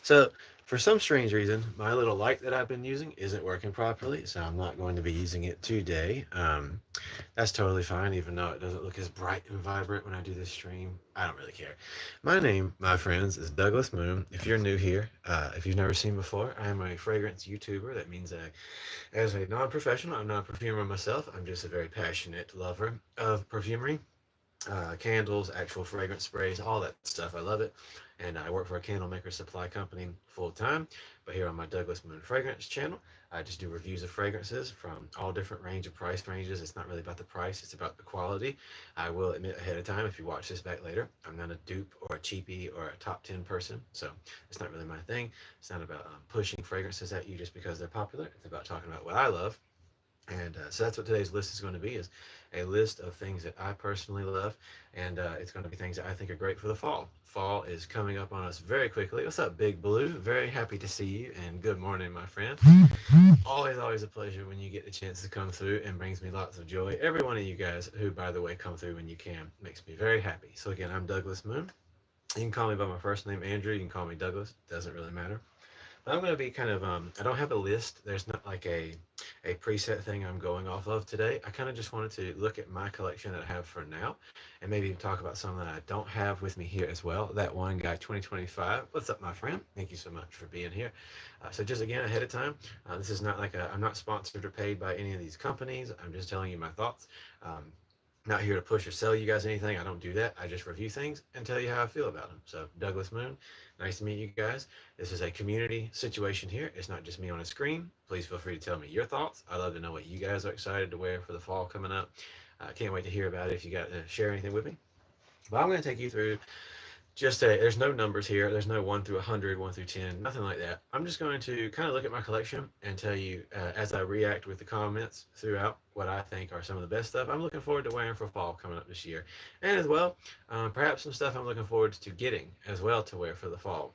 So, for some strange reason, my little light that I've been using isn't working properly, so I'm not going to be using it today. That's totally fine, even though it doesn't look as bright and vibrant when I do this stream. I don't really care. My name, my friends, is Douglas Moon. If you're new here, if you've never seen before, I am a fragrance YouTuber. That means as a non-professional, I'm not a perfumer myself. I'm just a very passionate lover of perfumery, candles, actual fragrance sprays, all that stuff. I love it. And I work for a candle maker supply company full time. But here on my Douglas Moon Fragrance channel, I just do reviews of fragrances from all different range of price ranges. It's not really about the price, it's about the quality. I will admit ahead of time, if you watch this back later, I'm not a dupe or a cheapie or a top 10 person. So it's not really my thing. It's not about pushing fragrances at you just because they're popular. It's about talking about what I love, and so that's what today's list is going to be, is a list of things that I personally love. And it's going to be things that I think are great for the fall. Fall is coming up on us very quickly. What's up, Big Blue? Very happy to see you, and good morning, my friend. Always a pleasure when you get the chance to come through, and brings me lots of joy. Every one of you guys who, by the way, come through when you can makes me very happy. So again, I'm Douglas Moon. You can call me by my first name, Andrew. You can call me Douglas. Doesn't really matter. I'm going to be kind of, I don't have a list. There's not like a preset thing I'm going off of today. I kind of just wanted to look at my collection that I have for now, and maybe even talk about some that I don't have with me here as well. That one guy, 2025. What's up, my friend? Thank you so much for being here. So just again, ahead of time, this is not like I'm not sponsored or paid by any of these companies. I'm just telling you my thoughts. Um, Not here to push or sell you guys anything. I don't do that. I just review things and tell you how I feel about them. So, Douglas Moon, nice to meet you guys. This is a community situation here. It's not just me on a screen. Please feel free to tell me your thoughts. I love to know what you guys are excited to wear for the fall coming up. I can't wait to hear about it if you got to share anything with me. But I'm going to take you through there's no numbers here. There's no 1 through 100, 1 through 10, nothing like that. I'm just going to kind of look at my collection and tell you, as I react with the comments throughout, what I think are some of the best stuff I'm looking forward to wearing for fall coming up this year. And as well, perhaps some stuff I'm looking forward to getting as well to wear for the fall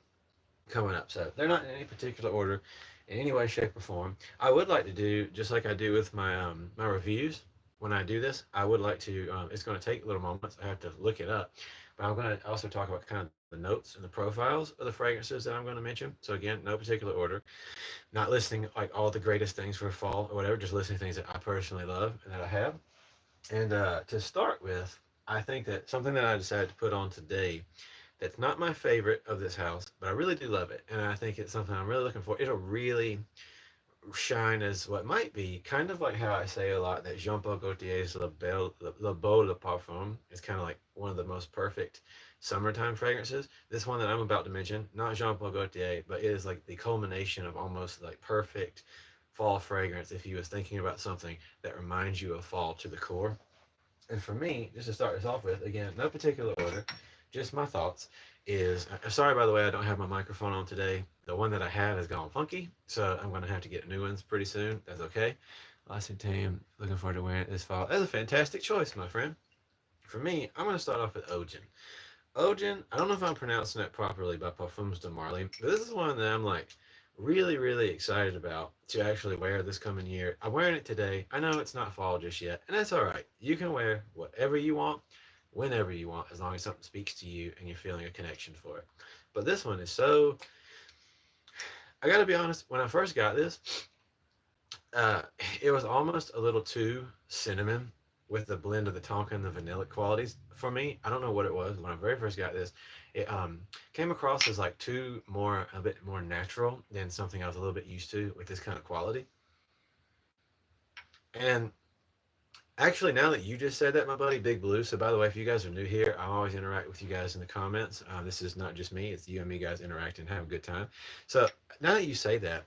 coming up. So they're not in any particular order, in any way, shape, or form. I would like to do, just like I do with my reviews. When I do this, I would like to. It's going to take little moments. I have to look it up, but I'm going to also talk about kind of the notes and the profiles of the fragrances that I'm going to mention. So again, no particular order. Not listing like all the greatest things for fall or whatever. Just listing things that I personally love and that I have. And to start with, I think that something that I decided to put on today that's not my favorite of this house, but I really do love it, and I think it's something I'm really looking for. It'll really shine as what might be kind of like how I say a lot that Jean Paul Gaultier's Le Beau Le Parfum is kind of like one of the most perfect summertime fragrances. This one that I'm about to mention, not Jean Paul Gaultier, but it is like the culmination of almost like perfect fall fragrance if you was thinking about something that reminds you of fall to the core. And for me, just to start this off with, again, no particular order, just my thoughts, is sorry, by the way, I don't have my microphone on today. The one that I have has gone funky, so I'm going to have to get new ones pretty soon. That's okay. L'Occitane, looking forward to wearing it this fall. That's a fantastic choice, my friend. For me, I'm going to start off with Ogen. Ogen, I don't know if I'm pronouncing it properly, by Parfums de Marly, but this is one that I'm like really excited about to actually wear this coming year. I'm wearing it today. I know it's not fall just yet, and that's all right. You can wear whatever you want, whenever you want, as long as something speaks to you and you're feeling a connection for it. But this one is so. I got to be honest. When I first got this, uh, it was almost a little too cinnamon with the blend of the tonka and the vanilla qualities for me. I don't know what it was when I very first got this. It came across as like a bit more natural than something I was a little bit used to with this kind of quality. And actually, now that you just said that, my buddy Big Blue. So, by the way, if you guys are new here, I always interact with you guys in the comments. This is not just me; it's you and me guys interacting, have a good time. So, now that you say that,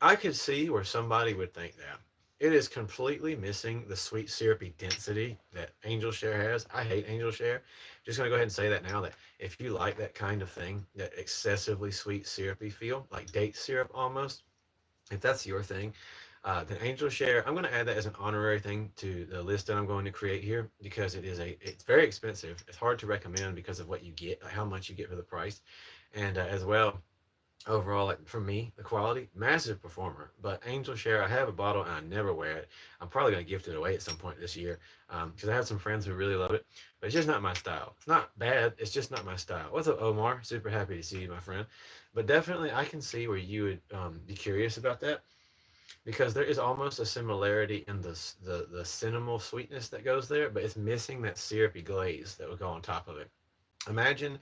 I could see where somebody would think that. It is completely missing the sweet syrupy density that Angel Share has. I hate Angel Share. Just gonna go ahead and say that now, that if you like that kind of thing, that excessively sweet syrupy feel, like date syrup almost, if that's your thing, then Angel Share, I'm going to add that as an honorary thing to the list that I'm going to create here, because it's very expensive. It's hard to recommend because of what you get, like how much you get for the price, and as well, overall, like for me, the quality, massive performer. But Angel Share, I have a bottle and I never wear it. I'm probably gonna gift it away at some point this year because I have some friends who really love it, but it's just not my style. It's not bad. It's just not my style. What's up, Omar? Super happy to see you, my friend. But definitely, I can see where you would be curious about that because there is almost a similarity in the cinnamon sweetness that goes there, but it's missing that syrupy glaze that would go on top of it. Imagine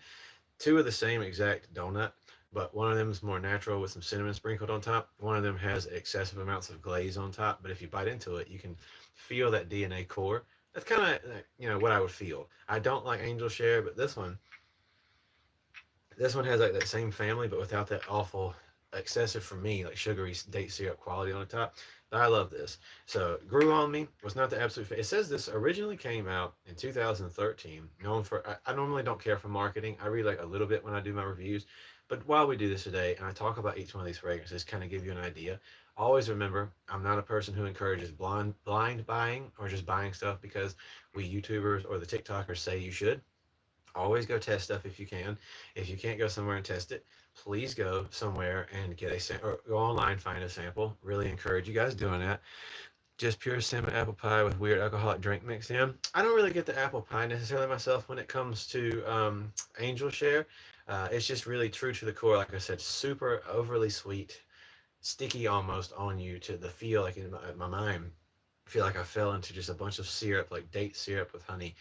two of the same exact donut, but one of them is more natural with some cinnamon sprinkled on top. One of them has excessive amounts of glaze on top, but if you bite into it, you can feel that DNA core. That's kind of what I would feel. I don't like Angel Share, but this one has like that same family, but without that awful excessive for me like sugary date syrup quality on the top. But I love this. So grew on me was not the absolute. It says this originally came out in 2013. Known for I normally don't care for marketing. I read like a little bit when I do my reviews, but while we do this today and I talk about each one of these fragrances, kind of give you an idea. Always remember, I'm not a person who encourages blind buying or just buying stuff because we YouTubers or the TikTokers say you should. Always go test stuff if you can. If you can't go somewhere and test it, please go somewhere and get or go online, find a sample. Really encourage you guys doing that. Just pure cinnamon apple pie with weird alcoholic drink mixed in. I don't really get the apple pie necessarily myself when it comes to Angel Share. It's just really true to the core. Like I said, super overly sweet, sticky almost on you to the feel like in my mind. I feel like I fell into just a bunch of syrup, like date syrup with honey,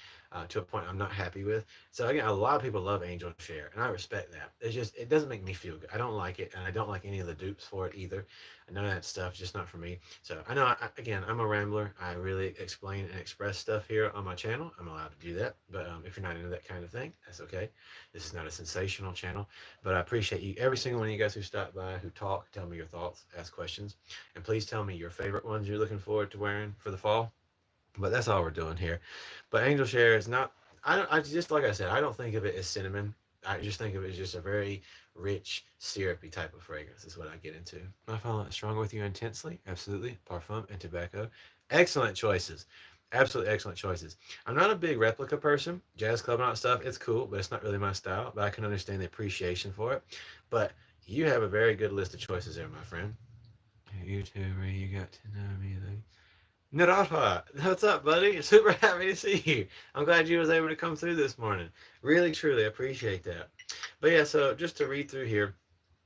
to a point I'm not happy with. So again, a lot of people love Angel Share, and I respect that. It's just it doesn't make me feel good. I don't like it, and I don't like any of the dupes for it either. None of that stuff, just not for me. So I know, again, I'm a rambler. I really explain and express stuff here on my channel. I'm allowed to do that, but if you're not into that kind of thing, that's okay. This is not a sensational channel, but I appreciate you, every single one of you guys who stop by, who talk, tell me your thoughts, ask questions, and please tell me your favorite ones you're looking forward to wearing for the fall. But that's all we're doing here. But Angel Share is not. I don't. I just like I said. I don't think of it as cinnamon. I just think of it as just a very rich, syrupy type of fragrance. Is what I get into. Am I following strong with you intensely? Absolutely. Parfum and tobacco. Excellent choices. Absolutely excellent choices. I'm not a big replica person. Jazz club and all that stuff. It's cool, but it's not really my style. But I can understand the appreciation for it. But you have a very good list of choices there, my friend. YouTuber, you got to know me. Narapa, what's up, buddy? Super happy to see you. I'm glad you was able to come through this morning. Really, truly appreciate that. But yeah, so just to read through here,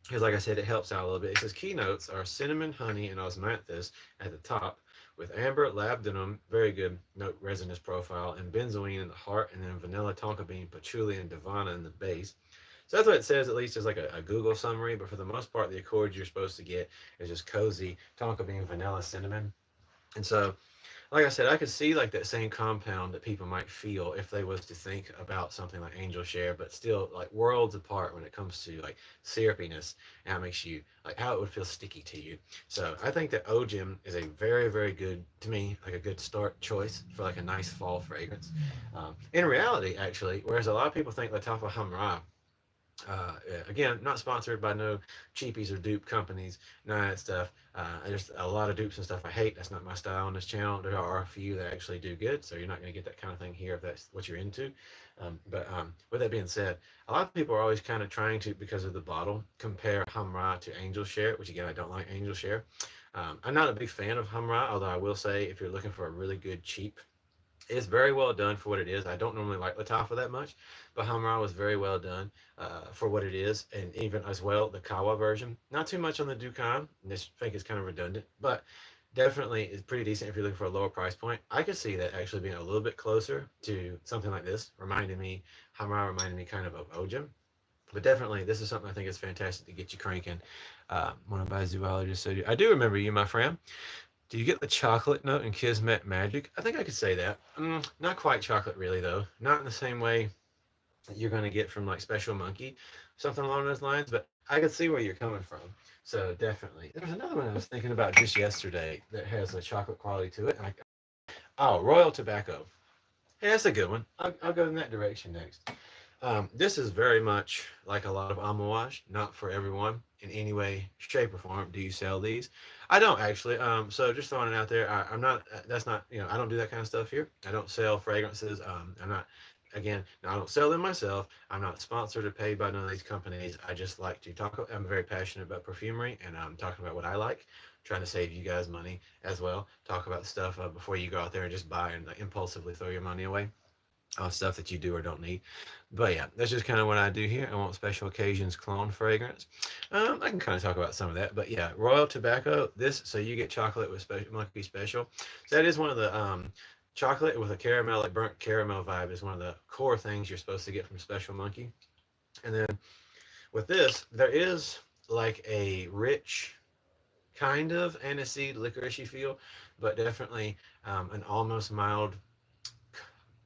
because like I said, it helps out a little bit. It says keynotes are cinnamon, honey, and osmanthus at the top, with amber, labdanum, very good note resinous profile, and benzoin in the heart, and then vanilla, tonka bean, patchouli, and divana in the base. So that's what it says, at least as like a Google summary. But for the most part, the accords you're supposed to get is just cozy, tonka bean, vanilla, cinnamon. And so like I said, I could see like that same compound that people might feel if they was to think about something like Angel Share, but still like worlds apart when it comes to like syrupiness and how it makes you like how it would feel sticky to you. So I think that Ojim is a very, very good to me, like a good start choice for like a nice fall fragrance. In reality, actually, whereas a lot of people think Latafa Hamra again, not sponsored by no cheapies or dupe companies, none of that stuff. There's a lot of dupes and stuff I hate. That's not my style on this channel. There are a few that actually do good, so you're not going to get that kind of thing here if that's what you're into. But with that being said, a lot of people are always kind of trying to, because of the bottle, compare Hamra to Angel Share, which again, I don't like Angel Share. I'm not a big fan of Hamra, although I will say if you're looking for a really good, cheap, it's very well done for what it is. I don't normally like Latafa that much, but Hamra was very well done for what it is, and even as well the Kawa version. Not too much on the Dukan. This think is kind of redundant, but definitely is pretty decent if you're looking for a lower price point. I could see that actually being a little bit closer to something like this. Hamra reminded me kind of Ojim. But definitely, this is something I think is fantastic to get you cranking. Want to buy zoologist? So I do remember you, my friend. Do you get the chocolate note in Kismet Magic? I think I could say that. Not quite chocolate, really, though. Not in the same way that you're going to get from like Special Monkey, something along those lines. But I could see where you're coming from. So definitely. There's another one I was thinking about just yesterday that has a chocolate quality to it. Oh, Royal Tobacco. Hey, that's a good one. I'll go in that direction next. This is very much like a lot of Amouage, not for everyone in any way, shape, or form. Do you sell these? I don't actually. So just throwing it out there, I'm not. That's not. I don't do that kind of stuff here. I don't sell fragrances. I'm not. Again, now I don't sell them myself. I'm not sponsored or paid by none of these companies. I just like to talk. I'm very passionate about perfumery, and I'm talking about what I like, trying to save you guys money as well. Talk about stuff before you go out there and just buy and impulsively throw your money away on stuff that you do or don't need. But yeah, that's just kind of what I do here. I want special occasions clone fragrance. I can kind of talk about some of that, but yeah, Royal Tobacco. This so you get chocolate with special monkey special. So that is one of the chocolate with a caramel, like burnt caramel vibe, is one of the core things you're supposed to get from Special Monkey. And then with this, there is like a rich kind of aniseed licoricey feel, but definitely an almost mild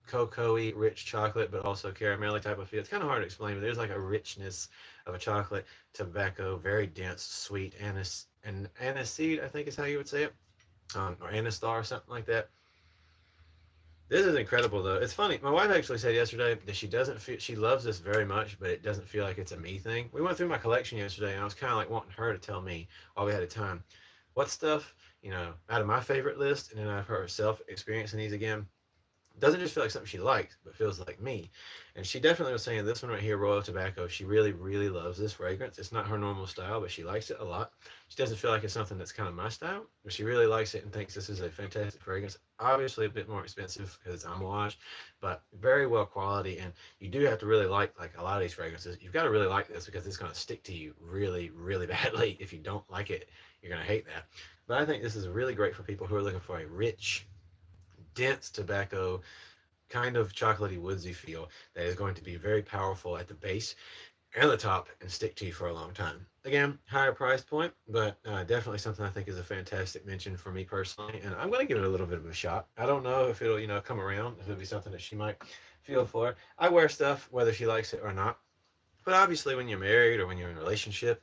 cocoa-y rich chocolate, but also caramelly type of feel. It's kind of hard to explain, but there's like a richness of a chocolate tobacco, very dense, sweet and aniseed, I think is how you would say it, or anistar or something like that. This is incredible though. It's funny. My wife actually said yesterday that she doesn't feel she loves this very much, but it doesn't feel like it's a me thing. We went through my collection yesterday, and I was kind of like wanting her to tell me while we had a time what stuff out of my favorite list, and then I've heard herself experiencing these again doesn't just feel like something she likes, but feels like me. And she definitely was saying this one right here, Royal Tobacco, she really, really loves this fragrance. It's not her normal style, but she likes it a lot. She doesn't feel like it's something that's kind of my style, but she really likes it and thinks this is a fantastic fragrance. Obviously a bit more expensive because it's Amouage, but very well quality. And you do have to really like a lot of these fragrances. You've got to really like this because it's going to stick to you really, really badly. If you don't like it, you're going to hate that. But I think this is really great for people who are looking for a rich, dense tobacco, kind of chocolatey woodsy feel that is going to be very powerful at the base and the top and stick to you for a long time. Again, higher price point, but definitely something I think is a fantastic mention for me personally. And I'm going to give it a little bit of a shot. I don't know if it'll, come around, if it'll be something that she might feel for. I wear stuff whether she likes it or not. But obviously, when you're married or when you're in a relationship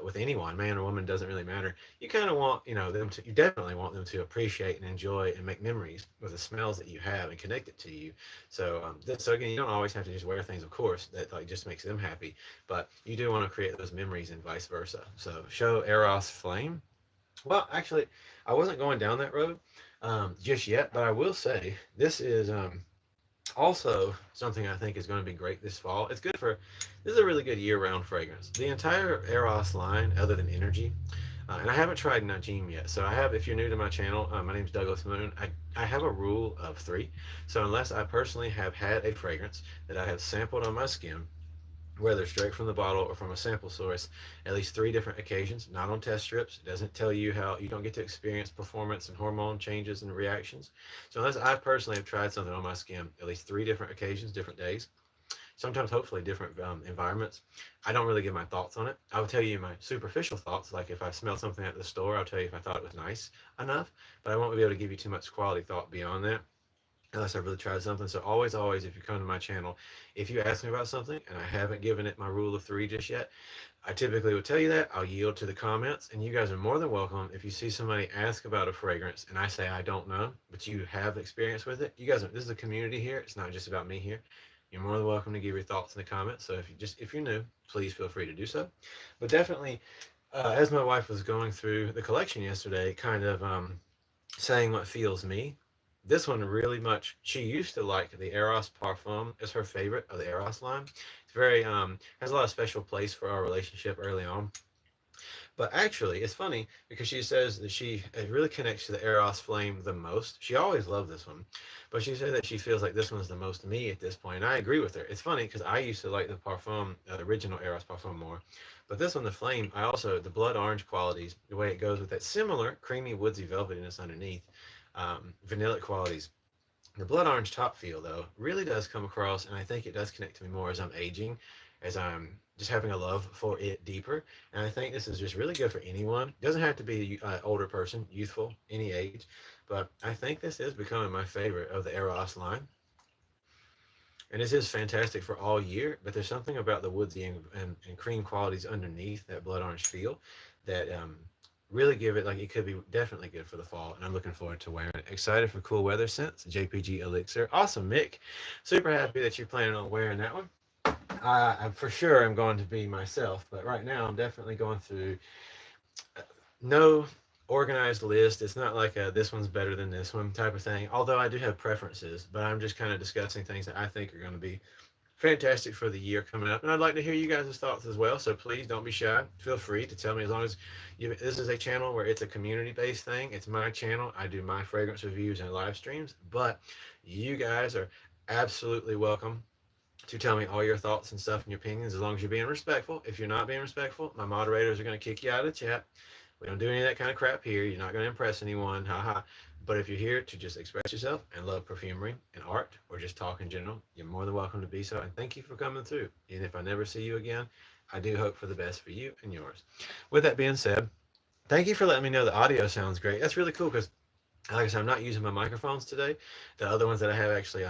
with anyone, man or woman, doesn't really matter. You kind of want, them to. You definitely want them to appreciate and enjoy and make memories with the smells that you have and connect it to you. So again, you don't always have to just wear things, of course, that like just makes them happy. But you do want to create those memories and vice versa. So show Eros Flame. Well, actually, I wasn't going down that road just yet, but I will say this is also something I think is going to be great this fall. This is a really good year-round fragrance. The entire Eros line, other than Energy, and I haven't tried Najim yet. So if you're new to my channel, my name's Douglas Moon. I have a rule of three. So unless I personally have had a fragrance that I have sampled on my skin, whether straight from the bottle or from a sample source, at least three different occasions, not on test strips. It doesn't tell you how you don't get to experience performance and hormone changes and reactions. So unless I personally have tried something on my skin at least three different occasions, different days, sometimes hopefully different environments, I don't really give my thoughts on it. I will tell you my superficial thoughts, like if I smell something at the store, I'll tell you if I thought it was nice enough, but I won't be able to give you too much quality thought beyond that unless I've really tried something. So always, always, if you come to my channel, if you ask me about something and I haven't given it my rule of three just yet, I typically would tell you that. I'll yield to the comments, and you guys are more than welcome. If you see somebody ask about a fragrance and I say I don't know, but you have experience with it, this is a community here. It's not just about me here. You're more than welcome to give your thoughts in the comments. So if you're new, please feel free to do so. But definitely, as my wife was going through the collection yesterday, kind of saying what feels me. This one really much. She used to like the Eros Parfum is her favorite of the Eros line. It's very has a lot of special place for our relationship early on. But actually, it's funny because she says that it really connects to the Eros Flame the most. She always loved this one, but she said that she feels like this one's the most me at this point, and I agree with her. It's funny because I used to like the Parfum, the original Eros Parfum more, but this one, the Flame, the blood orange qualities, the way it goes with that similar creamy woodsy velvetiness underneath, vanilla qualities. The blood orange top feel, though, really does come across, and I think it does connect to me more as I'm aging, as I'm just having a love for it deeper. And I think this is just really good for anyone. It doesn't have to be an older person, youthful, any age, but I think this is becoming my favorite of the Eros line. And this is fantastic for all year, but there's something about the woodsy and cream qualities underneath that blood orange feel that really give it, like, it could be definitely good for the fall, and I'm looking forward to wearing it. Excited for cool weather scents, JPG Elixir. Awesome, Mick. Super happy that you're planning on wearing that one. I for sure am going to be myself, but right now I'm definitely going through no organized list. It's not like a this one's better than this one type of thing. Although I do have preferences, but I'm just kind of discussing things that I think are going to be fantastic for the year coming up. And I'd like to hear you guys' thoughts as well. So please don't be shy. Feel free to tell me, as long as this is a channel where it's a community based thing. It's my channel. I do my fragrance reviews and live streams, but you guys are absolutely welcome to tell me all your thoughts and stuff and your opinions, as long as you're being respectful. If you're not being respectful, my moderators are going to kick you out of the chat. We don't do any of that kind of crap here. You're not going to impress anyone. Haha. But if you're here to just express yourself and love perfumery and art, or just talk in general, you're more than welcome to be so. And thank you for coming through. And if I never see you again, I do hope for the best for you and yours. With that being said, thank you for letting me know the audio sounds great. That's really cool because, like I said, I'm not using my microphones today. The other ones that I have actually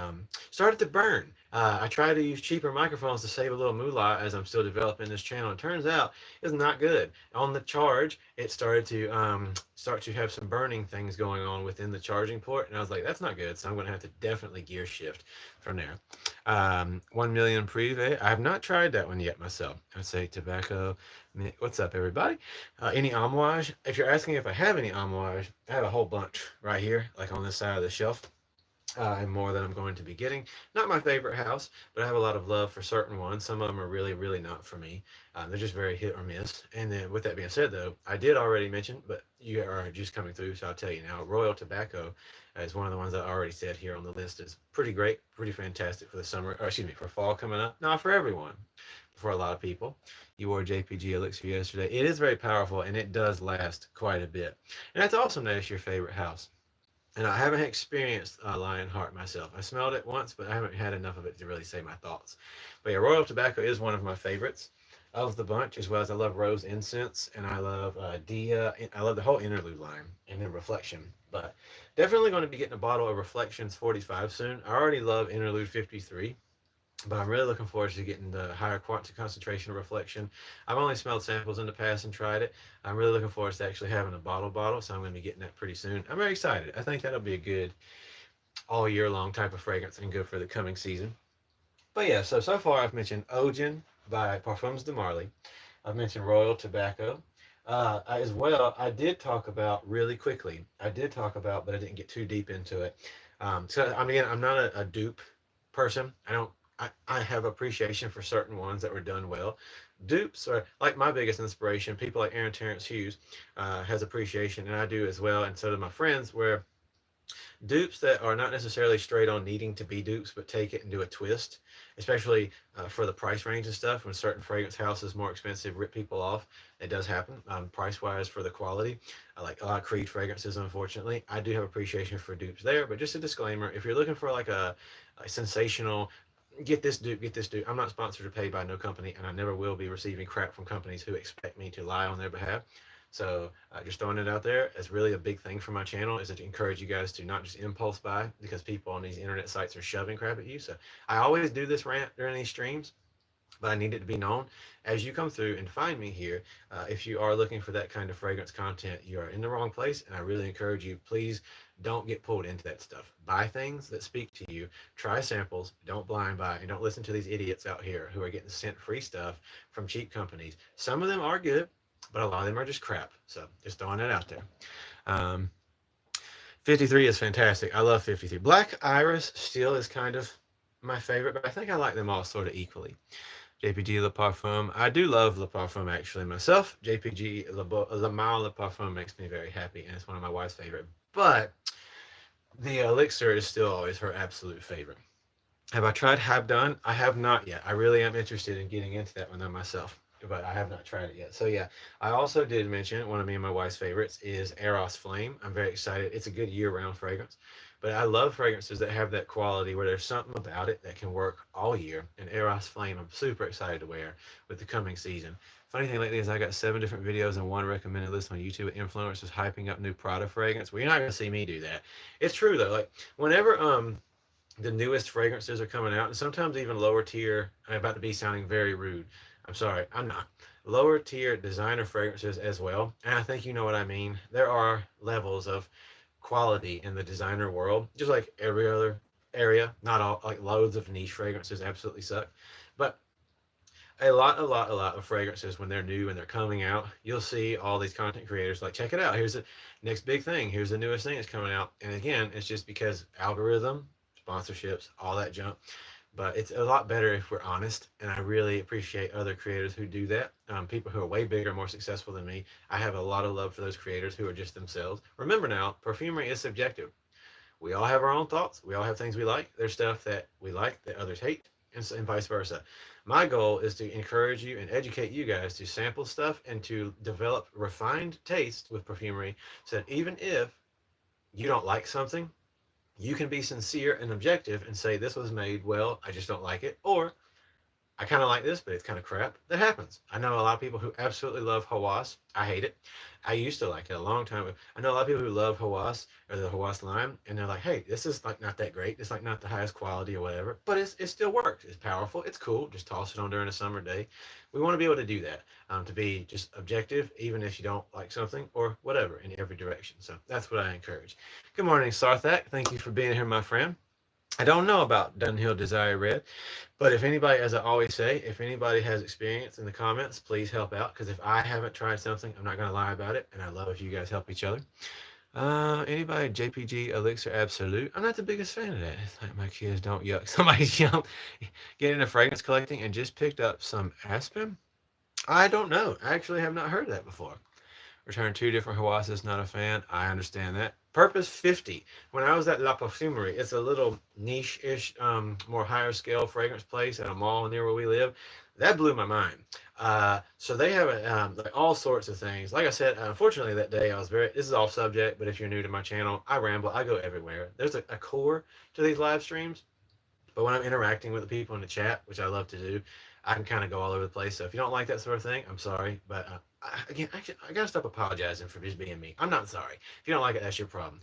started to burn. I try to use cheaper microphones to save a little moolah as I'm still developing this channel. It turns out it's not good. On the charge, it started to start to have some burning things going on within the charging port, and I was like, that's not good. So I'm going to have to definitely gear shift from there. 1 million Privé. I have not tried that one yet myself. I'd say tobacco. What's up, everybody? Any Amouage? If you're asking if I have any Amouage, I have a whole bunch right here, like on this side of the shelf. And more that I'm going to be getting. Not my favorite house, but I have a lot of love for certain ones. Some of them are really, really not for me. They're just very hit or miss. And then, with that being said, though, I did already mention, but you are just coming through, so I'll tell you now. Royal Tobacco is one of the ones I already said here on the list. Is pretty great, pretty fantastic for the summer, or excuse me, for fall coming up. Not for everyone, for a lot of people. You wore JPG Elixir yesterday. It is very powerful, and it does last quite a bit. And that's awesome that it's your favorite house. And I haven't experienced Lionheart myself. I smelled it once, but I haven't had enough of it to really say my thoughts. But yeah, Royal Tobacco is one of my favorites of the bunch, as well as I love Rose Incense, and I love Dia. I love the whole interlude line, and then Reflection. But definitely going to be getting a bottle of Reflections 45 soon. I already love Interlude 53. But I'm really looking forward to getting the higher quantity concentration of Reflection. I've only smelled samples in the past and tried it. I'm really looking forward to actually having a bottle, so I'm going to be getting that pretty soon. I'm very excited. I think that'll be a good all year long type of fragrance and good for the coming season. But yeah, so far I've mentioned Ogen by Parfums de Marly. I've mentioned Royal Tobacco. As well, I did talk about really quickly. I did talk about, but I didn't get too deep into it. So I'm not a dupe person. I have appreciation for certain ones that were done well. Dupes are like my biggest inspiration. People like Aaron Terrence Hughes has appreciation, and I do as well, and so do my friends. Where dupes that are not necessarily straight on needing to be dupes, but take it and do a twist, especially for the price range and stuff. When certain fragrance houses more expensive rip people off, it does happen. Price wise for the quality, I like a lot of Creed fragrances. Unfortunately, I do have appreciation for dupes there. But just a disclaimer: if you're looking for like a sensational get this dupe, get this dupe. I'm not sponsored or paid by no company, and I never will be receiving crap from companies who expect me to lie on their behalf. So just throwing it out there, it's really a big thing for my channel is to encourage you guys to not just impulse buy because people on these internet sites are shoving crap at you. So I always do this rant during these streams, but I need it to be known as you come through and find me here. If you are looking for that kind of fragrance content, you are in the wrong place, and I really encourage you, please don't get pulled into that stuff. Buy things that speak to you, try samples, don't blind buy, and don't listen to these idiots out here who are getting sent free stuff from cheap companies. Some of them are good, but a lot of them are just crap. So just throwing it out there. Um, 53 is fantastic. I love 53. Black Iris still is kind of my favorite, but I think I like them all sort of equally. JPG Le Parfum. I do love Le Parfum actually myself. JPG Le Male Le Parfum makes me very happy, and it's one of my wife's favorite. But the Elixir is still always her absolute favorite. Have I tried Have Done? I have not yet. I really am interested in getting into that one though myself, but I have not tried it yet. So yeah, I also did mention one of me and my wife's favorites is Eros Flame. I'm very excited. It's a good year-round fragrance, but I love fragrances that have that quality where there's something about it that can work all year. And Eros Flame, I'm super excited to wear with the coming season. Funny thing lately is I got 7 different videos and one recommended list on YouTube of influencers hyping up new Prada fragrance. Well, you're not gonna see me do that. It's true though. Like whenever the newest fragrances are coming out, and sometimes even lower tier. I'm about to be sounding very rude. I'm sorry, I'm not. Lower tier designer fragrances as well. And I think you know what I mean. There are levels of quality in the designer world, just like every other area. Not all, like loads of niche fragrances absolutely suck. But a lot of fragrances when they're new and they're coming out. You'll see all these content creators like, check it out. Here's the next big thing. Here's the newest thing that's coming out. And again, it's just because algorithm, sponsorships, all that junk. But it's a lot better if we're honest. And I really appreciate other creators who do that. People who are way bigger, more successful than me. I have a lot of love for those creators who are just themselves. Remember now, perfumery is subjective. We all have our own thoughts. We all have things we like. There's stuff that we like that others hate, and vice versa. My goal is to encourage you and educate you guys to sample stuff and to develop refined taste with perfumery so that even if you don't like something, you can be sincere and objective and say, this was made well, I just don't like it. Or I kind of like this, but it's kind of crap. That happens. I know a lot of people who absolutely love Hawas. I hate it. I used to like it a long time ago. I know a lot of people who love Hawas or the Hawas lime, and they're like, hey, this is like not that great. It's like not the highest quality or whatever, but it still works. It's powerful. It's cool. Just toss it on during a summer day. We want to be able to do that, to be just objective, even if you don't like something or whatever in every direction. So that's what I encourage. Good morning, Sarthak. Thank you for being here, my friend. I don't know about Dunhill Desire Red, but if anybody, as I always say, if anybody has experience in the comments, please help out. Because if I haven't tried something, I'm not going to lie about it. And I love if you guys help each other. Anybody, JPG Elixir Absolute? I'm not the biggest fan of that. It's like my kids don't yuck. Somebody's young, getting into fragrance collecting and just picked up some Aspen. I don't know. I actually have not heard that before. Return two different Hawasses, not a fan. I understand that. Purpose 50. When I was at La Parfumerie, it's a little niche-ish, more higher scale fragrance place at a mall near where we live. That blew my mind. So they have like all sorts of things. Like I said, unfortunately that day I was this is off subject, but if you're new to my channel, I ramble. I go everywhere. There's a core to these live streams. But when I'm interacting with the people in the chat, which I love to do, I can kind of go all over the place. So if you don't like that sort of thing, I'm sorry. But again, I gotta stop apologizing for just being me. I'm not sorry. If you don't like it, that's your problem.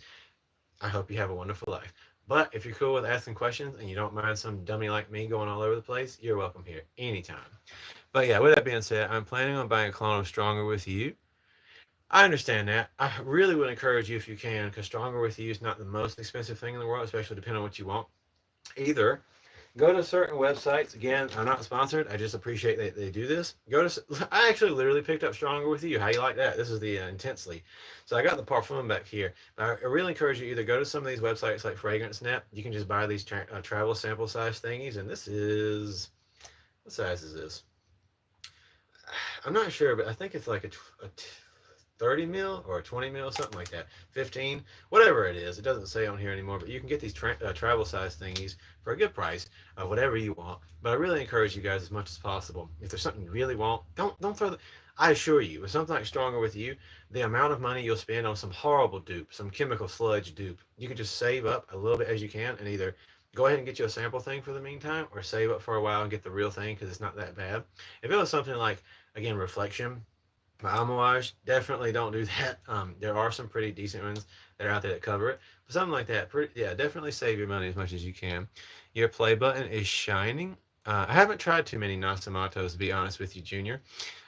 I hope you have a wonderful life. But if you're cool with asking questions and you don't mind some dummy like me going all over the place, you're welcome here anytime. But yeah, with that being said, I'm planning on buying a clone of Stronger With You. I understand that. I really would encourage you if you can, because Stronger With You is not the most expensive thing in the world, especially depending on what you want. Either go to certain websites. Again, I'm not sponsored. I just appreciate that they do this. I actually literally picked up Stronger With You. How you like that? This is the Intensely. So I got the Parfum back here. But I really encourage you either go to some of these websites like Fragrance Net. You can just buy these travel sample size thingies. And this is, what size is this? I'm not sure, but I think it's like a 30 mil or a 20 mil, something like that. 15, whatever it is. It doesn't say on here anymore, but you can get these travel size thingies for a good price, whatever you want. But I really encourage you guys as much as possible. If there's something you really want, don't throw the. I assure you, with something like Stronger With You, the amount of money you'll spend on some horrible dupe, some chemical sludge dupe, you can just save up a little bit as you can and either go ahead and get you a sample thing for the meantime or save up for a while and get the real thing because it's not that bad. If it was something like, again, Reflection, my Amouage, definitely don't do that. There are some pretty decent ones that are out there that cover it. But something like that, yeah, definitely save your money as much as you can. Your play button is shining. I haven't tried too many Nasamatos, to be honest with you, Junior.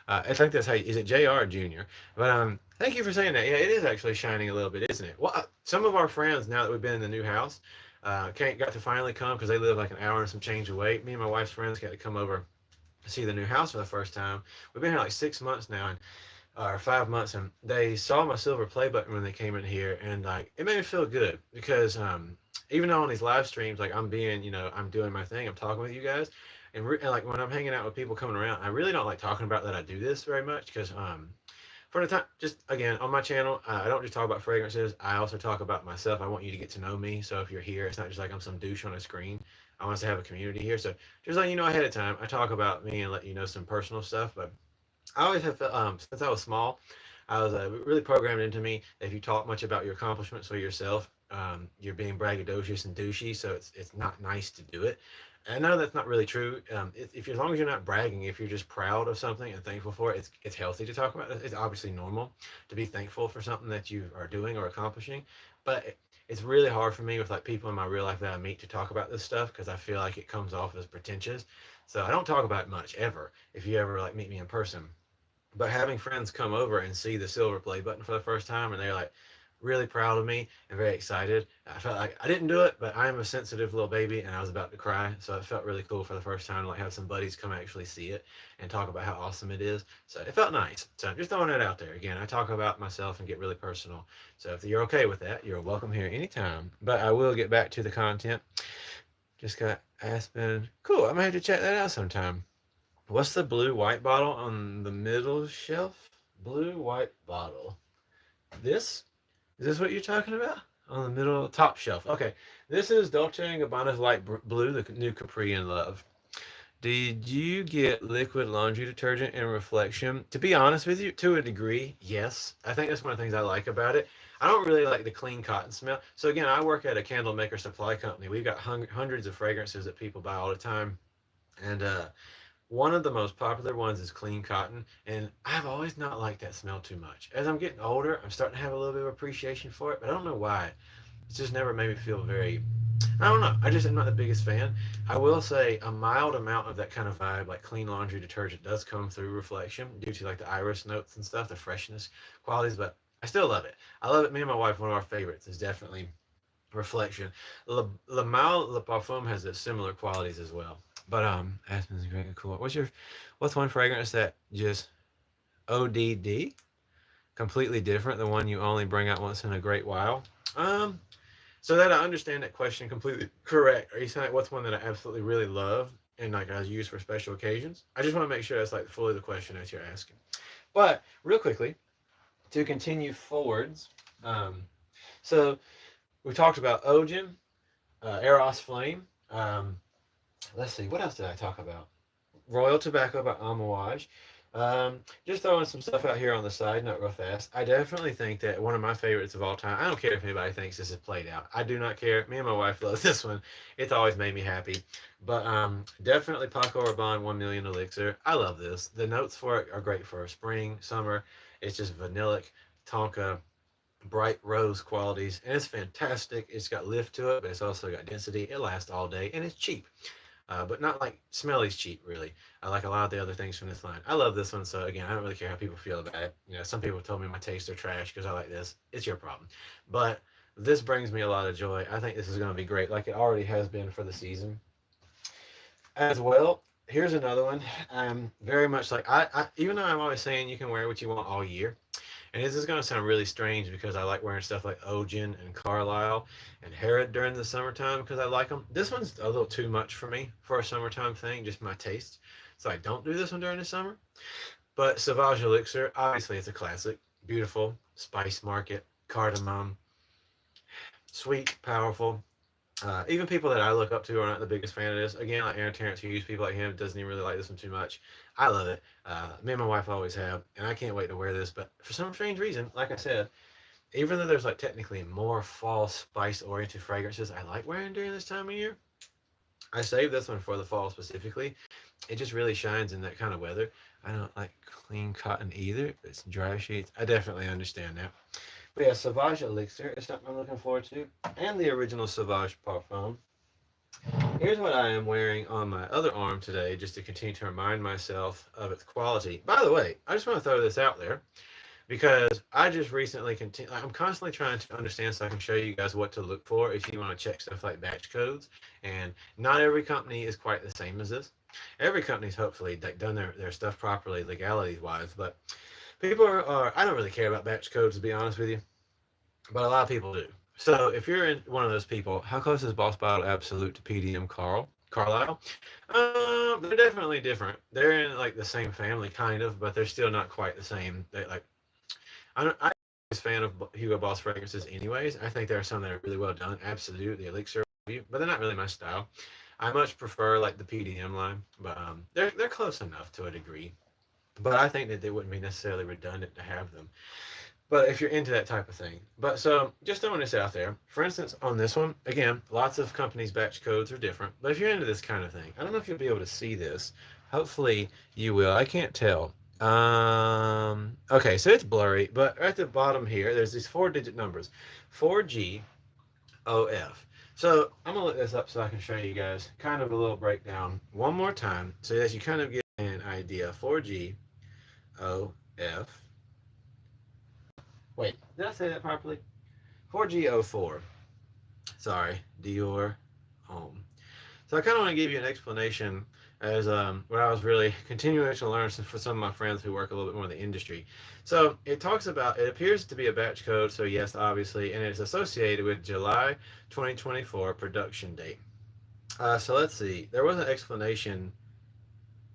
I think that's how is it JR or Junior? But thank you for saying that. Yeah, it is actually shining a little bit, isn't it? Well, some of our friends, now that we've been in the new house, got to finally come because they live like an hour and some change away. Me and my wife's friends got to come over to see the new house for the first time. We've been here like 6 months now, or 5 months, and they saw my silver play button when they came in here, and like it made me feel good because even though on these live streams, like I'm being, I'm doing my thing, I'm talking with you guys, and like when I'm hanging out with people coming around, I really don't like talking about that I do this very much because for the time, just again on my channel, I don't just talk about fragrances. I also talk about myself. I want you to get to know me. So if you're here, it's not just like I'm some douche on a screen. I want us to have a community here. So just letting you know ahead of time, I talk about me and let you know some personal stuff. But I always have felt, since I was small, I was really programmed into me that if you talk much about your accomplishments or yourself, you're being braggadocious and douchey. So it's not nice to do it. And I know that's not really true. If as long as you're not bragging, if you're just proud of something and thankful for it, it's healthy to talk about. It's obviously normal to be thankful for something that you are doing or accomplishing. But it's really hard for me with like people in my real life that I meet to talk about this stuff because I feel like it comes off as pretentious. So I don't talk about it much ever. If you ever like meet me in person, but having friends come over and see the silver play button for the first time and they're like, really proud of me and very excited. I felt like I didn't do it, but I am a sensitive little baby and I was about to cry. So it felt really cool for the first time to like have some buddies come actually see it and talk about how awesome it is. So it felt nice. So I'm just throwing it out there. Again, I talk about myself and get really personal. So if you're okay with that, you're welcome here anytime. But I will get back to the content. Just got Aspen. Cool. I might have to check that out sometime. What's the blue white bottle on the middle shelf? Blue white bottle. This? Is this what you're talking about? On the middle top shelf. Okay. This is Dolce& and Gabbana's light blue, the new Capri in Love. Did you get liquid laundry detergent in Reflection? To be honest with you, to a degree, yes. I think that's one of the things I like about it. I don't really like the clean cotton smell. So again, I work at a candle maker supply company. We've got hundreds of fragrances that people buy all the time, and one of the most popular ones is clean cotton, and I've always not liked that smell too much. As I'm getting older, I'm starting to have a little bit of appreciation for it, but I don't know why. It's just never made me feel very. I don't know. I just am not the biggest fan. I will say a mild amount of that kind of vibe, like clean laundry detergent, does come through Reflection due to like the iris notes and stuff, the freshness qualities. But I still love it. I love it. Me and my wife, one of our favorites is definitely Reflection. Le Mal Le Parfum has similar qualities as well. But Aspen's great and cool. What's one fragrance that just ODD completely different, the one you only bring out once in a great while? Um, so that I understand that question completely correct. Are you saying like, what's one that I absolutely really love and like I use for special occasions? I just want to make sure that's like fully the question that you're asking. But real quickly, to continue forwards, um, so we talked about Ogen, Eros Flame. Let's see, what else did I talk about? Royal Tobacco by Amouage. Just throwing some stuff out here on the side note real fast. I definitely think that one of my favorites of all time. I don't care if anybody thinks this is played out. I do not care. Me and my wife love this one. It's always made me happy. But definitely Paco Rabanne 1 Million Elixir. I love this. The notes for it are great for spring, summer. It's just vanillic, tonka, bright rose qualities, and it's fantastic. It's got lift to it, but it's also got density. It lasts all day, and it's cheap. But not like smelly's cheap, really. I like a lot of the other things from this line. I love this one, so again, I don't really care how people feel about it. You know, some people told me my tastes are trash because I like this. It's your problem. But this brings me a lot of joy. I think this is going to be great, like it already has been for the season. As well, here's another one. Very much like even though I'm always saying you can wear what you want all year, and this is going to sound really strange because I like wearing stuff like Ogen and Carlisle and Harrod during the summertime because I like them. This one's a little too much for me for a summertime thing, just my taste. So I don't do this one during the summer. But Sauvage Elixir, obviously, it's a classic. Beautiful, spice market, cardamom, sweet, powerful. Even people that I look up to are not the biggest fan of this. Again, like Aaron Terrence Hughes, people like him doesn't even really like this one too much. I love it. Me and my wife always have, and I can't wait to wear this. But for some strange reason, like I said, even though there's like technically more fall spice oriented fragrances I like wearing during this time of year, I saved this one for the fall specifically. It just really shines in that kind of weather. I don't like clean cotton either. It's dry sheets. I definitely understand that. But yeah, Sauvage Elixir is something I'm looking forward to. And the original Sauvage Parfum. Here's what I am wearing on my other arm today, just to continue to remind myself of its quality. By the way, I just want to throw this out there because I just recently continue. I'm constantly trying to understand so I can show you guys what to look for if you want to check stuff like batch codes. And not every company is quite the same as this. Every company's hopefully done their stuff properly, legality wise, but people are. I don't really care about batch codes to be honest with you, but a lot of people do. So if you're in one of those people, how close is Boss Bottle Absolute to PDM Carlisle? They're definitely different. They're in like the same family, kind of, but they're still not quite the same. They like I'm a fan of Hugo Boss fragrances, anyways. I think there are some that are really well done. Absolute, the Elixir, but they're not really my style. I much prefer like the PDM line, but they're close enough to a degree. But I think that they wouldn't be necessarily redundant to have them. But if you're into that type of thing. But so just throwing this out there. For instance, on this one, again, lots of companies' batch codes are different. But if you're into this kind of thing, I don't know if you'll be able to see this. Hopefully you will. I can't tell. Okay, so it's blurry, but at the bottom here, there's these 4-digit numbers. 4GOF. So I'm gonna look this up so I can show you guys kind of a little breakdown one more time so that you kind of get an idea. 4GOF. Wait, did I say that properly? 4G04. Sorry, Dior Homme. So I kind of want to give you an explanation as what I was really continuing to learn for some of my friends who work a little bit more in the industry. So it talks about, it appears to be a batch code, so yes, obviously, and it's associated with July 2024 production date. So let's see. There was an explanation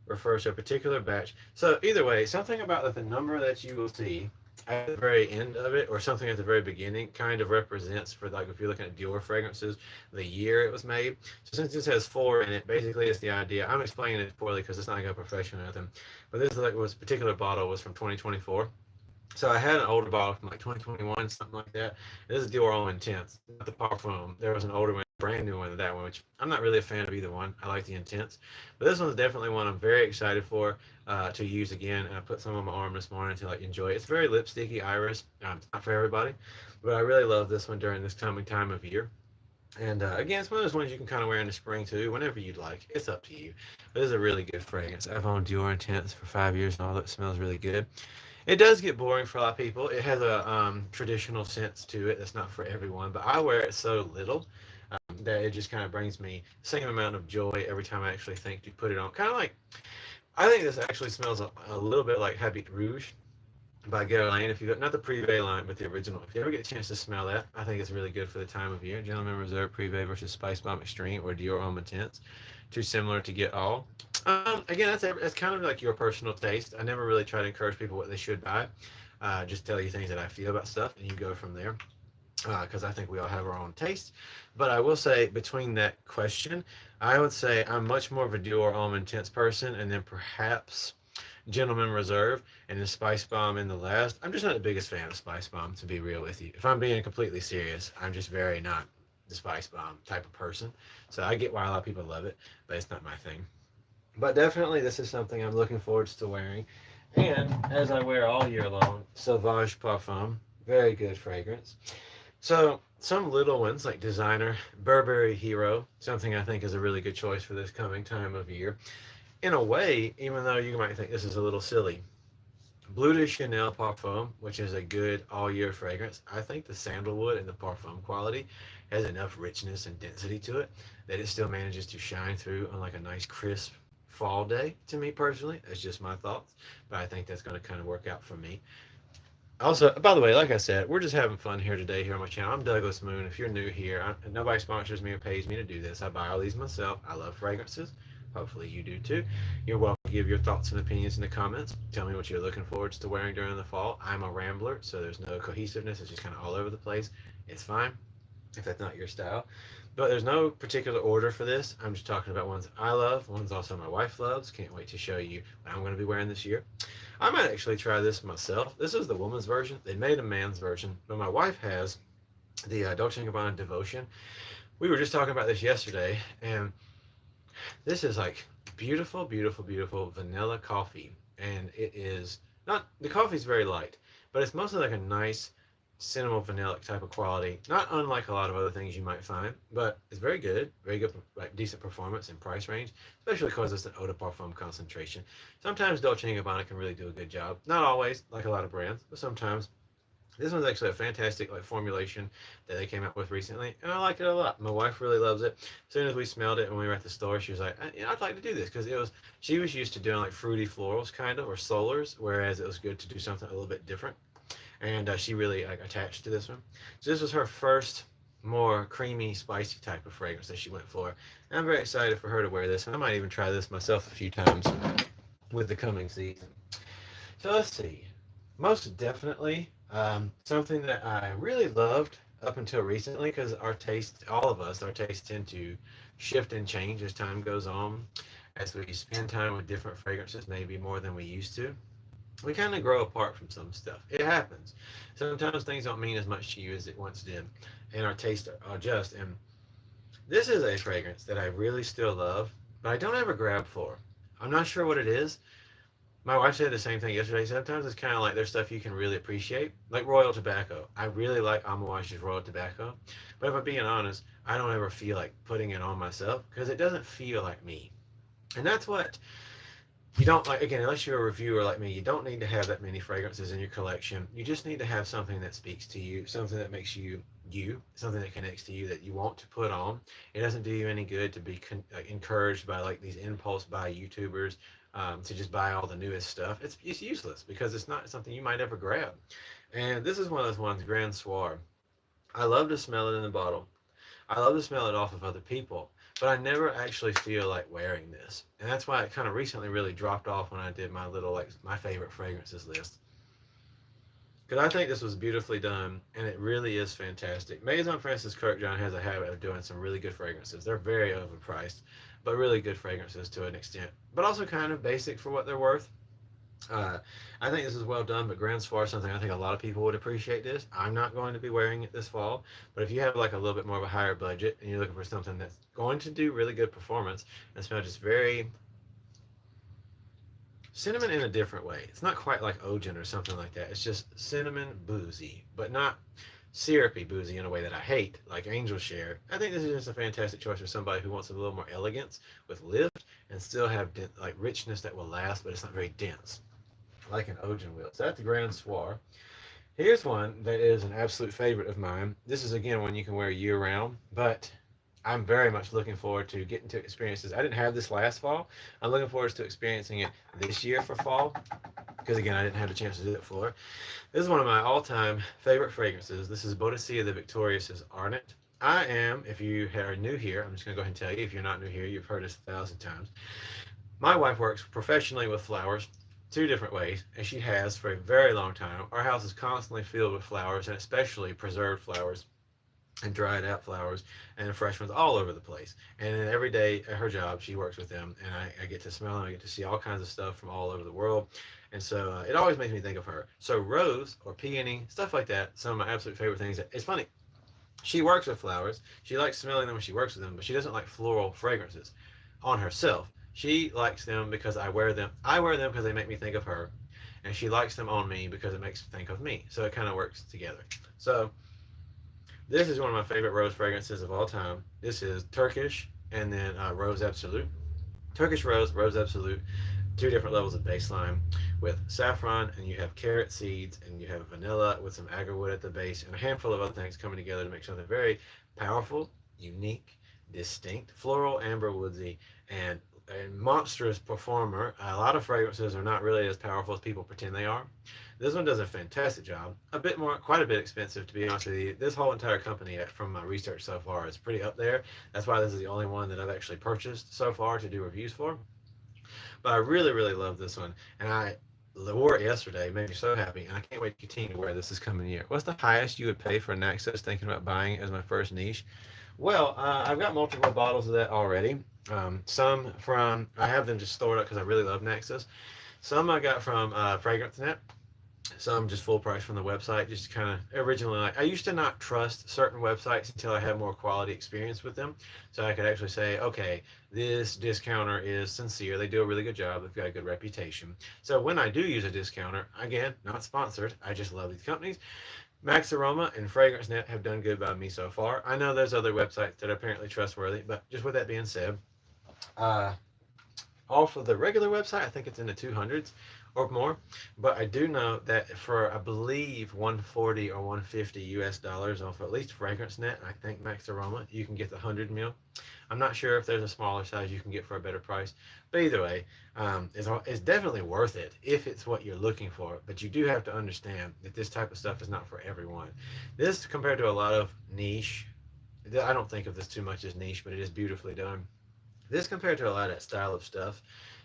refers to a particular batch. So either way, something about the number that you will see at the very end of it, or something at the very beginning, kind of represents for like if you're looking at Dior fragrances, the year it was made. So since this has four in it, basically it's the idea. I'm explaining it poorly because it's not like a professional or nothing, but this is like was particular bottle was from 2024. So I had an older bottle from like 2021, something like that. This is Dior Homme Intense, not the Parfum. There was an older one, brand new one, that one, which I'm not really a fan of either one. I like the Intense, but this one's definitely one I'm very excited for to use again. And I put some on my arm this morning to like enjoy it. It's very lipsticky, iris. It's not for everybody, but I really love this one during this coming time of year. And again, it's one of those ones you can kind of wear in the spring too, whenever you'd like. It's up to you. But it's a really good fragrance. I've owned Dior Intense for 5 years and all that smells really good. It does get boring for a lot of people. It has a traditional sense to it that's not for everyone, but I wear it so little that it just kind of brings me the same amount of joy every time I actually think to put it on. Kind of like, I think this actually smells a little bit like Habit Rouge by Guerlain. If you got not the Privé line, but the original. If you ever get a chance to smell that, I think it's really good for the time of year. Gentleman Reserve Privé versus Spice Bomb Extreme or Dior Homme Intense. Too similar to get all. Again, that's kind of like your personal taste. I never really try to encourage people what they should buy. Just tell you things that I feel about stuff, and you go from there. Because I think we all have our own taste. But I will say, between that question, I would say I'm much more of a Dior Homme Intense person, and then perhaps Gentleman Reserve and the Spice Bomb in the last. I'm just not the biggest fan of Spice Bomb, to be real with you. If I'm being completely serious, I'm just very not the Spice Bomb type of person. So I get why a lot of people love it, but it's not my thing. But definitely, this is something I'm looking forward to wearing. And as I wear all year long, Sauvage Parfum, very good fragrance. So some little ones like Designer, Burberry Hero, something I think is a really good choice for this coming time of year. In a way, even though you might think this is a little silly, Bleu de Chanel Parfum, which is a good all year fragrance, I think the sandalwood and the parfum quality has enough richness and density to it that it still manages to shine through on like a nice crisp fall day to me personally. That's just my thoughts, but I think that's going to kind of work out for me. Also, by the way, like I said, we're just having fun here today here on my channel. I'm Douglas Moon. If you're new here, nobody sponsors me or pays me to do this. I buy all these myself. I love fragrances. Hopefully you do too. You're welcome to give your thoughts and opinions in the comments. Tell me what you're looking forward to wearing during the fall. I'm a rambler, so there's no cohesiveness. It's just kind of all over the place. It's fine if that's not your style. But there's no particular order for this. I'm just talking about ones I love, ones also my wife loves. Can't wait to show you what I'm going to be wearing this year. I might actually try this myself. This is the woman's version. They made a man's version, but my wife has the Dolce & Gabbana Devotion. We were just talking about this yesterday, and this is like beautiful, beautiful, beautiful vanilla coffee. And it is not, the coffee is very light, but it's mostly like a nice cinnamon vanilla type of quality. Not unlike a lot of other things you might find, but it's very good, like decent performance and price range, especially because it's an eau de parfum concentration. Sometimes Dolce & Gabbana can really do a good job. Not always, like a lot of brands, but sometimes. This one's actually a fantastic like formulation that they came out with recently, and I like it a lot. My wife really loves it. As soon as we smelled it when we were at the store, she was like, I'd like to do this," because it was she was used to doing like fruity florals kind of or solars, whereas it was good to do something a little bit different. And she really like attached to this one. So this was her first more creamy, spicy type of fragrance that she went for. And I'm very excited for her to wear this, and I might even try this myself a few times with the coming season. So let's see. Most definitely, something that I really loved up until recently, because our taste, all of us, our tastes tend to shift and change as time goes on, as we spend time with different fragrances, maybe more than we used to. We kind of grow apart from some stuff. It happens. Sometimes things don't mean as much to you as it once did, and our tastes adjust. And this is a fragrance that I really still love, but I don't ever grab for. I'm not sure what it is. My wife said the same thing yesterday. Sometimes it's kind of like there's stuff you can really appreciate, like Royal Tobacco. I really like Amouage's Royal Tobacco, but if I'm being honest, I don't ever feel like putting it on myself because it doesn't feel like me. And that's what you don't like, again, unless you're a reviewer like me, you don't need to have that many fragrances in your collection. You just need to have something that speaks to you, something that makes you you, something that connects to you that you want to put on. It doesn't do you any good to be encouraged by like these impulse buy YouTubers, to just buy all the newest stuff. It's useless because it's not something you might ever grab. And this is one of those ones, Grand Soir. I love to smell it in the bottle. I love to smell it off of other people, but I never actually feel like wearing this. And that's why it kind of recently really dropped off when I did my little, like, my favorite fragrances list. Because I think this was beautifully done, and it really is fantastic. Maison Francis Kirkjohn has a habit of doing some really good fragrances. They're very overpriced, but really good fragrances to an extent, but also kind of basic for what they're worth. Uh, I think this is well done, but Grand Soir is something I think a lot of people would appreciate this. I'm not going to be wearing it this fall, but if you have like a little bit more of a higher budget and you're looking for something that's going to do really good performance and smell just very cinnamon in a different way. It's not quite like Ogen or something like that. It's just cinnamon boozy, but not syrupy boozy in a way that I hate, like Angel Share. I think this is just a fantastic choice for somebody who wants a little more elegance with lift and still have like richness that will last, but it's not very dense like an Ogen will. So that's the Grand Soir. Here's one that is an absolute favorite of mine. This is again one you can wear year round, but I'm very much looking forward to getting to experiences. I didn't have this last fall. I'm looking forward to experiencing it this year for fall because again I didn't have a chance to do it for. This is one of my all-time favorite fragrances. This is Boadicea the Victorious's Arnut. I am, if you are new here, I'm just going to go ahead and tell you. If you're not new here, you've heard this 1,000 times. My wife works professionally with flowers, two different ways, and she has for a very long time. Our house is constantly filled with flowers, and especially preserved flowers and dried out flowers and fresh ones all over the place. And then every day at her job, she works with them, and I get to smell them. I get to see all kinds of stuff from all over the world. And so it always makes me think of her. So rose or peony, stuff like that, some of my absolute favorite things. It's funny. She works with flowers. She likes smelling them when she works with them, but she doesn't like floral fragrances on herself. She likes them because I wear them. I wear them because they make me think of her, and she likes them on me because it makes me think of me. So it kind of works together. So this is one of my favorite rose fragrances of all time. This is Turkish and then Rose Absolute. Turkish Rose, Rose Absolute, two different levels of baseline with saffron, and you have carrot seeds, and you have vanilla with some agarwood at the base, and a handful of other things coming together to make something very powerful, unique, distinct, floral, amber, woodsy, and a monstrous performer. A lot of fragrances are not really as powerful as people pretend they are. This one does a fantastic job. A bit more, quite a bit expensive to be honest with you. This whole entire company, from my research so far, is pretty up there. That's why this is the only one that I've actually purchased so far to do reviews for. But I really, really love this one, and I wore it yesterday. It made me so happy, and I can't wait to continue to wear this coming year. What's the highest you would pay for an Naxos? Thinking about buying it as my first niche. Well, I've got multiple bottles of that already. Some from I have them just stored up because I really love Naxos. Some I got from Fragrance Net. Some just full price from the website. Just kind of originally, like I used to not trust certain websites until I had more quality experience with them, so I could actually say, okay, this discounter is sincere. They do a really good job. They've got a good reputation. So when I do use a discounter, again, not sponsored, I just love these companies. Max Aroma and Fragrance Net have done good by me so far. I know there's other websites that are apparently trustworthy, but just with that being said, uh, off of the regular website, I think it's in the 200s or more. But I do know that for, I believe, 140 or 150 US dollars off at least Fragrance Net, I think Max Aroma, you can get the 100 mil. I'm not sure if there's a smaller size you can get for a better price. But either way, it's definitely worth it if it's what you're looking for. But you do have to understand that this type of stuff is not for everyone. This, compared to a lot of niche, I don't think of this too much as niche, but it is beautifully done. This, compared to a lot of that style of stuff,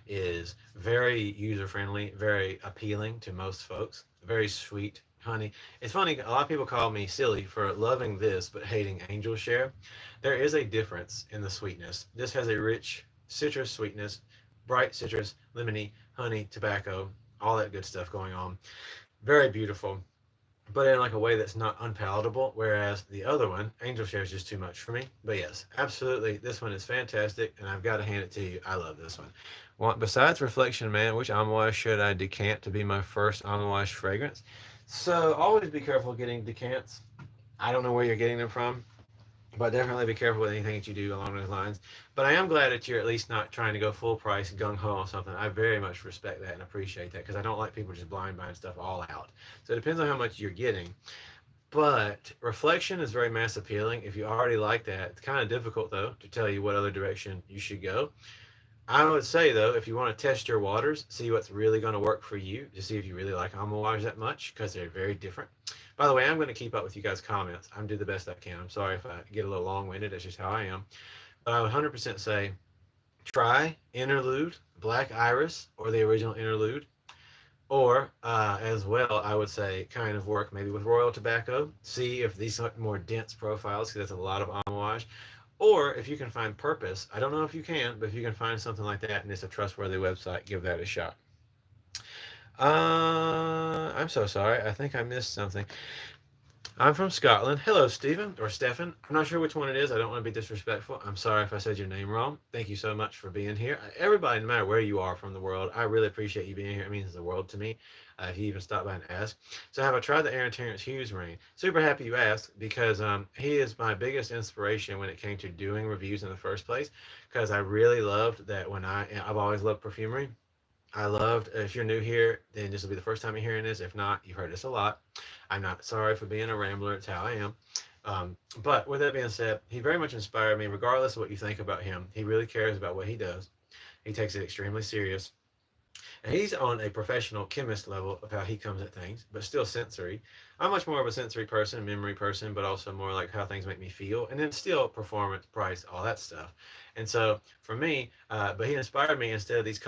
is very user friendly, very appealing to most folks. Very sweet, honey. It's funny, a lot of people call me silly for loving this but hating Angel Share. There is a difference in the sweetness. This has a rich citrus sweetness, bright citrus, lemony, honey, tobacco, all that good stuff going on. Very beautiful, but in like a way that's not unpalatable. Whereas the other one, Angel Share, is just too much for me. But yes, absolutely, this one is fantastic, and I've got to hand it to you. I love this one. Besides Reflection Man, which Amouage should I decant to be my first Amouage fragrance? So always be careful getting decants. I don't know where you're getting them from. but definitely be careful with anything that you do along those lines. But I am glad that you're at least not trying to go full price gung ho on something. I very much respect that and appreciate that because I don't like people just blind buying stuff all out. So it depends on how much you're getting. But reflection is very mass appealing. If you already like that, it's kind of difficult though to tell you what other direction you should go. I would say though, if you want to test your waters, see what's really going to work for you, to see if you really like Amouage that much, because they're very different. By the way, I'm going to keep up with you guys' comments. I'm do the best I can. I'm sorry if I get a little long-winded. That's just how I am. But I would 100% say try Interlude, Black Iris, or the original Interlude. Or as well, I would say kind of work maybe with Royal Tobacco. See if these are more dense profiles, because that's a lot of Amouage. Or if you can find Purpose, I don't know if you can, but if you can find something like that and it's a trustworthy website, give that a shot. I'm so sorry. I think I missed something. I'm from Scotland. Hello, Stephen or Stefan. I'm not sure which one it is. I don't want to be disrespectful. I'm sorry if I said your name wrong. Thank you so much for being here. Everybody, no matter where you are from the world, I really appreciate you being here. It means the world to me. If you even stop by and ask. So, have I tried the Aaron Terrence Hughes ring? Super happy you asked because he is my biggest inspiration when it came to doing reviews in the first place. Because I really loved that I've always loved perfumery. I loved, if you're new here, then this will be the first time you're hearing this. If not, you've heard this a lot. I'm not sorry for being a rambler. It's how I am. But with that being said, he very much inspired me, regardless of what you think about him. He really cares about what he does. He takes it extremely serious. And he's on a professional chemist level of how he comes at things, but still sensory. I'm much more of a sensory person, memory person, but also more like how things make me feel, and then still performance, price, all that stuff. And so for me, but he inspired me instead of these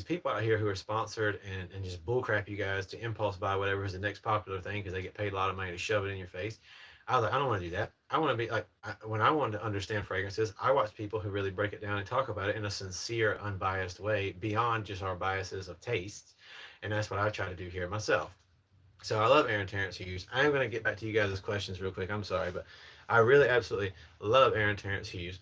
people out here who are sponsored and just bullcrap you guys to impulse buy whatever is the next popular thing because they get paid a lot of money to shove it in your face. I was like, I don't want to do that. I want to be like, when I wanted to understand fragrances, I watch people who really break it down and talk about it in a sincere, unbiased way beyond just our biases of tastes. And that's what I try to do here myself. So I love Aaron Terrence Hughes. I am going to get back to you guys' questions real quick. I'm sorry, but I really absolutely love Aaron Terrence Hughes.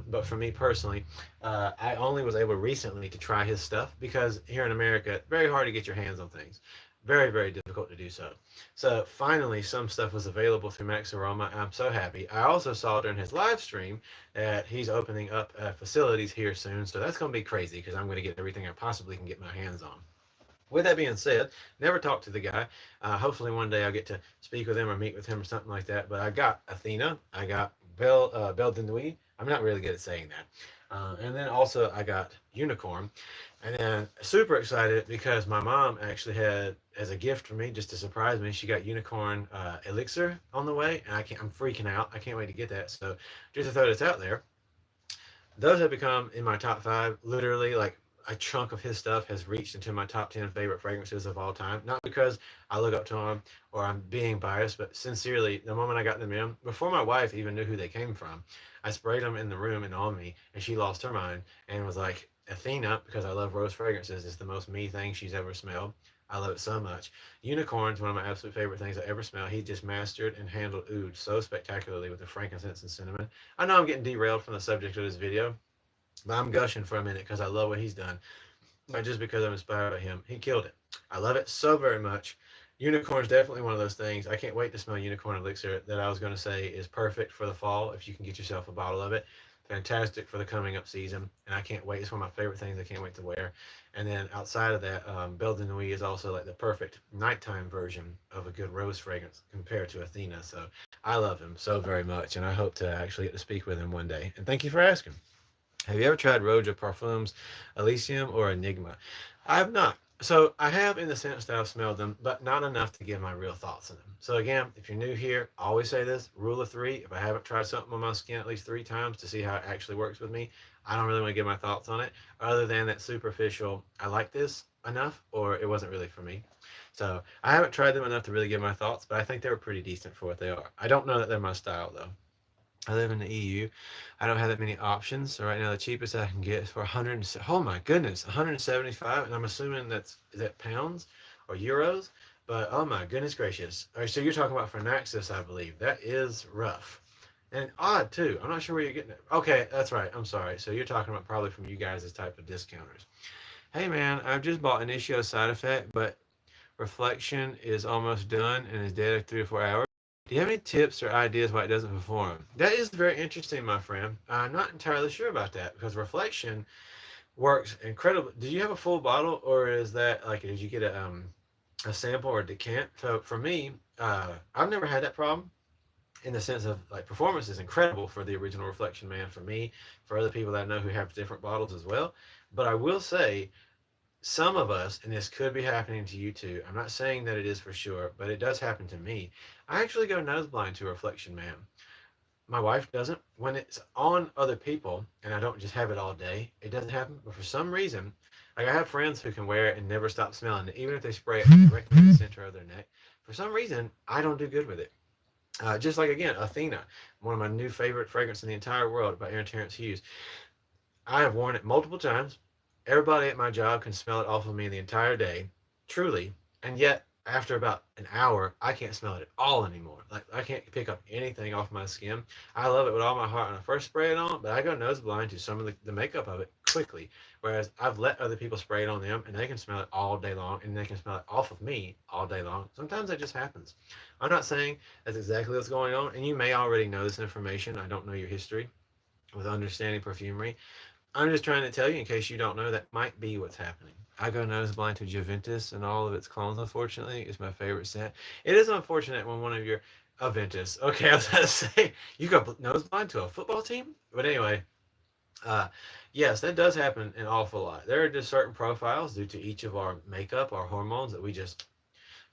But for me personally, I only was able recently to try his stuff because here in America, very hard to get your hands on things. Very, very difficult to do so. So finally, some stuff was available through Max Aroma. I'm so happy. I also saw during his live stream that he's opening up facilities here soon. So that's going to be crazy because I'm going to get everything I possibly can get my hands on. With that being said, never talked to the guy. Hopefully one day I'll get to speak with him or meet with him or something like that. But I got Athena. I got Belle de Nuit. I'm not really good at saying that. And then also I got Unicorn. And then super excited because my mom actually had, as a gift for me, just to surprise me, she got Unicorn Elixir on the way. And I'm freaking out. I can't wait to get that. So just to throw this out there, those have become in my top five. Literally, like a chunk of his stuff has reached into my top 10 favorite fragrances of all time. Not because I look up to him or I'm being biased, but sincerely, the moment I got them in, before my wife even knew who they came from, I sprayed them in the room and on me, and she lost her mind and was like, Athena, because I love rose fragrances, is the most me thing she's ever smelled. I love it so much. Unicorn's one of my absolute favorite things I ever smell. He just mastered and handled oud so spectacularly with the frankincense and cinnamon. I know I'm getting derailed from the subject of this video, but I'm gushing for a minute because I love what he's done. Not just because I'm inspired by him. He killed it. I love it so very much. Unicorn is definitely one of those things. I can't wait to smell Unicorn Elixir that I was going to say is perfect for the fall if you can get yourself a bottle of it. Fantastic for the coming up season. And I can't wait. It's one of my favorite things I can't wait to wear. And then outside of that, Belle de Nuit is also like the perfect nighttime version of a good rose fragrance compared to Athena. So I love him so very much. And I hope to actually get to speak with him one day. And thank you for asking. Have you ever tried Roja Parfums, Elysium, or Enigma? I have not. So I have in the sense that I've smelled them, but not enough to give my real thoughts on them. So again, if you're new here, I always say this, rule of three. If I haven't tried something on my skin at least 3 times to see how it actually works with me, I don't really want to give my thoughts on it, other than that superficial, I like this enough, or it wasn't really for me. So I haven't tried them enough to really give my thoughts, but I think they were pretty decent for what they are. I don't know that they're my style though. I live in the EU. I don't have that many options. So right now, the cheapest I can get is for 100. Oh my goodness, 175, and I'm assuming is that pounds or euros. But oh my goodness gracious! All right, so you're talking about for Naxos, I believe. That is rough and odd too. I'm not sure where you're getting it. Okay, that's right. I'm sorry. So you're talking about probably from you guys as type of discounters. Hey man, I've just bought Initio side effect, but reflection is almost done and is dead at 3 to 4 hours. Do you have any tips or ideas why it doesn't perform? That is very interesting, my friend. I'm not entirely sure about that because reflection works incredible. Did you have a full bottle, or is that like did you get a sample or a decant? So for me, I've never had that problem in the sense of like performance is incredible for the original Reflection Man for me, for other people that I know who have different bottles as well. But I will say some of us, and this could be happening to you too. I'm not saying that it is for sure, but it does happen to me. I actually go nose blind to Reflection Man. My wife doesn't. When it's on other people and I don't just have it all day, it doesn't happen. But for some reason, like I have friends who can wear it and never stop smelling it, even if they spray it directly in the center of their neck. For some reason, I don't do good with it. Just like again, Athena, one of my new favorite fragrances in the entire world by Aaron Terrence Hughes. I have worn it multiple times. Everybody at my job can smell it off of me the entire day, truly. And yet, after about an hour, I can't smell it at all anymore. Like I can't pick up anything off my skin. I love it with all my heart when I first spray it on, but I go nose blind to some of the makeup of it quickly. Whereas I've let other people spray it on them, and they can smell it all day long, and they can smell it off of me all day long. Sometimes that just happens. I'm not saying that's exactly what's going on, and you may already know this information. I don't know your history with understanding perfumery. I'm just trying to tell you in case you don't know that might be what's happening. I go nose blind to Juventus and all of its clones, unfortunately. It's my favorite scent. It is unfortunate when one of your Aventus. Okay, I was going to say you go nose blind to a football team? But anyway, uh, yes, that does happen an awful lot. There are just certain profiles due to each of our makeup, our hormones that we just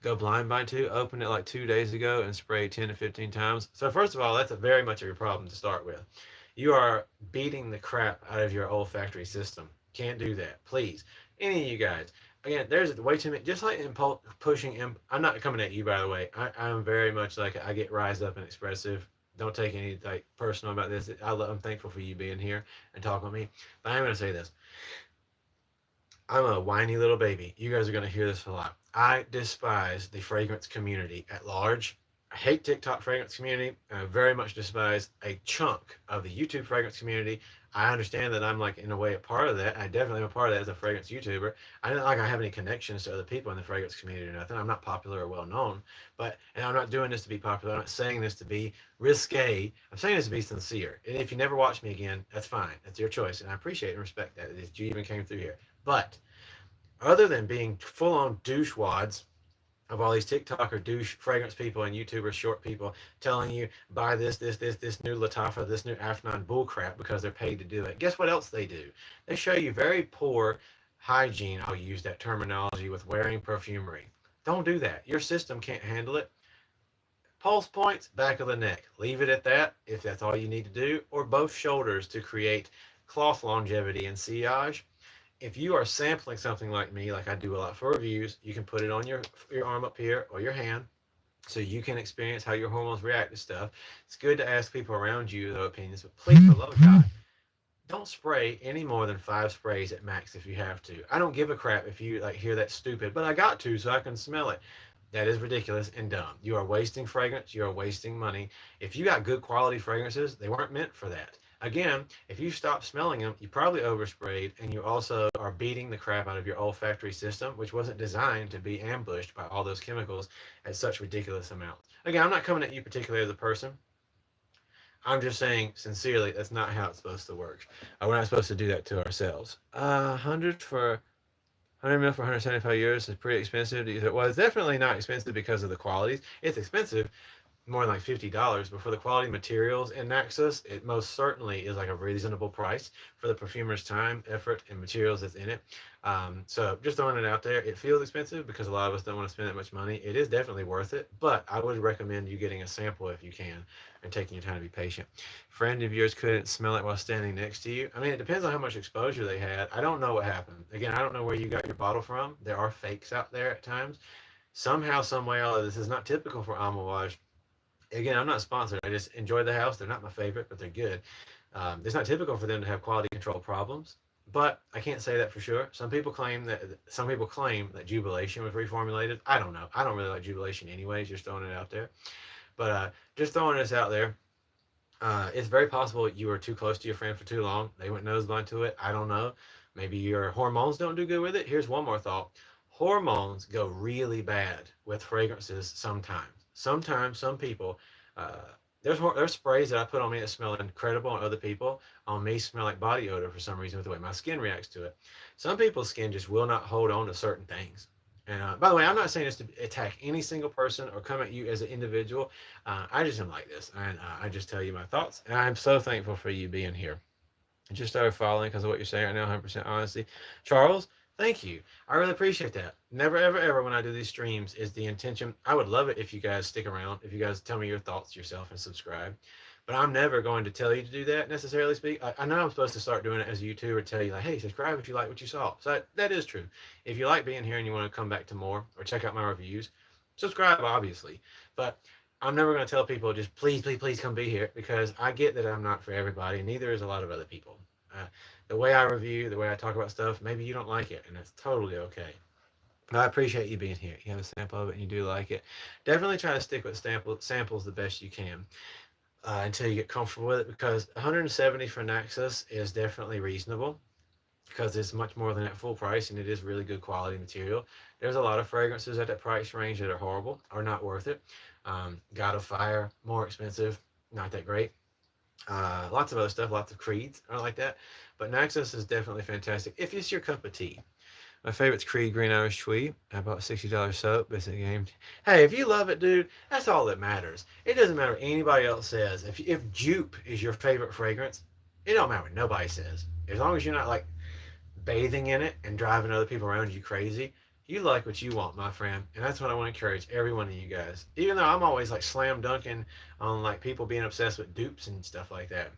go blind by to. Opened it like 2 days ago and sprayed 10 to 15 times. So first of all, that's a very much of your problem to start with. You are beating the crap out of your olfactory system. Can't do that, please. Any of you guys. Again, there's way too many. Just like pushing. I'm not coming at you, by the way. I'm very much like I get rised up and expressive. Don't take any like personal about this. I'm thankful for you being here and talking with me. But I'm going to say this. I'm a whiny little baby. You guys are going to hear this a lot. I despise the fragrance community at large. I hate TikTok fragrance community. I very much despise a chunk of the YouTube fragrance community. I understand that I'm like in a way a part of that. I definitely am a part of that as a fragrance YouTuber. I don't like I have any connections to other people in the fragrance community or nothing. I'm not popular or well known, but and I'm not doing this to be popular. I'm not saying this to be risque. I'm saying this to be sincere. And if you never watch me again, that's fine. That's your choice, and I appreciate and respect that you even came through here. But other than being full on douche wads of all these TikToker douche fragrance people and YouTubers, short people telling you buy this new Latafa, this new Afnan bullcrap because they're paid to do it. Guess what else they do? They show you very poor hygiene. I'll use that terminology with wearing perfumery. Don't do that. Your system can't handle it. Pulse points, back of the neck. Leave it at that if that's all you need to do, or both shoulders to create cloth longevity and sillage. If you are sampling something like me, like I do a lot for reviews, you can put it on your arm up here or your hand so you can experience how your hormones react to stuff. It's good to ask people around you their opinions, but please, for the love of God, don't spray any more than 5 sprays at max if you have to. I don't give a crap if you like hear that stupid, but I got to so I can smell it. That is ridiculous and dumb. You are wasting fragrance. You are wasting money. If you got good quality fragrances, they weren't meant for that. Again, if you stop smelling them, you probably oversprayed, and you also are beating the crap out of your olfactory system, which wasn't designed to be ambushed by all those chemicals at such ridiculous amounts. Again, I'm not coming at you particularly as a person. I'm just saying sincerely, that's not how it's supposed to work. We're not supposed to do that to ourselves. 100 mil for 175 euros is pretty expensive. Well, it's definitely not expensive because of the qualities. It's expensive, more than like $50, but for the quality materials in Naxos, it most certainly is like a reasonable price for the perfumer's time, effort, and materials that's in it. So just throwing it out there, it feels expensive because a lot of us don't want to spend that much money. It is definitely worth it, but I would recommend you getting a sample if you can and taking your time to be patient. Friend of yours couldn't smell it while standing next to you. I mean, it depends on how much exposure they had. I don't know what happened. Again, I don't know where you got your bottle from. There are fakes out there at times. Somehow, some way, all of this is not typical for Amouage. Again, I'm not sponsored. I just enjoy the house. They're not my favorite, but they're good. It's not typical for them to have quality control problems, but I can't say that for sure. Some people claim that Jubilation was reformulated. I don't know. I don't really like Jubilation anyways. Just throwing it out there. But just throwing this out there, it's very possible you were too close to your friend for too long. They went nose blind to it. I don't know. Maybe your hormones don't do good with it. Here's one more thought. Hormones go really bad with fragrances sometimes. sometimes some people, uh, there's sprays that I put on me that smell incredible on other people. On me, smell like body odor for some reason with the way my skin reacts to it. Some people's skin just will not hold on to certain things. And by the way, I'm not saying this to attack any single person or come at you as an individual. I just am like this, and I just tell you my thoughts. And I'm so thankful for you being here. I just started following because of what you're saying right now, 100% honesty. Charles, thank you. I really appreciate that. Never, ever, ever when I do these streams is the intention. I would love it if you guys stick around, if you guys tell me your thoughts yourself and subscribe. But I'm never going to tell you to do that necessarily. I know I'm supposed to start doing it as a YouTuber, tell you like, hey, subscribe if you like what you saw. So that is true. If you like being here and you want to come back to more or check out my reviews, subscribe obviously. But I'm never going to tell people just please, please, please come be here because I get that I'm not for everybody. Neither is a lot of other people. Uh, the way I review, the way I talk about stuff, maybe you don't like it, and that's totally okay. But I appreciate you being here. You have a sample of it and you do like it. Definitely try to stick with samples the best you can until you get comfortable with it because 170 for Naxos is definitely reasonable because it's much more than at full price and it is really good quality material. There's a lot of fragrances at that price range that are horrible or not worth it. God of Fire, more expensive, not that great. Lots of other stuff, lots of creeds are like that. But Naxos is definitely fantastic if it's your cup of tea. My favorite's Creed Green Irish Tweed. I bought $60 soap. It's a game. Hey, if you love it, dude, that's all that matters. It doesn't matter what anybody else says. If Jupe is your favorite fragrance, it don't matter what nobody says. As long as you're not like bathing in it and driving other people around you crazy, you like what you want, my friend. And that's what I want to encourage every one of you guys. Even though I'm always like slam dunking on like people being obsessed with dupes and stuff like that.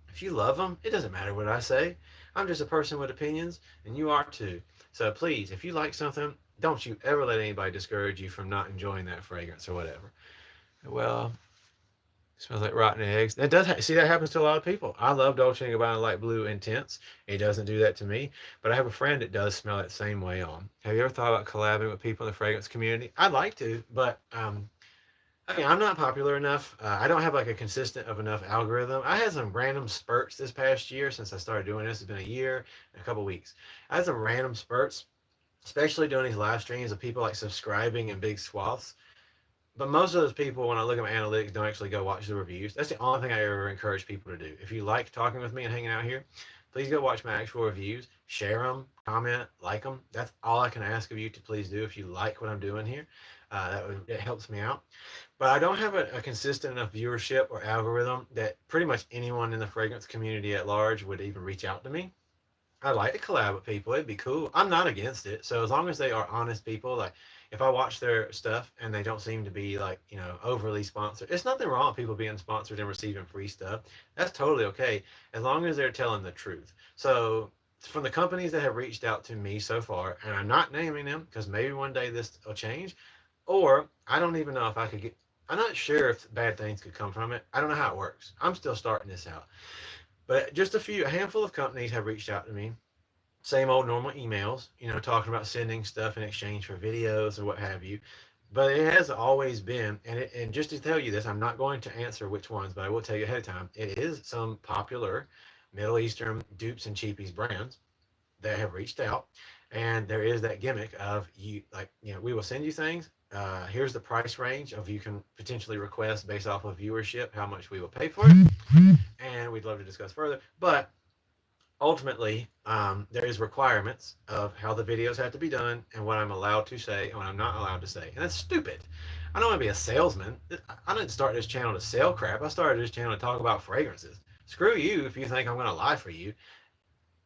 If you love them, it doesn't matter what I say. I'm just a person with opinions, and you are too. So please, if you like something, don't you ever let anybody discourage you from not enjoying that fragrance or whatever. Well, it smells like rotten eggs. That does see that happens to a lot of people. I love Dolce and Gabbana Light Blue Intense. It doesn't do that to me, but I have a friend that does smell that same way on. Have you ever thought about collabing with people in the fragrance community? I'd like to, but I mean, I'm not popular enough. I don't have like a consistent of enough algorithm. I had some random spurts this past year since I started doing this. It's been a year and a couple weeks. I had some random spurts, especially doing these live streams of people like subscribing in big swaths. But most of those people, when I look at my analytics, don't actually go watch the reviews. That's the only thing I ever encourage people to do. If you like talking with me and hanging out here, please go watch my actual reviews, share them, comment, like them. That's all I can ask of you to please do if you like what I'm doing here. It helps me out. But I don't have a consistent enough viewership or algorithm that pretty much anyone in the fragrance community at large would even reach out to me. I'd like to collab with people. It'd be cool. I'm not against it. So as long as they are honest people, like if I watch their stuff and they don't seem to be like, overly sponsored, it's nothing wrong with people being sponsored and receiving free stuff. That's totally okay as long as they're telling the truth. So from the companies that have reached out to me so far, and I'm not naming them because maybe one day this will change, or I don't even know if I could get, I'm not sure if bad things could come from it. I don't know how it works. I'm still starting this out. But just a handful of companies have reached out to me. Same old normal emails, talking about sending stuff in exchange for videos or what have you. But it has always been, and just to tell you this, I'm not going to answer which ones, but I will tell you ahead of time. It is some popular Middle Eastern dupes and cheapies brands that have reached out, and there is that gimmick of we will send you things. Here's the price range of you can potentially request based off of viewership how much we will pay for it, and we'd love to discuss further. But ultimately, there is requirements of how the videos have to be done and what I'm allowed to say and what I'm not allowed to say. And that's stupid. I don't want to be a salesman. I didn't start this channel to sell crap. I started this channel to talk about fragrances. Screw you if you think I'm going to lie for you.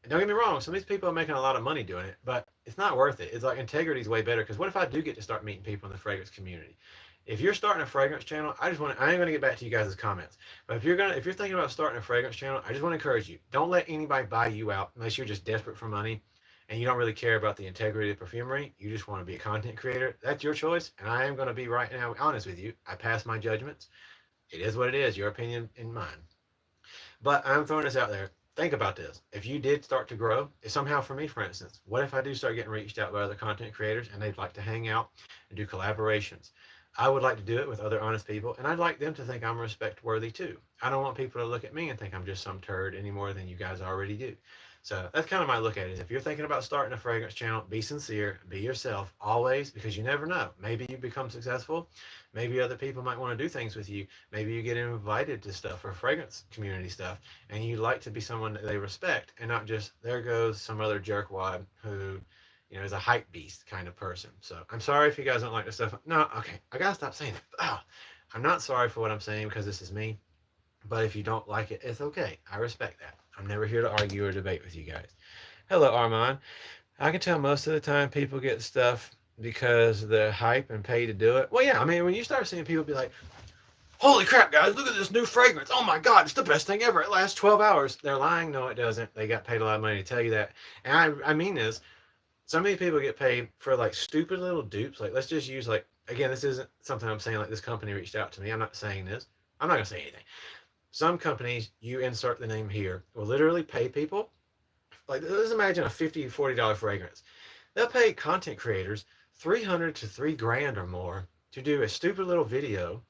Don't get me wrong, some of these people are making a lot of money doing it, but it's not worth it. It's like integrity is way better because what if I do get to start meeting people in the fragrance community? If you're starting a fragrance channel, I ain't gonna get back to you guys' comments. But if you're thinking about starting a fragrance channel, I just want to encourage you. Don't let anybody buy you out unless you're just desperate for money and you don't really care about the integrity of perfumery. You just want to be a content creator. That's your choice. And I am gonna be right now honest with you. I pass my judgments. It is what it is, your opinion and mine. But I'm throwing this out there. Think about this. If you did start to grow, somehow for me, for instance, what if I do start getting reached out by other content creators and they'd like to hang out and do collaborations? I would like to do it with other honest people, and I'd like them to think I'm respect worthy too. I don't want people to look at me and think I'm just some turd any more than you guys already do. So that's kind of my look at it. If you're thinking about starting a fragrance channel, be sincere, be yourself always, because you never know. Maybe you become successful. Maybe other people might want to do things with you. Maybe you get invited to stuff or fragrance community stuff, and you like to be someone that they respect and not just there goes some other jerkwad who, is a hype beast kind of person. So I'm sorry if you guys don't like the stuff. No, okay, I gotta stop saying it. Oh, I'm not sorry for what I'm saying because this is me. But if you don't like it, it's okay. I respect that. I'm never here to argue or debate with you guys. Hello, Armand. I can tell most of the time people get stuff because they're hype and pay to do it. Well, yeah, I mean, when you start seeing people be like, holy crap, guys, look at this new fragrance. Oh my God, it's the best thing ever. It lasts 12 hours. They're lying. No, it doesn't. They got paid a lot of money to tell you that. And I mean this. So many people get paid for like stupid little dupes. Like, let's just use, like, again, this isn't something I'm saying like this company reached out to me. I'm not saying this. I'm not going to say anything. Some companies, you insert the name here, will literally pay people. Like, let's imagine a $50, $40 fragrance. They'll pay content creators 300 to 3 grand or more to do a stupid little video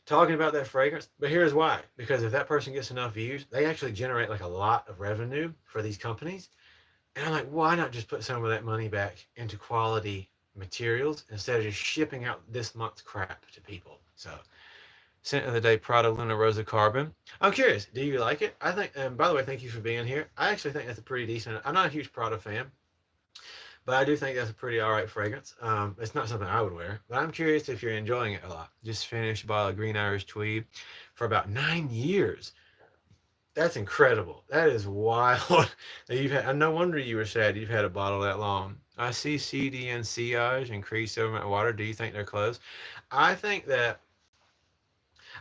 talking about that fragrance. But here's why. Because if that person gets enough views, they actually generate like a lot of revenue for these companies. And I'm like, why not just put some of that money back into quality materials instead of just shipping out this month's crap to people? So, scent of the day, Prada Luna Rosa Carbon. I'm curious, do you like it? I think, and by the way, thank you for being here. I actually think that's a pretty decent, I'm not a huge Prada fan, but I do think that's a pretty all right fragrance. It's not something I would wear, but I'm curious if you're enjoying it a lot. Just finished bottle of Green Irish Tweed for about 9 years. That's incredible. That is wild. That you've had. No wonder you were sad. You've had a bottle that long. I see CD and Sillage and Crease Overnight Water. Do you think they're close? I think that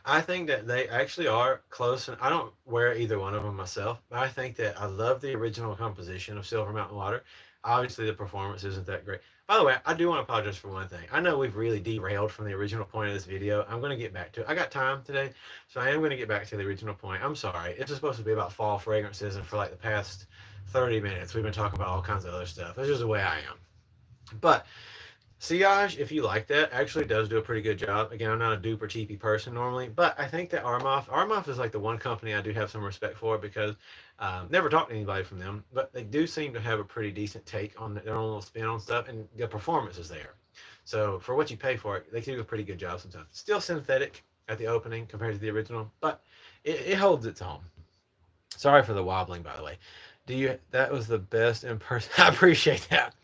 I think that they actually are close, and I don't wear either one of them myself. But I think that I love the original composition of Silver Mountain Water. Obviously, the performance isn't that great. By the way, I do want to apologize for one thing. I know we've really derailed from the original point of this video. I'm going to get back to it. I got time today, so I am going to get back to the original point. I'm sorry. It's supposed to be about fall fragrances, and for like the past 30 minutes, we've been talking about all kinds of other stuff. That's just the way I am. But Sillage, if you like that, actually does do a pretty good job. Again, I'm not a dupe or cheapy person normally, but I think that Armaf is like the one company I do have some respect for because never talked to anybody from them, but they do seem to have a pretty decent take on their own little spin on stuff, and the performance is there. So for what you pay for it, they do a pretty good job sometimes. Still synthetic at the opening compared to the original, but it holds its own. Sorry for the wobbling, by the way. That was the best in person. I appreciate that.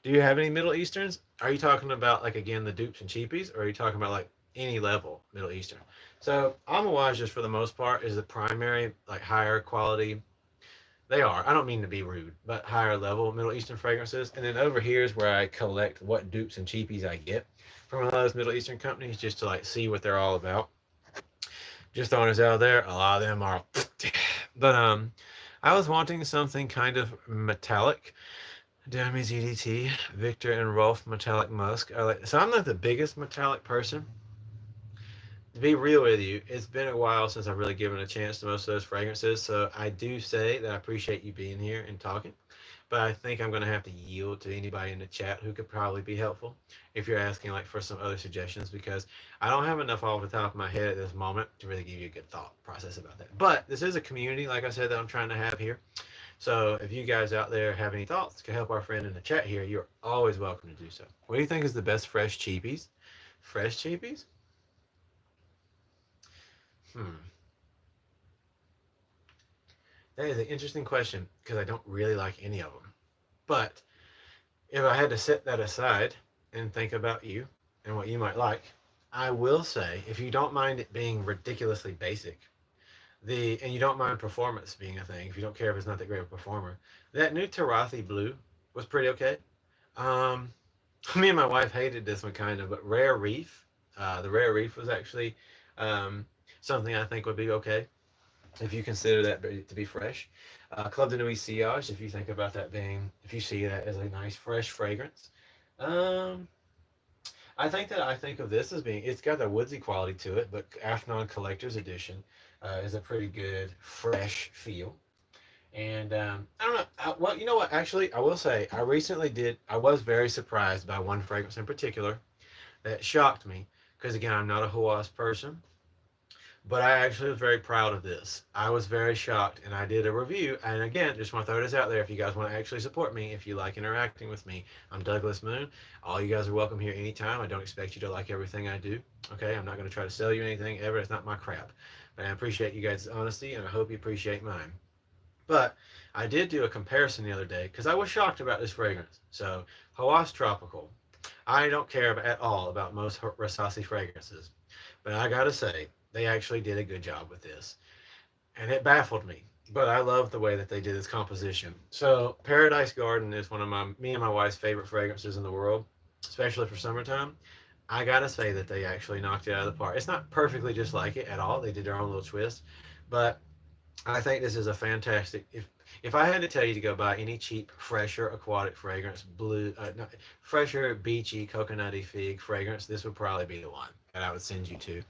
Do you have any Middle Easterns? Are you talking about like again the dupes and cheapies, or are you talking about like any level Middle Eastern? So Amouage, just for the most part, is the primary like higher quality. They are. I don't mean to be rude, but higher level Middle Eastern fragrances. And then over here is where I collect what dupes and cheapies I get from one of those Middle Eastern companies, just to like see what they're all about. Just throwing this out there, a lot of them are. But I was wanting something kind of metallic. Demi's EDT, Victor and Rolf Metallic Musk. So I'm not the biggest metallic person. To be real with you, it's been a while since I've really given a chance to most of those fragrances. So I do say that I appreciate you being here and talking. But I think I'm going to have to yield to anybody in the chat who could probably be helpful if you're asking like for some other suggestions, because I don't have enough off the top of my head at this moment to really give you a good thought process about that. But this is a community, like I said, that I'm trying to have here. So if you guys out there have any thoughts to help our friend in the chat here, you're always welcome to do so. What do you think is the best fresh cheapies? Fresh cheapies? That is an interesting question because I don't really like any of them. But if I had to set that aside and think about you and what you might like, I will say, if you don't mind it being ridiculously basic, and you don't mind performance being a thing, if you don't care if it's not that great of a performer, that new Tarathi Blue was pretty okay. Um, Me and my wife hated this one kind of, but Rare Reef, the Rare Reef was actually um, something I think would be okay if you consider that to be fresh. Club de Nuit Sillage, if you think about that being, if you see that as a nice fresh fragrance. Um, I think of this as being, it's got a woodsy quality to it, but Afnon Collector's Edition is a pretty good fresh feel. And I don't know. Well, you know what? Actually, I will say I recently did. I was very surprised by one fragrance in particular that shocked me because again, I'm not a Hawas person, But I actually was very proud of this. I was very shocked, and I did a review. And again, just want to throw this out there. If you guys want to actually support me, if you like interacting with me, I'm Douglas Moon. All you guys are welcome here anytime. I don't expect you to like everything I do. Okay, I'm not going to try to sell you anything ever. It's not my crap. But I appreciate you guys' honesty, and I hope you appreciate mine. But I did do a comparison the other day because I was shocked about this fragrance. So, Hawas Tropical. I don't care at all about most Versace fragrances, but I gotta say, they actually did a good job with this. And it baffled me. But I love the way that they did this composition. So, Paradise Garden is one of me and my wife's favorite fragrances in the world, especially for summertime. I gotta say that they actually knocked it out of the park. It's not perfectly just like it at all. They did their own little twist, but I think this is a fantastic. If I had to tell you to go buy any cheap, fresher aquatic fragrance, fresher, beachy, coconutty fig fragrance, this would probably be the one that I would send you to.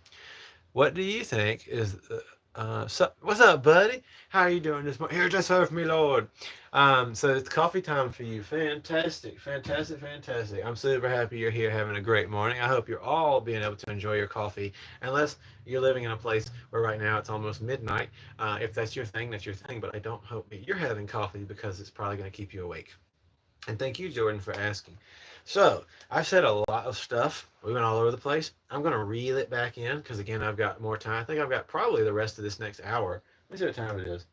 What do you think is what's up, buddy? How are you doing this morning? Here, just serve me, Lord. So it's coffee time for you. Fantastic, fantastic, fantastic. I'm super happy you're here having a great morning. I hope you're all being able to enjoy your coffee, unless you're living in a place where right now it's almost midnight. If that's your thing, that's your thing. But I don't hope that you're having coffee because it's probably going to keep you awake. And thank you, Jordan, for asking. So, I've said a lot of stuff. We went all over the place. I'm going to reel it back in because, again, I've got more time. I think I've got probably the rest of this next hour. Let me see what time it is.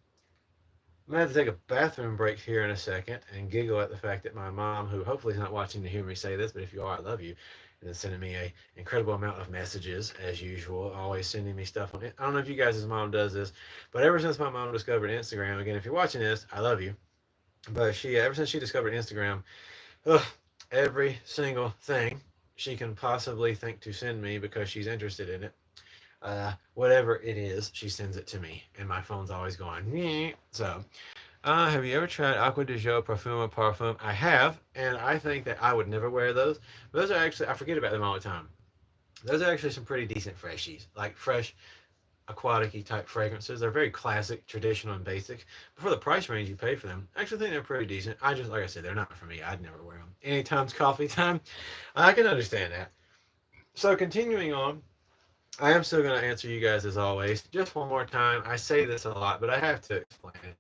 I'm going to have to take a bathroom break here in a second and giggle at the fact that my mom, who hopefully is not watching to hear me say this, but if you are, I love you, and then sending me a incredible amount of messages as usual, always sending me stuff on it. I don't know if you guys' mom does this, but ever since my mom discovered Instagram, again, if you're watching this, I love you. But ever since she discovered Instagram, ugh, every single thing she can possibly think to send me because she's interested in it. Whatever it is, she sends it to me, and my phone's always going. Nyeh. So, have you ever tried Aqua de Joe Parfum Parfum? I have, and I think that I would never wear those. Those are actually I forget about them all the time. Those are actually some pretty decent freshies, like fresh aquatic type fragrances. They're very classic, traditional, and basic. But for the price range you pay for them, I actually think they're pretty decent. I just, like I said, they're not for me. I'd never wear them. Anytime's coffee time. I can understand that. So continuing on, I am still going to answer you guys as always. Just one more time. I say this a lot, but I have to explain it.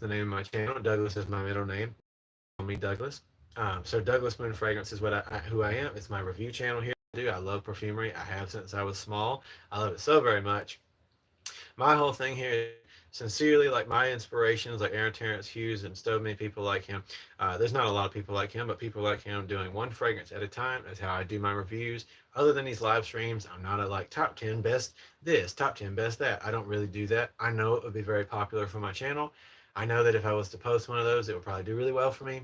The name of my channel. Douglas is my middle name. Call me Douglas. So Douglas Moon Fragrance is who I am. It's my review channel here. I love perfumery. I have since I was small. I love it so very much. My whole thing here is sincerely like my inspirations, like Aaron Terrence Hughes and so many people like him. There's not a lot of people like him, but people like him doing one fragrance at a time. That's how I do my reviews. Other than these live streams, I'm not a like top 10 best this, top 10 best that. I don't really do that. I know it would be very popular for my channel. I know that if I was to post one of those, it would probably do really well for me.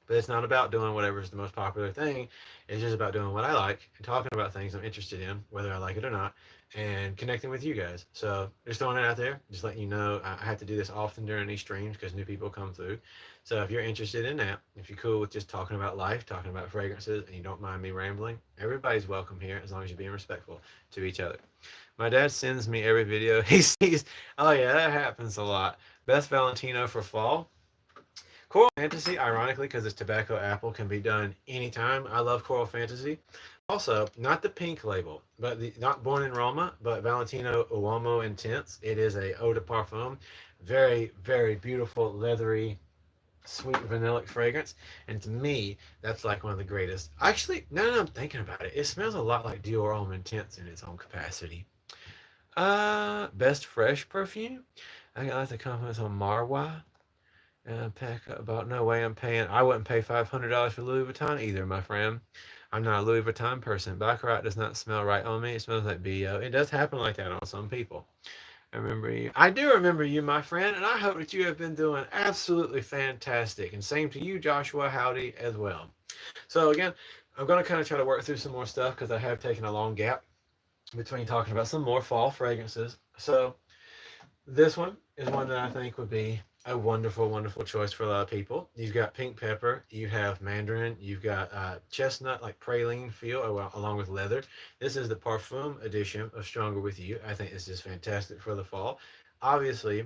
But it's not about doing whatever is the most popular thing. It's just about doing what I like and talking about things I'm interested in, whether I like it or not, and connecting with you guys. So just throwing it out there, just letting you know I have to do this often during these streams because new people come through. So if you're interested in that, if you're cool with just talking about life, talking about fragrances, and you don't mind me rambling, everybody's welcome here as long as you're being respectful to each other. My dad sends me every video he sees. Oh yeah, that happens a lot. Best Valentino for fall. Coral Fantasy, ironically, because it's tobacco apple, can be done anytime. I love Coral Fantasy. Also, not the pink label, but not Born in Roma, but Valentino Uomo Intense. It is a eau de parfum, very, very beautiful, leathery, sweet vanillic fragrance. And to me, that's like one of the greatest. Actually, now that I'm thinking about it, it smells a lot like Dior Homme Intense in its own capacity. Best fresh perfume. I got lots of compliments on Marwa. Pack about no way I'm paying. I wouldn't pay $500 for Louis Vuitton either, my friend. I'm not a Louis Vuitton person. Baccarat does not smell right on me. It smells like BO. It does happen like that on some people. I remember you. I do remember you, my friend, and I hope that you have been doing absolutely fantastic. And same to you, Joshua. Howdy as well. So again, I'm going to kind of try to work through some more stuff because I have taken a long gap between talking about some more fall fragrances. So this one is one that I think would be a wonderful, wonderful choice for a lot of people. You've got pink pepper, you have mandarin, you've got chestnut, like praline feel, along with leather. This is the Parfum edition of Stronger With You. I think this is fantastic for the fall. Obviously,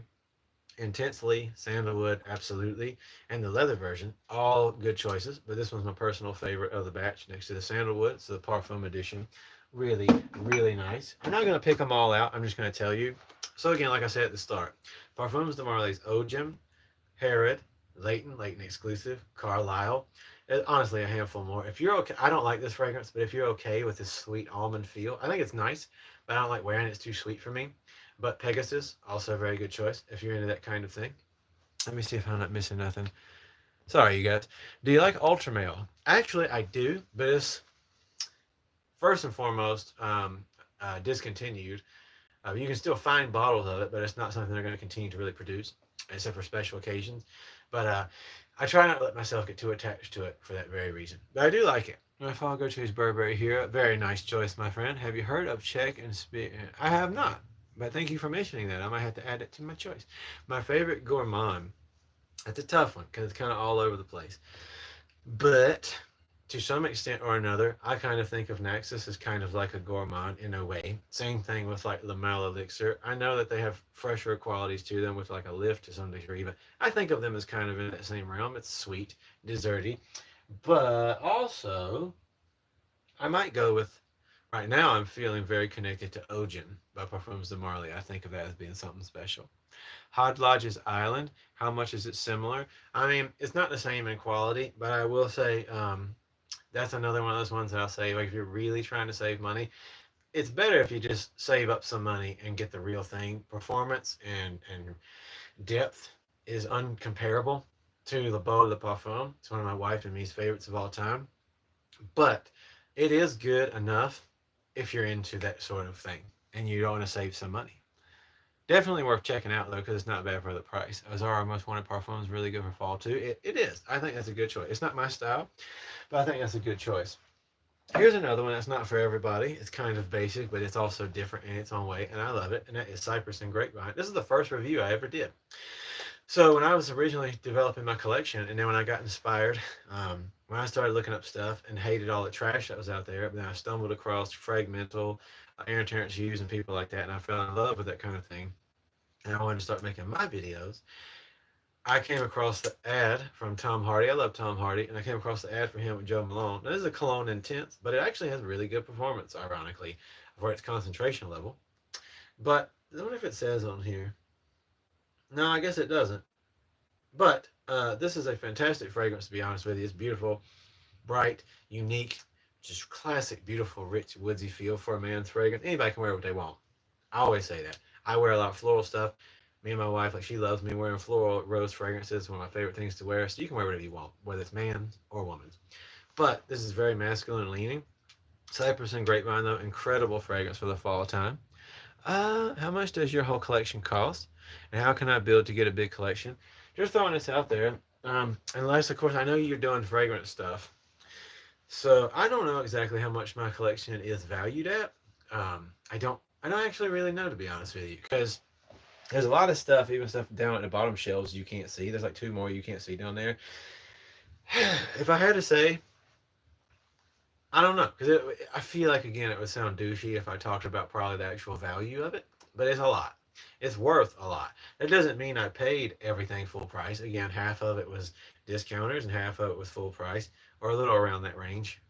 Intensely, Sandalwood, absolutely, and the leather version, all good choices. But this one's my personal favorite of the batch, next to the Sandalwood. So the Parfum edition, really, really nice. I'm not gonna pick them all out. I'm just gonna tell you. So again, like I said at the start, Parfums de Marly's Ogem, Herod, Leighton exclusive, Carlisle. Honestly, a handful more. If you're okay, I don't like this fragrance, but if you're okay with this sweet almond feel, I think it's nice, but I don't like wearing it. It's too sweet for me. But Pegasus, also a very good choice if you're into that kind of thing. Let me see if I'm not missing nothing. Sorry, you guys. Do you like Ultramail? Actually, I do, but it's first and foremost discontinued. You can still find bottles of it, but it's not something they're going to continue to really produce, except for special occasions. But I try not to let myself get too attached to it for that very reason. But I do like it. If I'll go to his Burberry here, very nice choice, my friend. Have you heard of Check and Speak? I have not, but thank you for mentioning that. I might have to add it to my choice. My favorite Gourmand. That's a tough one because it's kind of all over the place. But to some extent or another, I kind of think of Naxos as kind of like a gourmand in a way. Same thing with like Le Mal Elixir. I know that they have fresher qualities to them with like a lift to some degree, but I think of them as kind of in that same realm. It's sweet, desserty, but also I might go with. Right now, I'm feeling very connected to Ogen by Parfums de Marly. I think of that as being something special. Hod Lodge's Island. How much is it similar? I mean, it's not the same in quality, but I will say that's another one of those ones that I'll say, like, if you're really trying to save money, it's better if you just save up some money and get the real thing. Performance and depth is uncomparable to the Beau de Parfum. It's one of my wife and me's favorites of all time. But it is good enough if you're into that sort of thing and you don't want to save some money. Definitely worth checking out though, because it's not bad for the price. Azara Most Wanted Parfum is really good for fall too. It is. I think that's a good choice. It's not my style, but I think that's a good choice. Here's another one that's not for everybody. It's kind of basic, but it's also different in its own way, and I love it. And that is Cypress and Grapevine. This is the first review I ever did. So when I was originally developing my collection, and then when I got inspired, when I started looking up stuff and hated all the trash that was out there, but then I stumbled across Fragmental, Aaron Terrence Hughes, and people like that, and I fell in love with that kind of thing. And I wanted to start making my videos. I came across the ad from Tom Hardy. I love Tom Hardy, and I came across the ad for him with Joe Malone. Now, this is a cologne intense, but it actually has really good performance, ironically, for its concentration level. But I wonder if it says on here. No, I guess it doesn't. But this is a fantastic fragrance, to be honest with you. It's beautiful, bright, unique, just classic, beautiful, rich, woodsy feel for a man's fragrance. Anybody can wear what they want. I always say that. I wear a lot of floral stuff. Me and my wife, like she loves me wearing floral rose fragrances. It's one of my favorite things to wear. So you can wear whatever you want, whether it's man's or woman's. But this is very masculine leaning. Cypress and Grapevine, though, incredible fragrance for the fall time. How much does your whole collection cost? And how can I build to get a big collection? Just throwing this out there. Unless, of course, I know you're doing fragrance stuff. So I don't know exactly how much my collection is valued at. I don't actually really know, to be honest with you, because there's a lot of stuff, even stuff down at the bottom shelves you can't see. There's like two more you can't see down there. If I had to say, I don't know, because I feel like again it would sound douchey if I talked about probably the actual value of it, but it's a lot. It's worth a lot. That doesn't mean I paid everything full price. Again, half of it was discounters and half of it was full price, or a little around that range.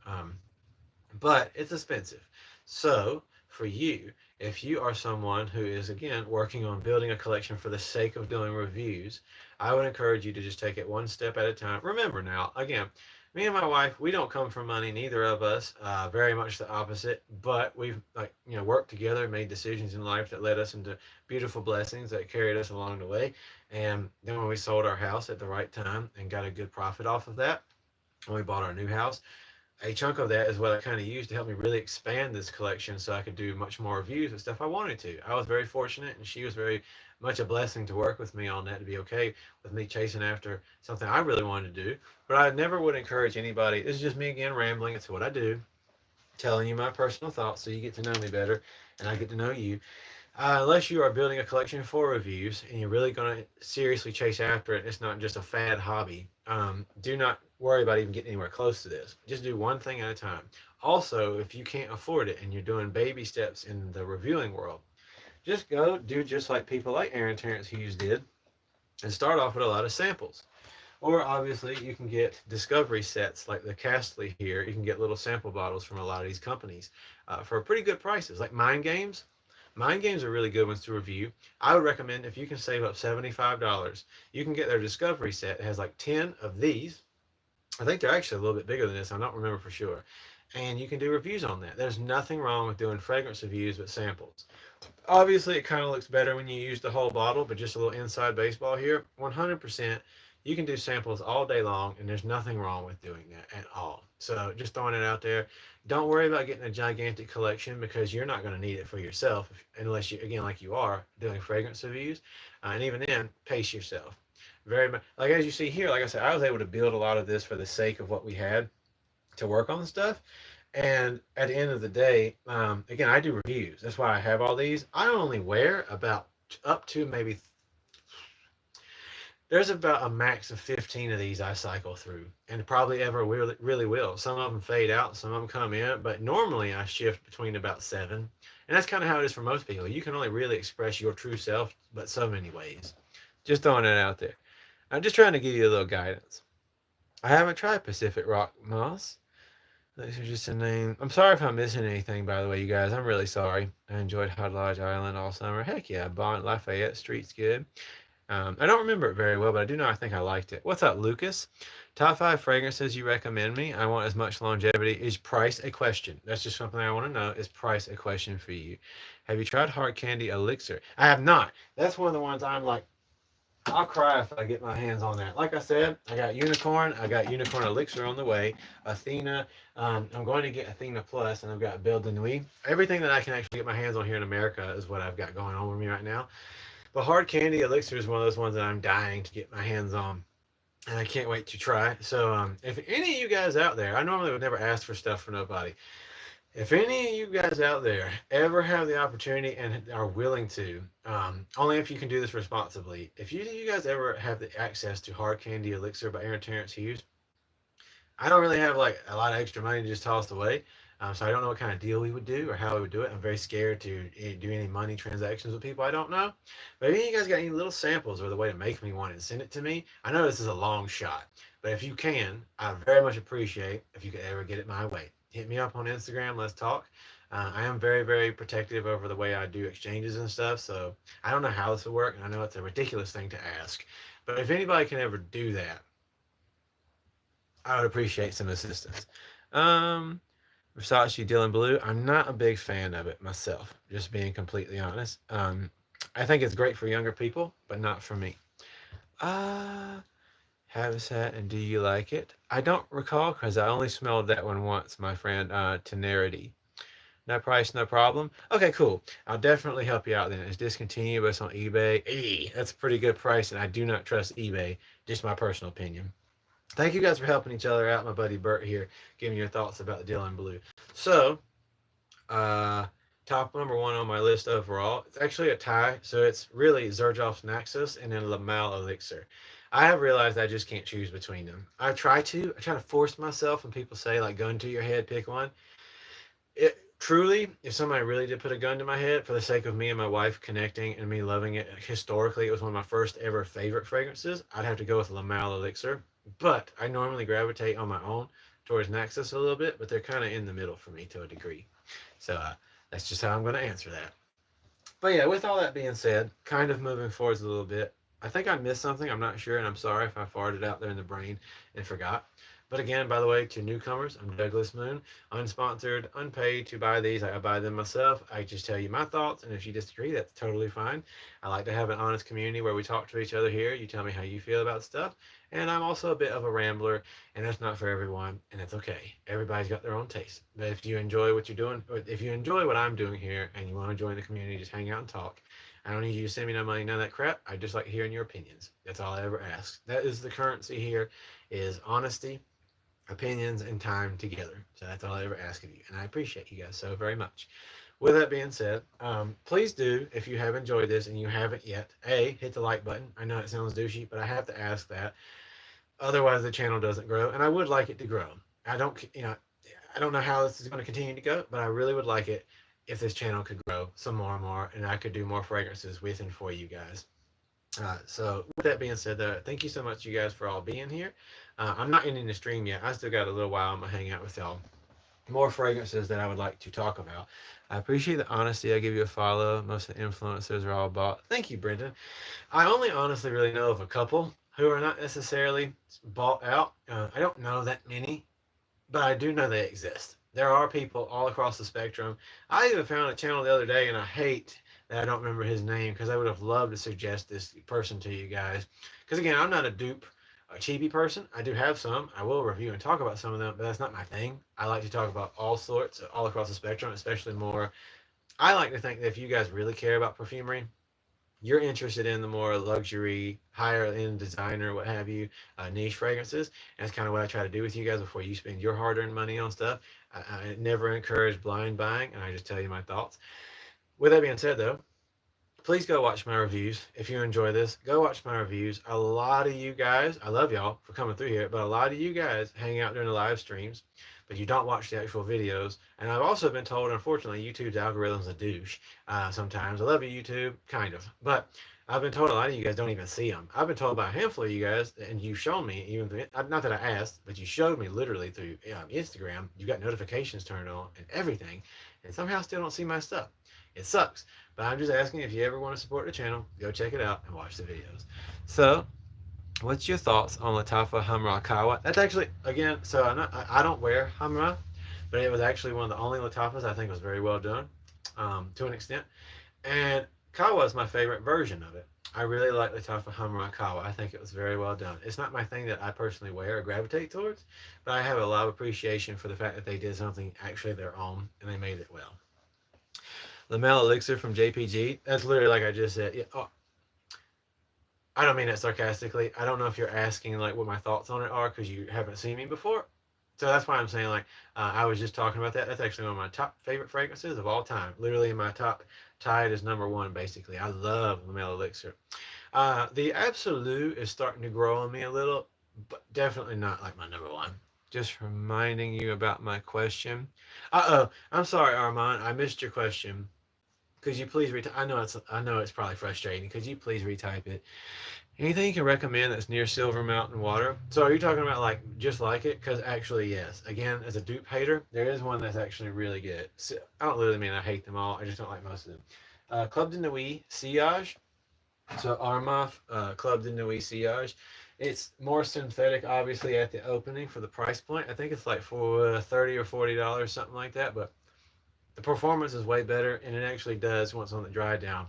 But it's expensive. So for you, if you are someone who is again working on building a collection for the sake of doing reviews, I would encourage you to just take it one step at a time. Remember now, again, me and my wife, we don't come from money, neither of us. Very much the opposite. But we've worked together, made decisions in life that led us into beautiful blessings that carried us along the way. And then when we sold our house at the right time and got a good profit off of that, when we bought our new house, a chunk of that is what I kind of used to help me really expand this collection so I could do much more reviews and stuff I wanted to. I was very fortunate, and she was very much a blessing to work with me on that, to be okay with me chasing after something I really wanted to do. But I never would encourage anybody. This is just me again rambling. It's what I do, telling you my personal thoughts so you get to know me better and I get to know you. Unless you are building a collection for reviews and you're really going to seriously chase after it, it's not just a fad hobby. Do not worry about even getting anywhere close to this. Just do one thing at a time. Also, if you can't afford it and you're doing baby steps in the reviewing world, just go do just like people like Aaron Terrence Hughes did and start off with a lot of samples. Or obviously, you can get discovery sets like the Castly here. You can get little sample bottles from a lot of these companies for pretty good prices. Like Mind Games. Mind Games are really good ones to review. I would recommend if you can save up $75, you can get their discovery set. It has like 10 of these. I think they're actually a little bit bigger than this. I don't remember for sure. And you can do reviews on that. There's nothing wrong with doing fragrance reviews with samples. Obviously, it kind of looks better when you use the whole bottle, but just a little inside baseball here. 100%, you can do samples all day long, and there's nothing wrong with doing that at all. So, just throwing it out there. Don't worry about getting a gigantic collection because you're not going to need it for yourself unless you, again, like you are doing fragrance reviews. And even then, pace yourself. Very much like as you see here, like I said, I was able to build a lot of this for the sake of what we had to work on stuff. And at the end of the day, again, I do reviews. That's why I have all these. I only wear about up to maybe there's about a max of 15 of these I cycle through, and probably ever really will. Some of them fade out, some of them come in, but normally I shift between about seven. And that's kind of how it is for most people. You can only really express your true self, but so many ways. Just throwing it out there. I'm just trying to give you a little guidance. I haven't tried Pacific Rock Moss. Those are just a name. I'm sorry if I'm missing anything, by the way, you guys. I'm really sorry. I enjoyed Hot Lodge Island all summer. Heck yeah, Bond Lafayette Street's good. I don't remember it very well, but I do know I think I liked it. What's up, Lucas? Top five fragrances you recommend me? I want as much longevity. Is price a question? That's just something I want to know. Is price a question for you? Have you tried Hard Candy Elixir? I have not. That's one of the ones I'm like, I'll cry if I get my hands on that. Like I said, I got Unicorn. I got Unicorn Elixir on the way. Athena. I'm going to get Athena Plus, and I've got Belle de Nuit. Everything that I can actually get my hands on here in America is what I've got going on with me right now. The Hard Candy Elixir is one of those ones that I'm dying to get my hands on, and I can't wait to try. So, if any of you guys out there, I normally would never ask for stuff for nobody. If any of you guys out there ever have the opportunity and are willing to, only if you can do this responsibly, if you guys ever have the access to Hard Candy Elixir by Aaron Terrence Hughes, I don't really have like a lot of extra money to just toss away. So I don't know what kind of deal we would do or how we would do it. I'm very scared to do any money transactions with people I don't know. But if you guys got any little samples or the way to make me one and send it to me, I know this is a long shot, but if you can, I very much appreciate if you could ever get it my way. Hit me up on Instagram. Let's talk. I am very, very protective over the way I do exchanges and stuff. So I don't know how this will work, and I know it's a ridiculous thing to ask. But if anybody can ever do that, I would appreciate some assistance. Um, Versace Dylan Blue. I'm not a big fan of it myself, just being completely honest. I think it's great for younger people, but not for me. Uh, Habitat and Do You Like It? I don't recall because I only smelled that one once, my friend. Tenerity. No price, no problem. Okay, cool. I'll definitely help you out then. It's discontinued, but it's on eBay. That's a pretty good price, and I do not trust eBay. Just my personal opinion. Thank you guys for helping each other out. My buddy Bert here, giving your thoughts about the Dylan Blue. So, uh, top number one on my list overall. It's actually a tie. So it's really Xerjoff's Naxos and then Lamal Elixir. I have realized I just can't choose between them. I try to force myself when people say like gun to your head, pick one. It truly, if somebody really did put a gun to my head for the sake of me and my wife connecting and me loving it historically, it was one of my first ever favorite fragrances. I'd have to go with Lamal Elixir, but I normally gravitate on my own towards Naxos a little bit, but they're kind of in the middle for me to a degree. So that's just how I'm going to answer that. But yeah, with all that being said, kind of moving forwards a little bit, I think I missed something. I'm not sure, and I'm sorry if I farted out there in the brain and forgot. But again, by the way, to newcomers, I'm Douglas Moon, unsponsored, unpaid to buy these. I buy them myself. I just tell you my thoughts, and if you disagree, that's totally fine. I like to have an honest community where we talk to each other here. You tell me how you feel about stuff. And I'm also a bit of a rambler, and that's not for everyone, and that's okay. Everybody's got their own taste. But if you enjoy what you're doing, or if you enjoy what I'm doing here, and you want to join the community, just hang out and talk. I don't need you to send me no money, none of that crap. I just like hearing your opinions. That's all I ever ask. That is the currency here, is honesty, opinions, and time together. So that's all I ever ask of you. And I appreciate you guys so very much. With that being said, please do, if you have enjoyed this and you haven't yet, hit the like button. I know it sounds douchey, but I have to ask that. Otherwise, the channel doesn't grow, and I would like it to grow. I don't, I don't know how this is going to continue to go, but I really would like it if this channel could grow some more and more, and I could do more fragrances with and for you guys. So with that being said, though, thank you so much, you guys, for all being here. I'm not ending the stream yet. I still got a little while. I'm gonna hang out with y'all. More fragrances that I would like to talk about. I appreciate the honesty. I give you a follow. Most of the influencers are all bought. Thank you, Brendan. I only honestly really know of a couple who are not necessarily bought out. I don't know that many, but I do know they exist. There are people all across the spectrum. I even found a channel the other day, and I hate that I don't remember his name because I would have loved to suggest this person to you guys. Because again, I'm not a dupe, a cheapy person. I do have some. I will review and talk about some of them, but that's not my thing. I like to talk about all sorts, all across the spectrum, especially more. I like to think that if you guys really care about perfumery, you're interested in the more luxury, higher end designer, what have you, niche fragrances. And that's kind of what I try to do with you guys before you spend your hard earned money on stuff. I never encourage blind buying, and I just tell you my thoughts. With that being said, though, please go watch my reviews. If you enjoy this, go watch my reviews. A lot of you guys, I love y'all for coming through here, but a lot of you guys hang out during the live streams, but you don't watch the actual videos. And I've also been told, unfortunately, YouTube's algorithm's a douche sometimes. I love you, YouTube, kind of. But I've been told a lot of you guys don't even see them. I've been told by a handful of you guys, and you've shown me, even not that I asked, but you showed me literally through Instagram. You got notifications turned on and everything, and somehow still don't see my stuff. It sucks. But I'm just asking if you ever want to support the channel, go check it out and watch the videos. So, what's your thoughts on Latafa Hamra Kawa? That's actually, again, so I don't wear Hamra, but it was actually one of the only Latafas I think was very well done to an extent. And Kawa is my favorite version of it. I really like Latafa Hamra Kawa. I think it was very well done. It's not my thing that I personally wear or gravitate towards, but I have a lot of appreciation for the fact that they did something actually their own and they made it well. Lamel Elixir from JPG. That's literally like I just said. Yeah, oh, I don't mean that sarcastically. I don't know if you're asking like what my thoughts on it are because you haven't seen me before. So that's why I'm saying like I was just talking about that. That's actually one of my top favorite fragrances of all time. Literally in my top, tied as number one basically. I love Lamel Elixir. The Absolute is starting to grow on me a little, but definitely not like my number one. Just reminding you about my question. Uh oh, I'm sorry, Armand. I missed your question. Could you please retype? I know it's probably frustrating. Could you please retype it? Anything you can recommend that's near Silver Mountain water? So are you talking about like just like it? Because actually, yes. Again, as a dupe hater, there is one that's actually really good. So, I don't literally mean I hate them all. I just don't like most of them. Club de Nuit Sillage. So Armaf Club de Nuit Sillage. It's more synthetic, obviously, at the opening for the price point. I think it's like for $30 or $40, something like that. But the performance is way better, and it actually does once on the dry down,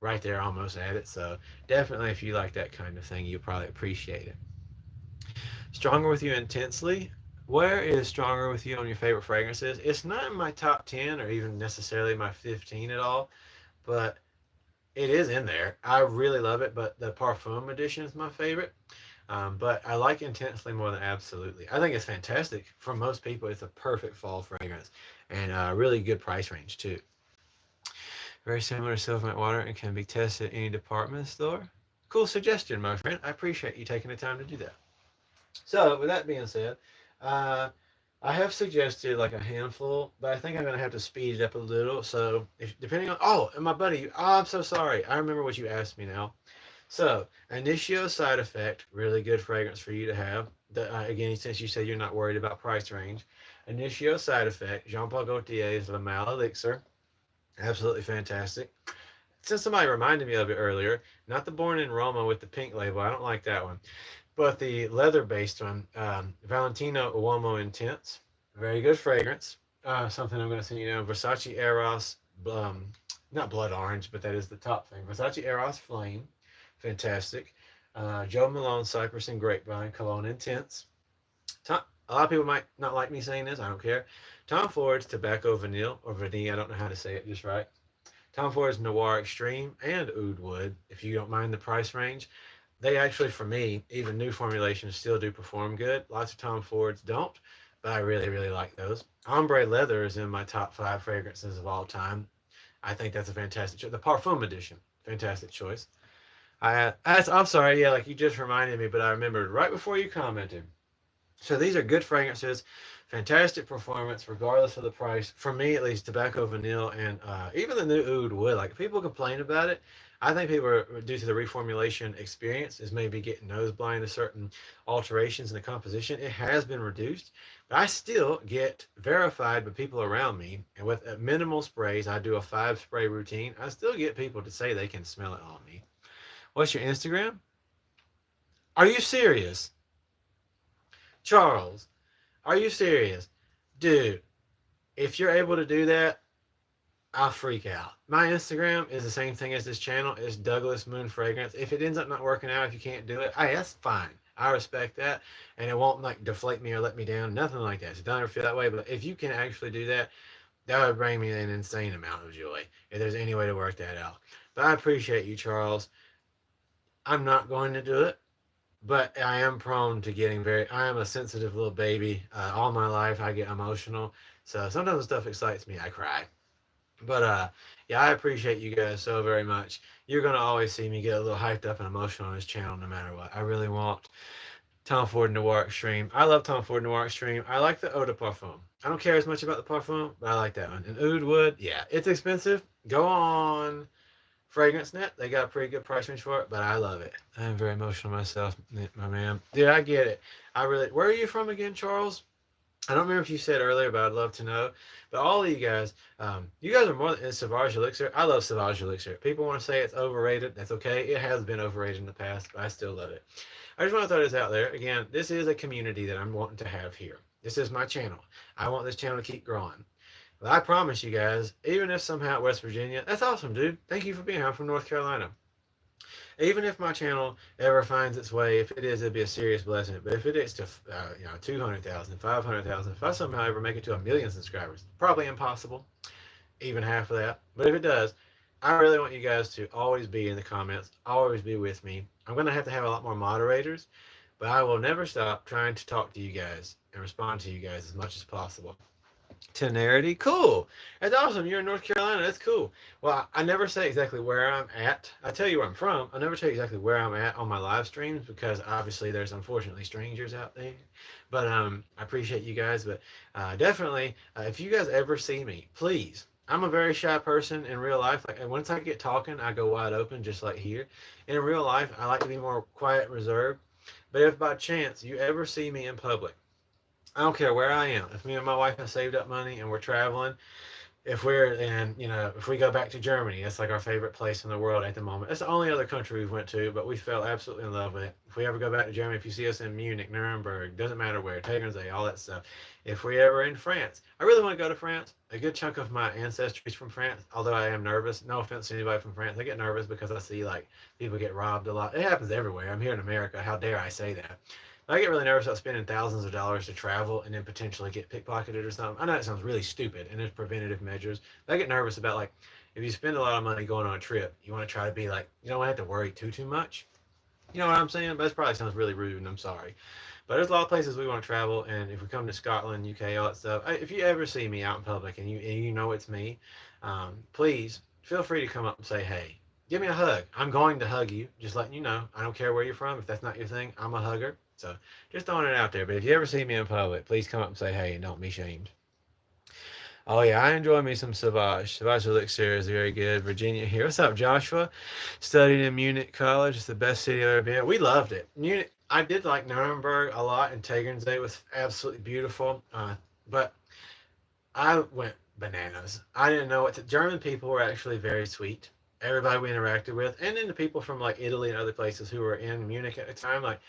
right there almost at it. So definitely, if you like that kind of thing, you'll probably appreciate it. Stronger with You Intensely. Where is Stronger with You on your favorite fragrances? It's not in my top 10 or even necessarily my 15 at all, but it is in there. I really love it, but the Parfum edition is my favorite. But I like Intensely more than Absolutely. I think it's fantastic. For most people, it's a perfect fall fragrance and a really good price range too. Very similar to Silver Mint Water and can be tested at any department store. Cool suggestion, my friend. I appreciate you taking the time to do that. So, with that being said, uh, I have suggested like a handful, but I think I'm gonna have to speed it up a little. So, if depending on and my buddy, I'm so sorry. I remember what you asked me now. So, Initio Side Effect, really good fragrance for you to have. Again, since you said you're not worried about price range, Initio Side Effect, Jean Paul Gaultier's Le Mal Elixir, absolutely fantastic. Since somebody reminded me of it earlier, not the Born in Roma with the pink label, I don't like that one, but the leather-based one, Valentino Uomo Intense, very good fragrance. Something I'm going to send you now, Versace Eros, not blood orange, but that is the top thing. Versace Eros Flame, fantastic. Joe Malone Cypress and Grapevine Cologne Intense. A lot of people might not like me saying this. I don't care. Tom Ford's Tobacco Vanille or Vanille. I don't know how to say it just right. Tom Ford's Noir Extreme and Oud Wood. If you don't mind the price range, they actually, for me, even new formulations still do perform good. Lots of Tom Fords don't, but I really, really like those. Ombre Leather is in my top 5 fragrances of all time. I think that's a fantastic choice. The Parfum edition, fantastic choice. I'm sorry, yeah, like you just reminded me, but I remembered right before you commented. So these are good fragrances Fantastic performance, regardless of the price. For me, at least, tobacco vanilla and even the new oud wood. Like people complain about it. I think people are due to the reformulation experience is maybe getting nose blind to certain alterations in the composition. It has been reduced, but I still get verified by people around me. And with minimal sprays, I do a 5 spray routine. I still get people to say they can smell it on me. What's your Instagram? Are you serious, Charles? Are you serious, dude? If you're able to do that, I'll freak out. My Instagram is the same thing as this channel. It's Douglas Moon Fragrance. If it ends up not working out, if you can't do it, hey, that's fine. I respect that, and it won't like deflate me or let me down. Nothing like that. So don't ever feel that way. But if you can actually do that, that would bring me an insane amount of joy. If there's any way to work that out. But I appreciate you, Charles. I'm not going to do it, but I am prone to getting very. I am a sensitive little baby. All my life, I get emotional. So sometimes when stuff excites me, I cry. But yeah, I appreciate you guys so very much. You're gonna always see me get a little hyped up and emotional on this channel, no matter what. I really want Tom Ford Noir Extreme. I love Tom Ford Noir Extreme. I like the Eau de Parfum. I don't care as much about the Parfum, but I like that one. And Oud Wood, yeah, it's expensive. Go on Fragrance Net. They got a pretty good price range for it, but I love it. I'm very emotional myself, my man. Dude, I get it. I really. Where are you from again, Charles? I don't remember if you said earlier, but I'd love to know. But all of you guys are more than Sauvage Elixir. I love Sauvage Elixir. People want to say it's overrated. That's okay. It has been overrated in the past, but I still love it. I just want to throw this out there. Again, this is a community that I'm wanting to have here. This is my channel. I want this channel to keep growing. But I promise you guys, even if somehow West Virginia, that's awesome, dude. Thank you for being here. I'm from North Carolina. Even if my channel ever finds its way, if it is, it'd be a serious blessing. But if it is to 200,000, 500,000, if I somehow ever make it to 1 million subscribers, probably impossible, even half of that. But if it does, I really want you guys to always be in the comments, always be with me. I'm going to have a lot more moderators, but I will never stop trying to talk to you guys and respond to you guys as much as possible. Tenerity, cool. That's awesome. You're in North Carolina. That's cool. Well, I never say exactly where I'm at. I tell you where I'm from. I never tell you exactly where I'm at on my live streams because obviously there's unfortunately strangers out there. But I appreciate you guys. But definitely, if you guys ever see me, please. I'm a very shy person in real life. Like once I get talking, I go wide open, just like here. In real life, I like to be more quiet and reserved. But if by chance you ever see me in public, I don't care where I am. If me and my wife have saved up money and we're traveling, if we're in, if we go back to Germany, that's like our favorite place in the world at the moment. It's the only other country we've went to, but we fell absolutely in love with it. If we ever go back to Germany, if you see us in Munich, Nuremberg, doesn't matter where, Tegernsee, all that stuff. If we ever in France, I really want to go to France. A good chunk of my ancestry is from France, although I am nervous. No offense to anybody from France. I get nervous because I see like people get robbed a lot. It happens everywhere. I'm here in America. How dare I say that? I get really nervous about spending thousands of dollars to travel and then potentially get pickpocketed or something. I know it sounds really stupid, and there's preventative measures. But I get nervous about like if you spend a lot of money going on a trip, you want to try to be like you don't have to worry too much. You know what I'm saying? But this probably sounds really rude, and I'm sorry. But there's a lot of places we want to travel, and if we come to Scotland, UK, all that stuff. If you ever see me out in public and you know it's me, please feel free to come up and say hey. Give me a hug. I'm going to hug you. Just letting you know. I don't care where you're from. If that's not your thing, I'm a hugger. So just throwing it out there. But if you ever see me in public, please come up and say hey and don't be shamed. Oh yeah, I enjoy me some Sauvage. Sauvage Elixir is very good. Virginia here. What's up, Joshua? Studied in Munich College. It's the best city I've ever been. We loved it. Munich. I did like Nuremberg a lot, and Tegernsee was absolutely beautiful. But I went bananas. I didn't know what to. German people were actually very sweet. Everybody we interacted with, and then the people from like Italy and other places who were in Munich at the time, like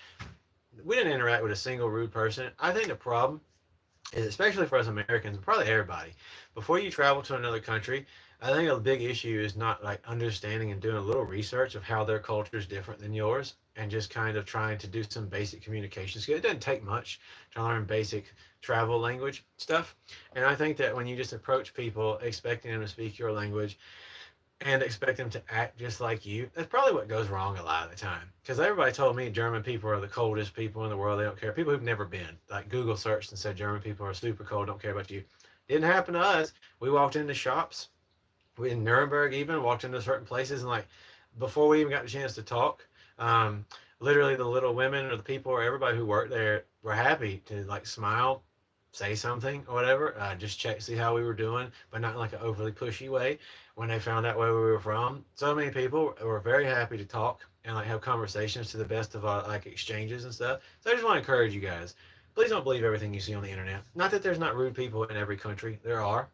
we didn't interact with a single rude person. I think the problem is, especially for us Americans, but probably everybody, before you travel to another country, I think a big issue is not like understanding and doing a little research of how their culture is different than yours, and just kind of trying to do some basic communication skills. It doesn't take much to learn basic travel language stuff, and I think that when you just approach people expecting them to speak your language and expect them to act just like you. That's probably what goes wrong a lot of the time. Because everybody told me German people are the coldest people in the world. They don't care. People who've never been. Like Google searched and said German people are super cold, don't care about you. Didn't happen to us. We walked into shops. We in Nuremberg even walked into certain places and like before we even got the chance to talk, um, literally the little women or the people or everybody who worked there were happy to like smile, say something or whatever, just check, see how we were doing, but not in like an overly pushy way. When they found out where we were from, so many people were very happy to talk and like have conversations to the best of our like exchanges and stuff. So I just want to encourage you guys. Please don't believe everything you see on the internet. Not that there's not rude people in every country. There are,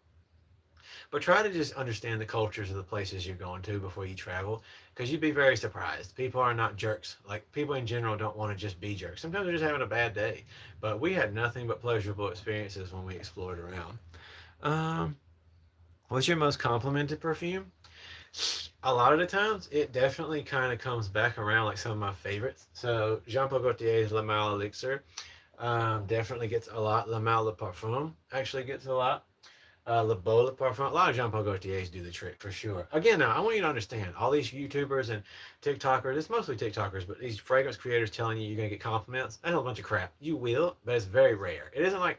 but try to just understand the cultures of the places you're going to before you travel, because you'd be very surprised. People are not jerks. Like, people in general don't want to just be jerks. Sometimes they're just having a bad day. But we had nothing but pleasurable experiences when we explored around. Um, what's your most complimented perfume? A lot of the times, it definitely kind of comes back around like some of my favorites. So, Jean Paul Gaultier's La Mal Elixir definitely gets a lot. La Mal Le Parfum actually gets a lot. Le Beau Le Parfum. A lot of Jean Paul Gaultiers do the trick for sure. Again, now I want you to understand all these YouTubers and TikTokers. It's mostly TikTokers, but these fragrance creators telling you you're gonna get compliments. That's a bunch of crap. You will, but it's very rare. It isn't like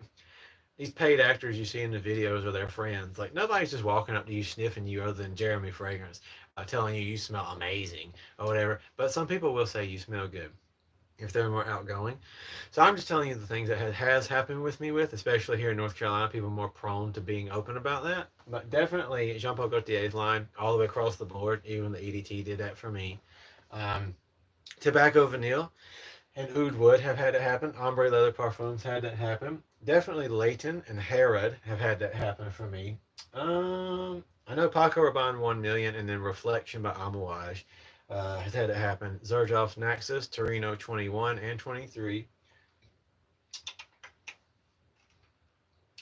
these paid actors you see in the videos or their friends. Like, nobody's just walking up to you sniffing you other than Jeremy Fragrance, telling you smell amazing or whatever. But some people will say you smell good if they're more outgoing. So I'm just telling you the things that has happened with me with, especially here in North Carolina, people are more prone to being open about that. But definitely Jean Paul Gaultier's line all the way across the board, even the EDT did that for me. Um, Tobacco Vanille and Oud Wood have had that happen. Ombre Leather Parfums had that happen. Definitely Leighton and Harrod have had that happen for me. I know Paco Rabanne 1 million and then Reflection by Amouage has had it happen. Xerjoff's Naxos, Torino 21 and 23.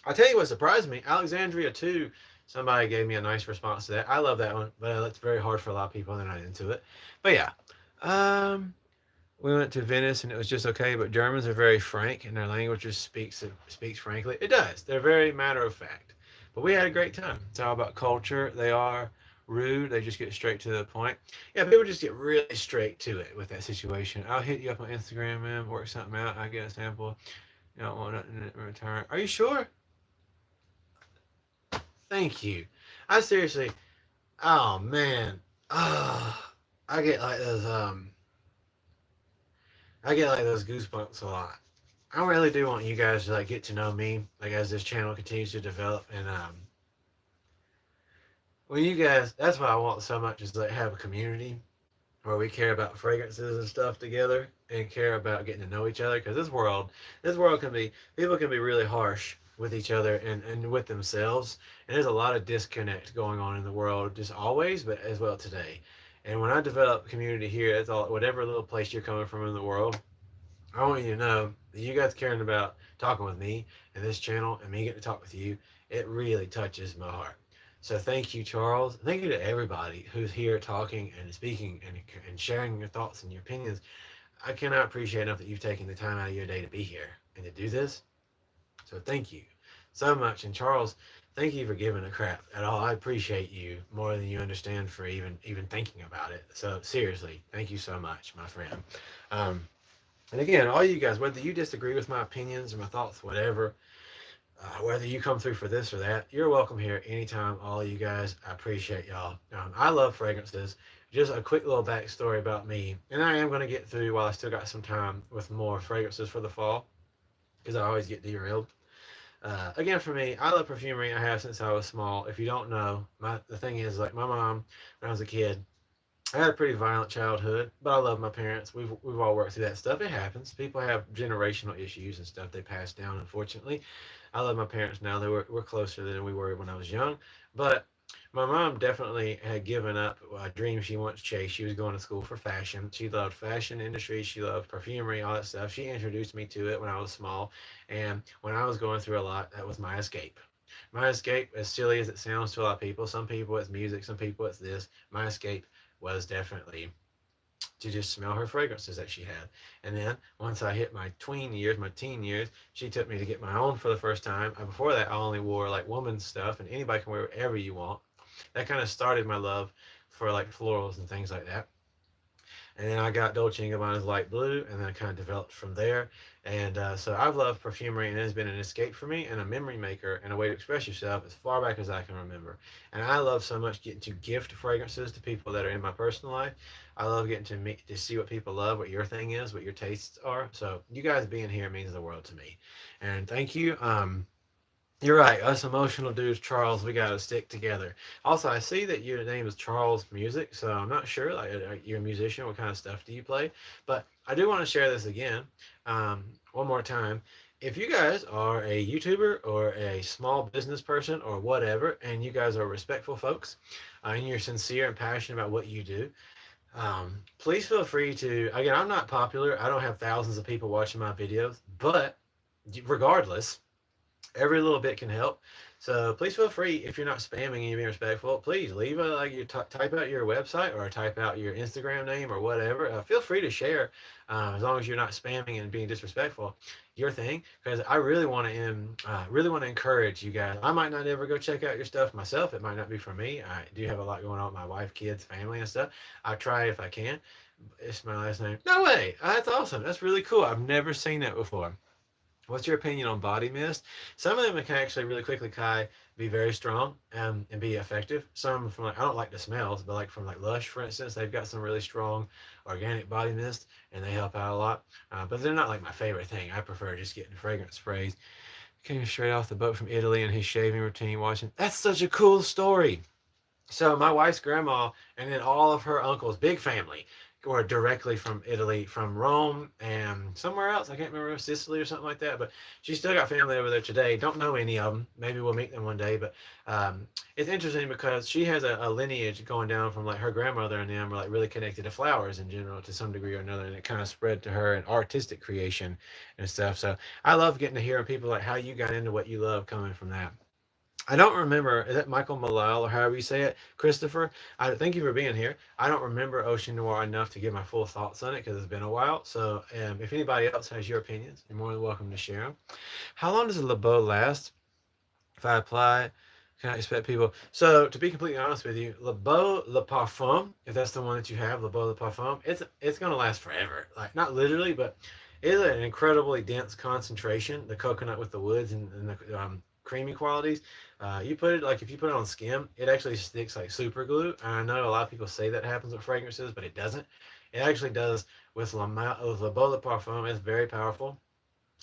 I'll tell you what surprised me. Alexandria 2, somebody gave me a nice response to that. I love that one, but it's very hard for a lot of people. They're not into it. But yeah. Um, we went to Venice and it was just okay, but Germans are very frank and their language just speaks frankly. It does. They're very matter of fact. But we had a great time. It's all about culture. They are rude. They just get straight to the point. Yeah, people just get really straight to it with that situation. I'll hit you up on Instagram, man. Work something out. I get a sample. You don't want nothing in return. Are you sure? Thank you. I seriously. Oh man. Oh, I get like those. I get like those goosebumps a lot. I really do want you guys to like get to know me, like as this channel continues to develop, and well, you guys, that's what I want so much is like have a community where we care about fragrances and stuff together and care about getting to know each other. Because this world can be, people can be really harsh with each other and with themselves. And there's a lot of disconnect going on in the world, just always, but as well today. And when I develop community here, it's all, whatever little place you're coming from in the world, I want you to know that you guys caring about talking with me and this channel and me getting to talk with you, it really touches my heart. So thank you, Charles. Thank you to everybody who's here talking and speaking and sharing your thoughts and your opinions. I cannot appreciate enough that you've taken the time out of your day to be here and to do this. So thank you so much. And Charles, thank you for giving a crap at all. I appreciate you more than you understand for even thinking about it. So seriously, thank you so much, my friend. Um, and again, all you guys, whether you disagree with my opinions or my thoughts, whatever, whether you come through for this or that, you're welcome here anytime. All you guys, I appreciate y'all. I love fragrances. Just a quick little backstory about me, and I am going to get through while I still got some time with more fragrances for the fall, because I always get derailed. Again, for me, I love perfumery. I have since I was small. If you don't know, the thing is, like my mom, when I was a kid, I had a pretty violent childhood, but I love my parents. We've all worked through that stuff. It happens. People have generational issues and stuff they pass down, unfortunately. I love my parents now. We're closer than we were when I was young. But my mom definitely had given up a dream she once chased. She was going to school for fashion. She loved fashion industry. She loved perfumery, all that stuff. She introduced me to it when I was small. And when I was going through a lot, that was my escape. My escape, as silly as it sounds to a lot of people, some people it's music, some people it's this. My escape was definitely to just smell her fragrances that she had. And then once I hit my tween years, my teen years, she took me to get my own for the first time. And before that, I only wore like woman's stuff, and anybody can wear whatever you want. That kind of started my love for like florals and things like that. And then I got Dolce & Gabbana's light blue, and then I kind of developed from there. And so I've loved perfumery, and it has been an escape for me and a memory maker and a way to express yourself as far back as I can remember. And I love so much getting to gift fragrances to people that are in my personal life. I love getting to meet, to see what people love, what your thing is, what your tastes are. So you guys being here means the world to me. And thank you. You're right. Us emotional dudes, Charles, we got to stick together. Also, I see that your name is Charles Music, so I'm not sure. Like, you're a musician. What kind of stuff do you play? But I do want to share this again, one more time. If you guys are a YouTuber or a small business person or whatever, and you guys are respectful folks, and you're sincere and passionate about what you do, please feel free to. Again, I'm not popular. I don't have thousands of people watching my videos, but regardless, every little bit can help. So please feel free, if you're not spamming and you're being respectful, please leave a like you type out your website or type out your Instagram name or whatever. Feel free to share, as long as you're not spamming and being disrespectful. Your thing, because I really want to encourage you guys. I might not ever go check out your stuff myself. It might not be for me. I do have a lot going on with my wife, kids, family, and stuff. I try if I can. It's my last name. No way. That's awesome. That's really cool. I've never seen that before. What's your opinion on body mist? Some of them can actually really quickly, Kai, be very strong, and be effective. Some from like I don't like the smells, but like from like Lush, for instance, they've got some really strong organic body mist, and they help out a lot. But they're not like my favorite thing. I prefer just getting fragrance sprays. Came straight off the boat from Italy and his shaving routine. Watching that's such a cool story. So my wife's grandma and then all of her uncles, big family, were directly from Italy, from Rome and somewhere else. I can't remember, Sicily or something like that. But she's still got family over there today. Don't know any of them. Maybe we'll meet them one day. But it's interesting because she has a lineage going down from like her grandmother and them are like really connected to flowers in general to some degree or another. And it kind of spread to her in artistic creation and stuff. So I love getting to hear people like how you got into what you love coming from that. I don't remember. Is that Michael Malal or however you say it? Christopher, I thank you for being here. I don't remember Ocean Noir enough to give my full thoughts on it because it's been a while. So if anybody else has your opinions, you're more than welcome to share them. How long does a LeBeau last? If I apply, can I expect people? So to be completely honest with you, LeBeau Le Parfum, if that's the one that you have, LeBeau Le Parfum, it's gonna last forever. Like not literally, but it's an incredibly dense concentration. The coconut with the woods and the creamy qualities. You put it like if you put it on skin, it actually sticks like super glue. And I know a lot of people say that happens with fragrances, but it doesn't. It actually does with Le Beau Le Parfum. It's very powerful.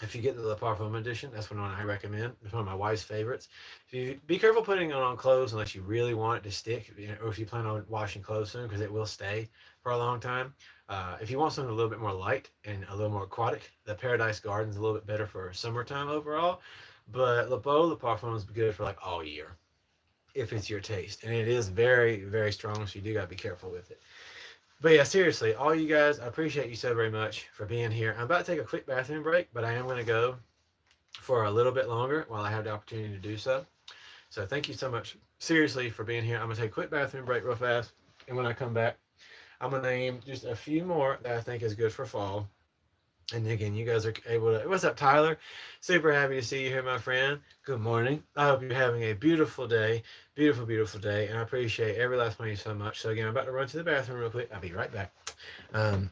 If you get the Le Parfum edition, that's one I recommend. It's one of my wife's favorites. If you be careful putting it on clothes unless you really want it to stick, or if you plan on washing clothes soon, because it will stay for a long time. If you want something a little bit more light and a little more aquatic, the Paradise Garden is a little bit better for summertime overall. But Le Beau Le Parfum is good for like all year if it's your taste, and it is very very strong. So you do gotta be careful with it. But yeah, seriously, all you guys, I appreciate you so very much for being here. I'm about to take a quick bathroom break, but I am going to go for a little bit longer while I have the opportunity to do so. So thank you so much, seriously, for being here. I'm going to take a quick bathroom break real fast. And when I come back, I'm going to name just a few more that I think is good for fall. And again, you guys are able to. What's up, Tyler? Super happy to see you here, my friend. Good morning. I hope you're having a beautiful day. Beautiful, beautiful day. And I appreciate every last one of you so much. So, again, I'm about to run to the bathroom real quick. I'll be right back. And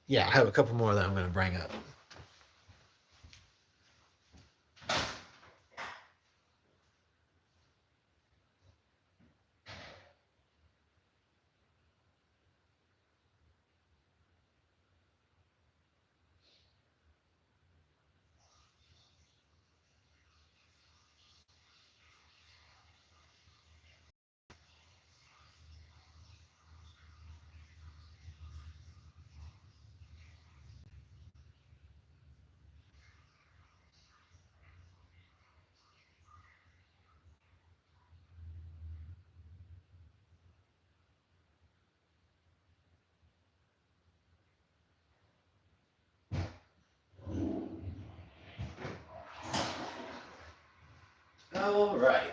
yeah, I have a couple more that I'm going to bring up. All right.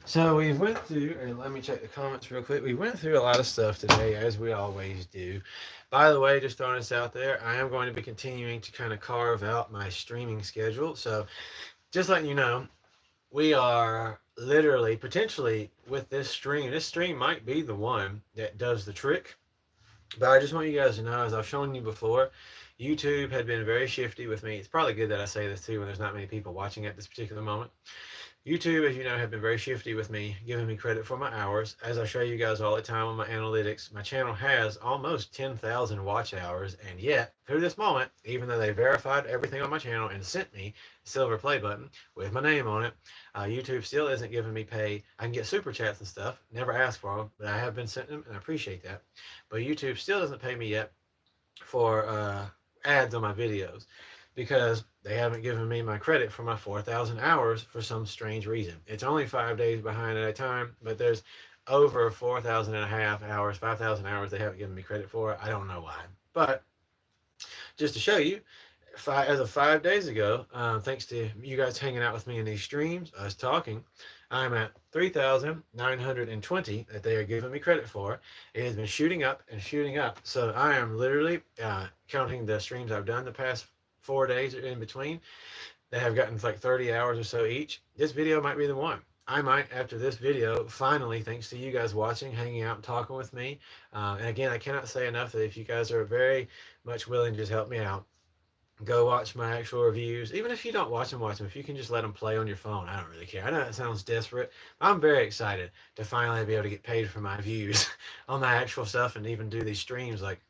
So we went through, and let me check the comments real quick. We went through a lot of stuff today, as we always do. By the way, just throwing this out there, I am going to be continuing to kind of carve out my streaming schedule. So just letting you know, we are literally, potentially, with this stream. This stream might be the one that does the trick. But I just want you guys to know, as I've shown you before, YouTube had been very shifty with me. It's probably good that I say this too when there's not many people watching at this particular moment. YouTube, as you know, have been very shifty with me, giving me credit for my hours. As I show you guys all the time on my analytics, my channel has almost 10,000 watch hours, and yet, through this moment, even though they verified everything on my channel and sent me a silver play button with my name on it, YouTube still isn't giving me pay. I can get super chats and stuff, never asked for them, but I have been sent them, and I appreciate that. But YouTube still doesn't pay me yet for ads on my videos because they haven't given me my credit for my 4,000 hours for some strange reason. It's only 5 days behind at a time, but there's over 4,000 and a half hours, 5,000 hours they haven't given me credit for. I don't know why. But just to show you, as of 5 days ago, thanks to you guys hanging out with me in these streams, us talking, I'm at 3,920 that they are giving me credit for. It has been shooting up and shooting up. So I am literally counting the streams I've done the past 4 days in between. They have gotten like 30 hours or so each. This video might be the one. I might, after this video, finally, thanks to you guys watching, hanging out, and talking with me. And again, I cannot say enough that if you guys are very much willing to just help me out, go watch my actual reviews. Even if you don't watch them. If you can just let them play on your phone, I don't really care. I know that sounds desperate. I'm very excited to finally be able to get paid for my views on my actual stuff and even do these streams. Like,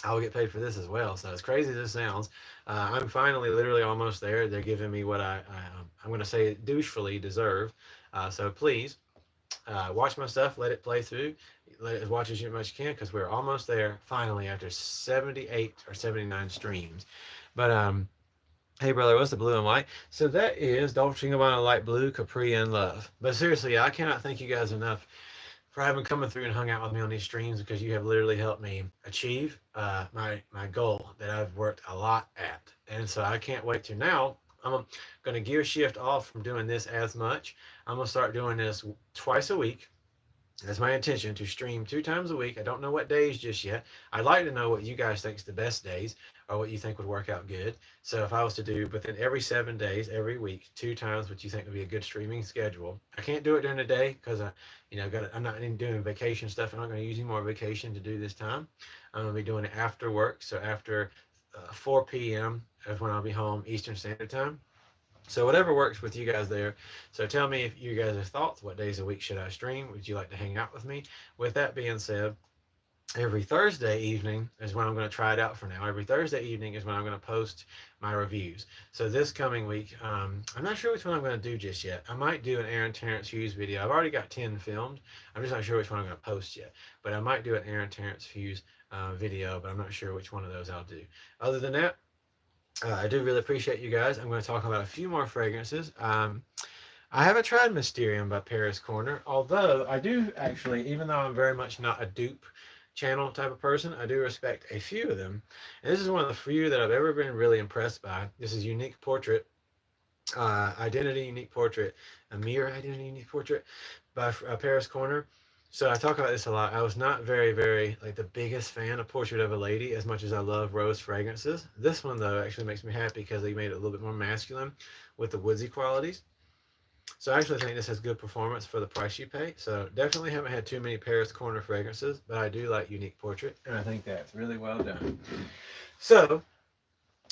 I will get paid for this as well. So as crazy as this sounds, I'm finally literally almost there. They're giving me what I'm going to say douchefully deserve. So please watch my stuff, let it play through, let it watch as much as you can because we're almost there finally after 78 or 79 streams. But hey brother, what's the blue and white? So that is Dolce & Gabbana Light Blue, Capri, and Love. But seriously, I cannot thank you guys enough for having coming through and hung out with me on these streams because you have literally helped me achieve my goal that I've worked a lot at. And so I can't wait to now. I'm going to gear shift off from doing this as much. I'm going to start doing this twice a week. That's my intention, to stream 2 times a week. I don't know what days just yet. I'd like to know what you guys think is the best days or what you think would work out good. So if I was to do within every 7 days, every week, 2 times what you think would be a good streaming schedule. I can't do it during the day because I'm not even doing vacation stuff. I'm not going to use any more vacation to do this time. I'm going to be doing it after work. So after 4 p.m. is when I'll be home Eastern Standard Time. So whatever works with you guys there. So tell me if you guys have thoughts. What days a week should I stream? Would you like to hang out with me? With that being said, every Thursday evening is when I'm going to try it out for now. Every Thursday evening is when I'm going to post my reviews. So this coming week, I'm not sure which one I'm going to do just yet. I might do an Aaron Terrence Hughes video. I've already got 10 filmed. I'm just not sure which one I'm going to post yet. But I might do an Aaron Terrence Hughes video, but I'm not sure which one of those I'll do. Other than that, I do really appreciate you guys. I'm going to talk about a few more fragrances. I haven't tried Mysterium by Paris Corner, although I do actually, even though I'm very much not a dupe channel type of person, I do respect a few of them. And this is one of the few that I've ever been really impressed by. This is Unique Portrait, Identity Unique Portrait, a Mirror Identity Unique Portrait by Paris Corner. So I talk about this a lot. I was not very, like the biggest fan of Portrait of a Lady as much as I love rose fragrances. This one, though, actually makes me happy because they made it a little bit more masculine with the woodsy qualities. So I actually think this has good performance for the price you pay. So definitely haven't had too many Paris Corner fragrances, but I do like Unique Portrait, and I think that's really well done. So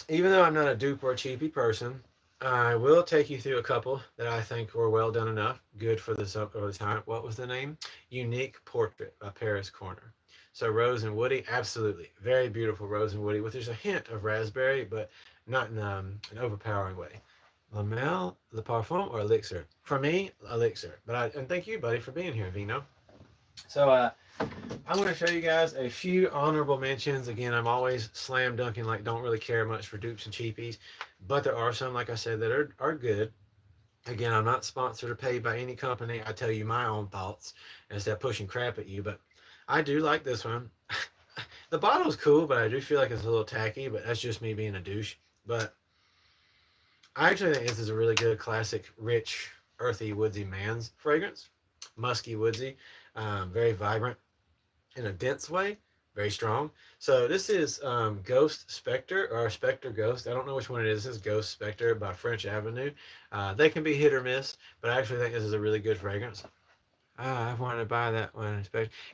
even though I'm not a dupe or a cheapy person, I will take you through a couple that I think were well done enough, good for this over the time. What was the name? Unique Portrait by Paris Corner. So rose and woody, absolutely. Very beautiful rose and woody, with just a hint of raspberry, but not in an overpowering way. Lamel, the Parfum, or Elixir? For me, Elixir. And thank you, buddy, for being here, Vino. So I'm going to show you guys a few honorable mentions. Again, I'm always slam dunking, like don't really care much for dupes and cheapies, but there are some, like I said, that are good. Again, I'm not sponsored or paid by any company. I tell you my own thoughts instead of pushing crap at you, but I do like this one. The bottle's cool, but I do feel like it's a little tacky, but that's just me being a douche. But I actually think this is a really good classic, rich, earthy, woodsy man's fragrance. Musky, woodsy, very vibrant in a dense way, very strong. So this is Ghost Spectre, or Spectre Ghost. I don't know which one it is. This is Ghost Spectre by French Avenue. They can be hit or miss, but I actually think this is a really good fragrance. I wanted to buy that one.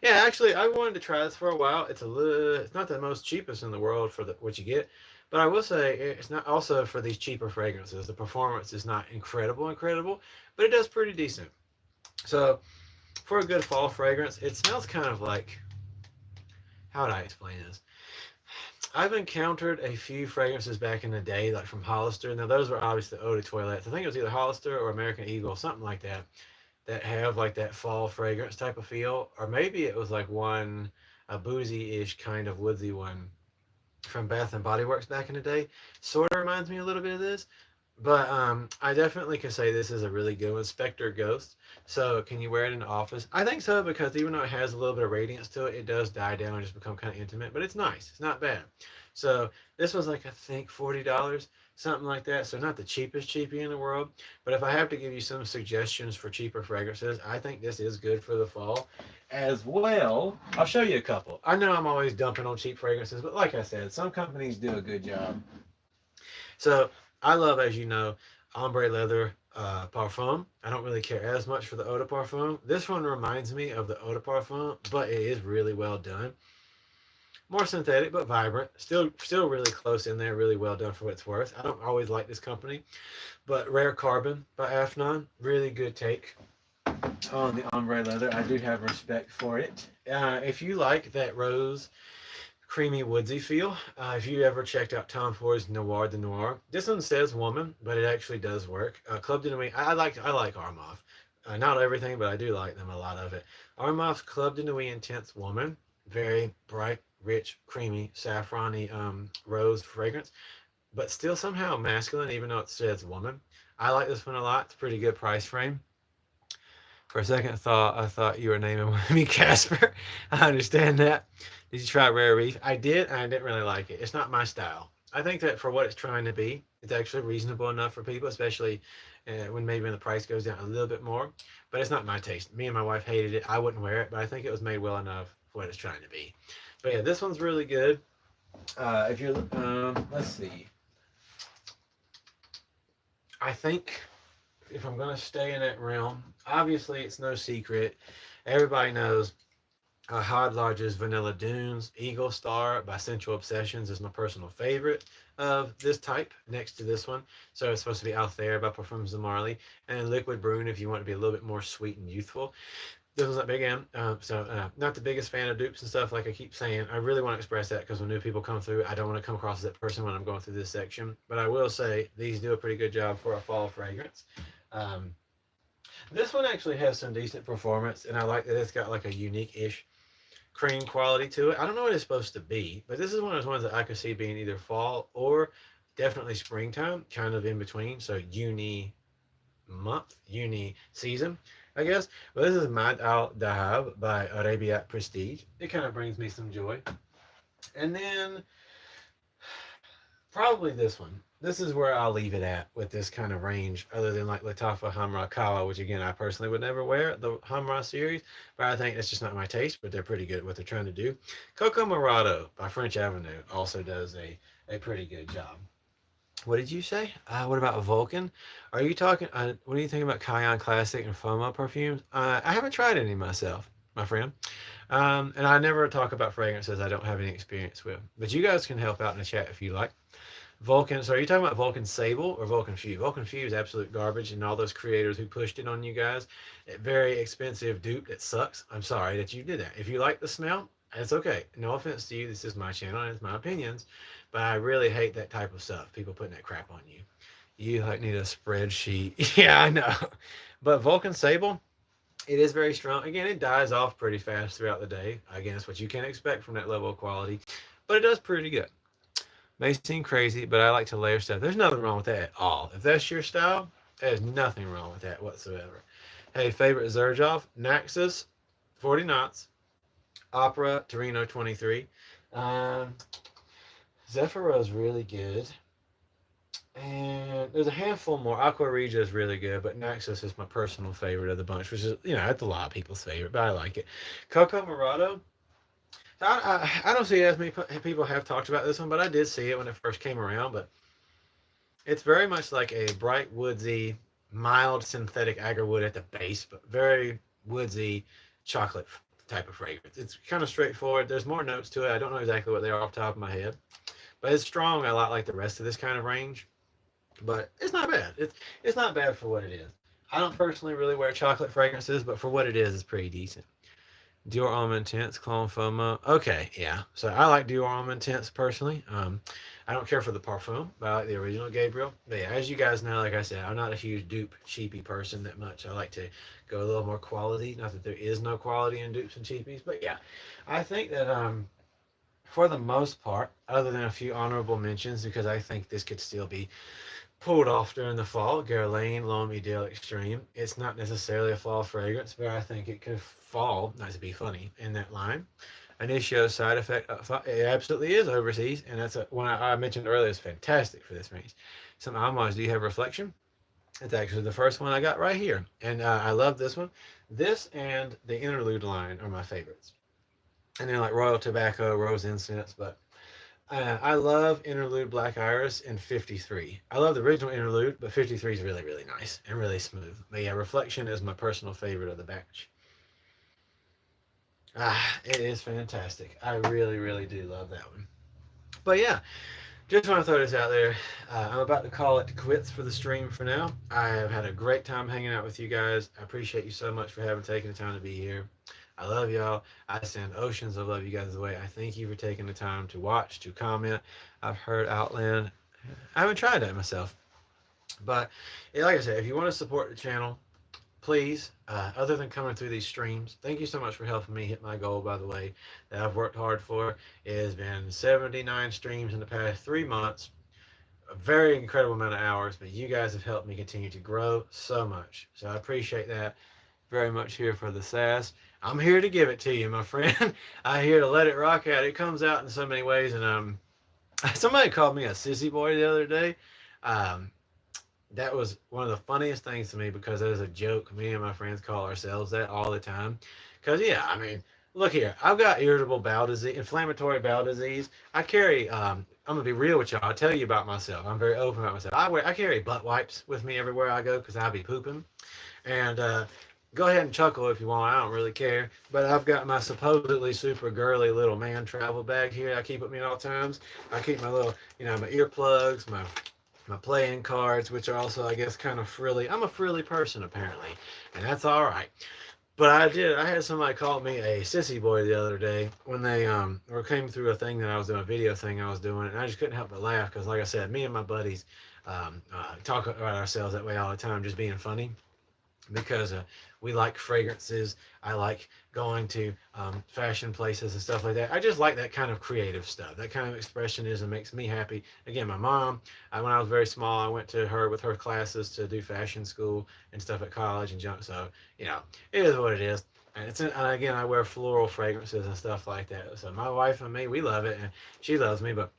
Yeah, actually, I wanted to try this for a while. It's not the most cheapest in the world for what you get, But I will say it's not also for these cheaper fragrances. The performance is not incredible, but it does pretty decent. So for a good fall fragrance, it smells kind of like, how would I explain this? I've encountered a few fragrances back in the day, like from Hollister. Now those were obviously eau de toilette. I think it was either Hollister or American Eagle, something like that, that have like that fall fragrance type of feel, or maybe it was like one a boozy-ish kind of woodsy one from Bath and Body Works back in the day. Sort of reminds me a little bit of this. But I definitely can say this is a really good one. Spectre Ghost. So can you wear it in the office? I think so, because even though it has a little bit of radiance to it, it does die down and just become kind of intimate. But it's nice. It's not bad. So this was like, I think $40, something like that. So not the cheapest cheapie in the world. But if I have to give you some suggestions for cheaper fragrances, I think this is good for the fall. As well, I'll show you a couple. I know I'm always dumping on cheap fragrances, but like I said, some companies do a good job. So I love, as you know, ombre leather parfum. I don't really care as much for the eau de parfum. This one reminds me of the eau de parfum, but it is really well done. More synthetic, but vibrant. Still really close in there. Really well done for what it's worth. I don't always like this company, but Rare Carbon by Afnan, really good take on the ombre leather. I do have respect for it. If you like that rose creamy woodsy feel. If you ever checked out Tom Ford's Noir de Noir, this one says woman, but it actually does work. Club de Nuit, I like Armaf. Not everything, but I do like them, a lot of it. Armaf's Club de Nuit Intense Woman, very bright, rich, creamy, saffrony rose fragrance, but still somehow masculine, even though it says woman. I like this one a lot. It's a pretty good price frame. For a second thought, I thought you were naming me Casper. I understand that. Did you try Rare Reef? I did, and I didn't really like it. It's not my style. I think that for what it's trying to be, it's actually reasonable enough for people, especially when maybe when the price goes down a little bit more. But it's not my taste. Me and my wife hated it. I wouldn't wear it, but I think it was made well enough for what it's trying to be. But yeah, this one's really good. If you're, let's see. I think if I'm going to stay in that realm, obviously it's no secret. Everybody knows Hod Lodge's Vanilla Dunes Eagle Star by Sensual Obsessions is my personal favorite of this type, next to this one. So it's supposed to be Out There by Parfums de Marly. And then Liquid Brune if you want to be a little bit more sweet and youthful. This was not big M. Not the biggest fan of dupes and stuff, like I keep saying. I really want to express that because when new people come through, I don't want to come across as that person when I'm going through this section. But I will say these do a pretty good job for a fall fragrance. Um, this one actually has some decent performance, and I like that it's got like a unique-ish cream quality to it. I don't know what it's supposed to be, but this is one of those ones that I could see being either fall or definitely springtime, kind of in between. So uni season, I guess. But this is Mad Al Dahab by Arabiat Prestige. It kind of brings me some joy. And then probably this one. This is where I'll leave it at with this kind of range, other than like Latafa Hamra Kawa, which again I personally would never wear the Hamra series, but I think it's just not my taste. But they're pretty good at what they're trying to do. Coco Morado by French Avenue also does a pretty good job. What did you say? What about Vulcan? Are you talking? What do you think about Cayenne Classic and Foma perfumes? I haven't tried any myself, my friend. And I never talk about fragrances I don't have any experience with. But you guys can help out in the chat if you like. Vulcan. So are you talking about Vulcan Sable or Vulcan Few? Vulcan Few is absolute garbage, and all those creators who pushed it on you guys, a very expensive dupe that sucks. I'm sorry that you did that. If you like the smell, it's okay. No offense to you. This is my channel and it's my opinions, but I really hate that type of stuff. People putting that crap on you. You like need a spreadsheet. Yeah, I know. But Vulcan Sable, it is very strong. Again, it dies off pretty fast throughout the day. Again, that's what you can expect from that level of quality, but it does pretty good. May seem crazy, but I like to layer stuff. There's nothing wrong with that at all. If that's your style, there's nothing wrong with that whatsoever. Hey, favorite Zerjov, Naxos, 40 knots, Opera, Torino 23. Um, Zephyro is really good. And there's a handful more. Aqua Regia is really good, but Naxos is my personal favorite of the bunch, which is, it's a lot of people's favorite, but I like it. Coco Morado, I don't see as many people have talked about this one, but I did see it when it first came around. But it's very much like a bright, woodsy, mild synthetic agarwood at the base, but very woodsy chocolate type of fragrance. It's kind of straightforward. There's more notes to it. I don't know exactly what they are off the top of my head, but it's strong a lot like the rest of this kind of range. But it's not bad. It's not bad for what it is. I don't personally really wear chocolate fragrances, but for what it is, it's pretty decent. Dior Homme Intense, Clone FOMO. Okay, yeah. So I like Dior Homme Intense personally. I don't care for the Parfum, but I like the original Gabriel. But yeah, as you guys know, like I said, I'm not a huge dupe cheapy person that much. I like to go a little more quality. Not that there is no quality in dupes and cheapies, but yeah, I think that for the most part, other than a few honorable mentions, because I think this could still be pulled off during the fall. Guerlain L'Homme Ideal Extreme. It's not necessarily a fall fragrance, but I think it could fall, not to be funny, in that line. Initio Side Effect, it absolutely is overseas, and that's one I mentioned earlier is fantastic for this range. Some Amouage, do you have Reflection? It's actually the first one I got right here, and I love this one. This and the Interlude line are my favorites. And then like Royal Tobacco, Rose Incense, but I love Interlude Black Iris and 53. I love the original Interlude, but 53 is really, really nice and really smooth. But yeah, Reflection is my personal favorite of the batch. It is fantastic. I really, really do love that one. But yeah, just want to throw this out there. I'm about to call it quits for the stream for now. I have had a great time hanging out with you guys. I appreciate you so much for having taken the time to be here. I love y'all. I send oceans of love you guys away. I thank you for taking the time to watch, to comment. I've heard Outland. I haven't tried that myself. But yeah, like I said, if you want to support the channel, please, other than coming through these streams, thank you so much for helping me hit my goal, by the way, that I've worked hard for. It has been 79 streams in the past 3 months, a very incredible amount of hours, but you guys have helped me continue to grow so much. So I appreciate that very much here for the sass. I'm here to give it to you, my friend. I'm here to let it rock out. It comes out in so many ways, and somebody called me a sissy boy the other day. Um, that was one of the funniest things to me because it was a joke. Me and my friends call ourselves that all the time. Because yeah, I mean, look here. I've got irritable bowel disease, inflammatory bowel disease. I carry. I'm gonna be real with y'all. I'll tell you about myself. I'm very open about myself. I carry butt wipes with me everywhere I go because I'll be pooping. And go ahead and chuckle if you want. I don't really care. But I've got my supposedly super girly little man travel bag here. I keep with me at all times. I keep my little, my earplugs, my playing cards, which are also, I guess, kind of frilly. I'm a frilly person apparently, and that's all right. But I had somebody call me a sissy boy the other day when they or came through a thing that I was doing, a video thing I was doing, and I just couldn't help but laugh because, like I said, me and my buddies talk about ourselves that way all the time, just being funny because we like fragrances. I like going to fashion places and stuff like that. I just like that kind of creative stuff. That kind of expressionism makes me happy. Again, my mom, when I was very small, I went to her with her classes to do fashion school and stuff at college and junk. So, it is what it is. And again, I wear floral fragrances and stuff like that. So my wife and me, we love it, and she loves me. But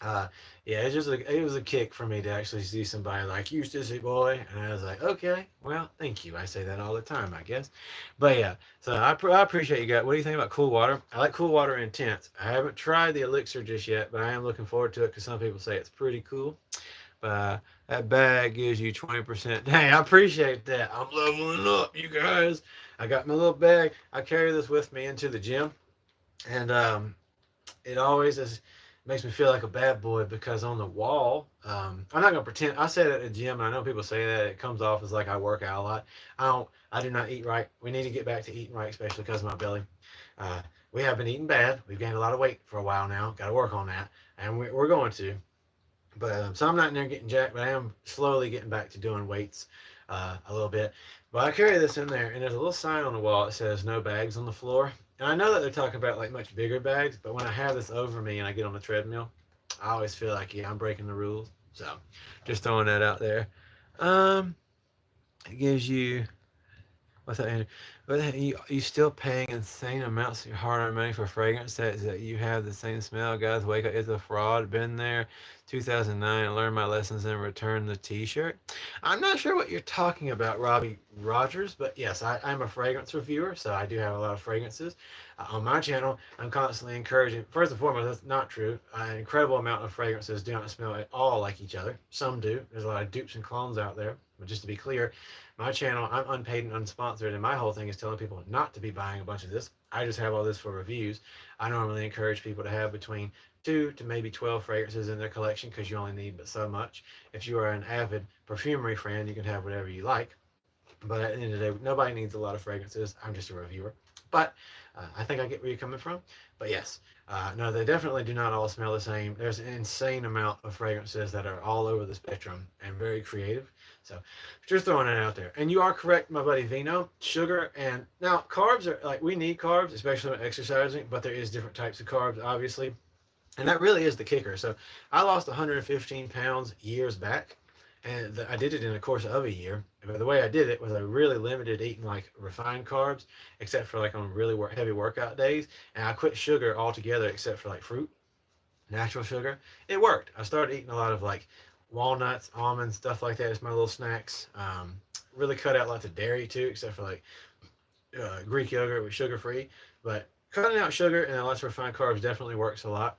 uh, yeah, it was a kick for me to actually see somebody like you, sissy boy, and I was like, okay, well, thank you. I say that all the time, I guess. But yeah, so I appreciate you guys. What do you think about Cool Water? I like Cool Water Intense. I haven't tried the elixir just yet, but I am looking forward to it because some people say it's pretty cool. But that bag gives you 20%. Dang, I appreciate that. I'm leveling up, you guys. I got my little bag. I carry this with me into the gym, and it always is makes me feel like a bad boy because on the wall, I'm not gonna pretend. I say that at the gym, and I know people say that it comes off as like I work out a lot. I don't. I do not eat right. We need to get back to eating right, especially because of my belly. Uh, we have been eating bad. We've gained a lot of weight for a while now. Got to work on that, and we're going to. But so I'm not in there getting jacked, but I am slowly getting back to doing weights a little bit. But I carry this in there, and there's a little sign on the wall that says "No bags on the floor." And I know that they're talking about like much bigger bags, but when I have this over me and I get on the treadmill, I always feel like I'm breaking the rules. So just throwing that out there. Um, it gives you what's that? But you still paying insane amounts of your hard-earned money for fragrance that you have the same smell. Guys, wake up! It's a fraud. Been there, 2009. I learned my lessons and returned the T-shirt. I'm not sure what you're talking about, Robbie Rogers, but yes, I'm a fragrance reviewer, so I do have a lot of fragrances on my channel. I'm constantly encouraging. First and foremost, that's not true. An incredible amount of fragrances do not smell at all like each other. Some do. There's a lot of dupes and clones out there. But just to be clear, my channel, I'm unpaid and unsponsored, and my whole thing is telling people not to be buying a bunch of this. I just have all this for reviews. I normally encourage people to have between 2 to maybe 12 fragrances in their collection because you only need but so much. If you are an avid perfumery fan, you can have whatever you like. But at the end of the day, nobody needs a lot of fragrances. I'm just a reviewer. But I think I get where you're coming from. But yes, no, they definitely do not all smell the same. There's an insane amount of fragrances that are all over the spectrum and very creative. So just throwing it out there. And you are correct, my buddy Vino. Sugar and now carbs are like we need carbs, especially when exercising. But there is different types of carbs, obviously, and that really is the kicker. So I lost 115 pounds years back, and I did it in the course of a year. But the way I did it was I really limited eating like refined carbs, except for like on really heavy workout days, and I quit sugar altogether except for like fruit, natural sugar. It worked. I started eating a lot of like walnuts, almonds, stuff like that. It's my little snacks. Really cut out lots of dairy too, except for like Greek yogurt with sugar free. But cutting out sugar and less refined carbs definitely works a lot.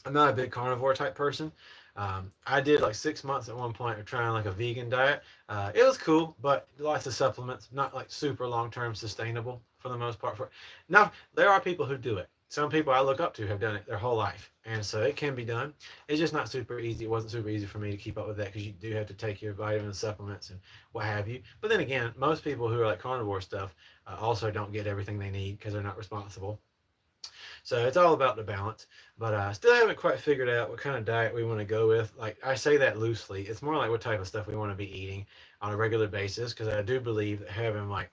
I'm not a big carnivore type person. I did like 6 months at one point of trying like a vegan diet. It was cool, but lots of supplements, not like super long term sustainable for the most part. Now there are people who do it. Some people I look up to have done it their whole life, and so it can be done. It's just not super easy. It wasn't super easy for me to keep up with that because you do have to take your vitamins, supplements, and what have you. But then again, most people who are like carnivore stuff also don't get everything they need because they're not responsible. So it's all about the balance. But I still haven't quite figured out what kind of diet we want to go with. Like I say that loosely. It's more like what type of stuff we want to be eating on a regular basis because I do believe that having like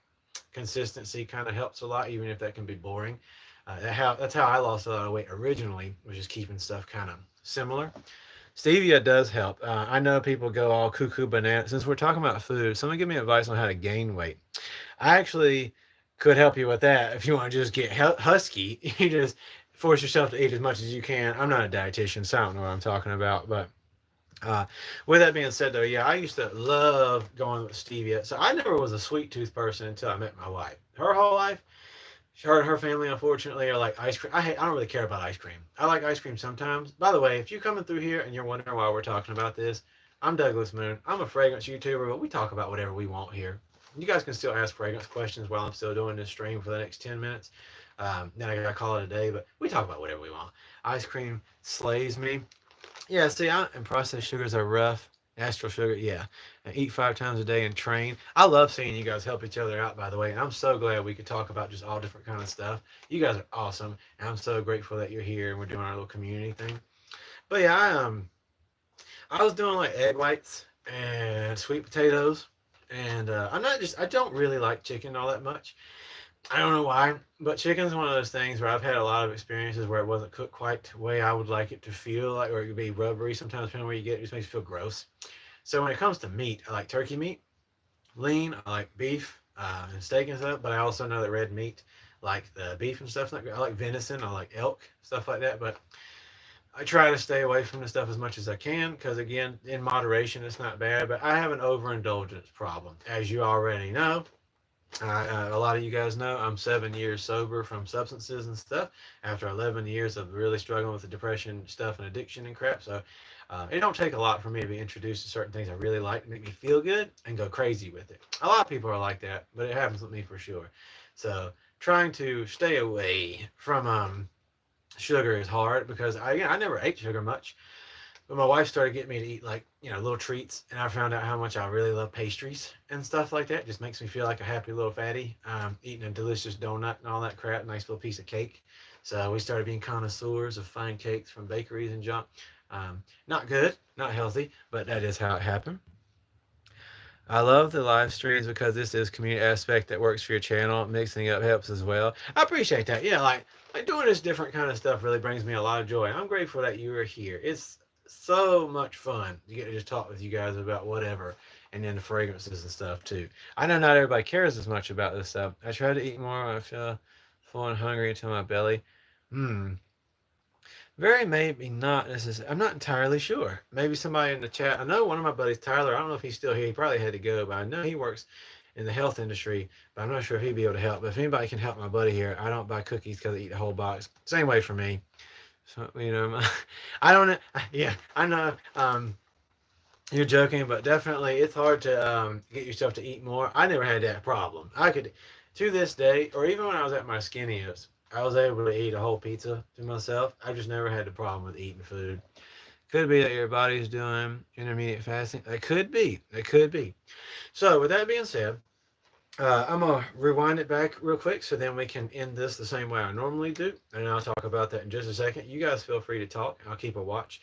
consistency kind of helps a lot, even if that can be boring. That's how I lost a lot of weight originally, was just keeping stuff kind of similar. Stevia does help. I know people go all cuckoo banana. Since we're talking about food, someone give me advice on how to gain weight. I actually could help you with that if you want to just get husky. You just force yourself to eat as much as you can. I'm not a dietitian, so I don't know what I'm talking about. But uh, with that being said, though, yeah, I used to love going with stevia. So I never was a sweet tooth person until I met my wife. Her whole life, her and her family, unfortunately, are like ice cream. I don't really care about ice cream. I like ice cream sometimes. By the way, if you're coming through here and you're wondering why we're talking about this, I'm Douglas Moon. I'm a fragrance YouTuber, but we talk about whatever we want here. You guys can still ask fragrance questions while I'm still doing this stream for the next 10 minutes. Then I gotta call it a day, but we talk about whatever we want. Ice cream slays me. Yeah, see, and processed sugars are rough. Astral sugar, yeah. And eat 5 times a day and train. I love seeing you guys help each other out, by the way. And I'm so glad we could talk about just all different kind of stuff. You guys are awesome. And I'm so grateful that you're here and we're doing our little community thing. But yeah, I was doing like egg whites and sweet potatoes. And I don't really like chicken all that much. I don't know why, but chicken's one of those things where I've had a lot of experiences where it wasn't cooked quite the way I would like it to feel like, or it could be rubbery sometimes, depending on where you get it, just makes you feel gross. So when it comes to meat, I like turkey meat, lean, I like beef and steak and stuff, but I also know that red meat, like the beef and stuff, I like venison, I like elk, stuff like that, but I try to stay away from the stuff as much as I can because, again, in moderation, it's not bad, but I have an overindulgence problem, as you already know. A lot of you guys know I'm 7 years sober from substances and stuff after 11 years of really struggling with the depression stuff and addiction and crap. So it don't take a lot for me to be introduced to certain things I really like to make me feel good and go crazy with it. A lot of people are like that, but it happens with me for sure. So trying to stay away from sugar is hard because I never ate sugar much. But my wife started getting me to eat like, little treats, and I found out how much I really love pastries and stuff like that. It just makes me feel like a happy little fatty, eating a delicious donut and all that crap, nice little piece of cake. So we started being connoisseurs of fine cakes from bakeries and junk. Not good, not healthy, but that is how it happened. I love the live streams because this is community aspect that works for your channel. Mixing up helps as well. I appreciate that. Yeah, like doing this different kind of stuff really brings me a lot of joy. I'm grateful that you are here. It's so much fun to get to just talk with you guys about whatever, and then the fragrances and stuff too. I know not everybody cares as much about this stuff. I try to eat more when I feel full and hungry until my belly. Hmm. Very maybe not necessarily. I'm not entirely sure. Maybe somebody in the chat. I know one of my buddies, Tyler. I don't know if he's still here. He probably had to go, but I know he works in the health industry. But I'm not sure if he'd be able to help. But if anybody can help my buddy here, I don't buy cookies because I eat the whole box. Same way for me. So I don't know. Yeah, I know. You're joking, but definitely it's hard to get yourself to eat more. I never had that problem. I could. to this day, or even when I was at my skinniest, I was able to eat a whole pizza to myself. I just never had the problem with eating food. Could be that your body's doing intermediate fasting. It could be. It could be. So, with that being said, I'm gonna rewind it back real quick so then we can end this the same way I normally do, and I'll talk about that in just a second. You guys feel free to talk. I'll keep a watch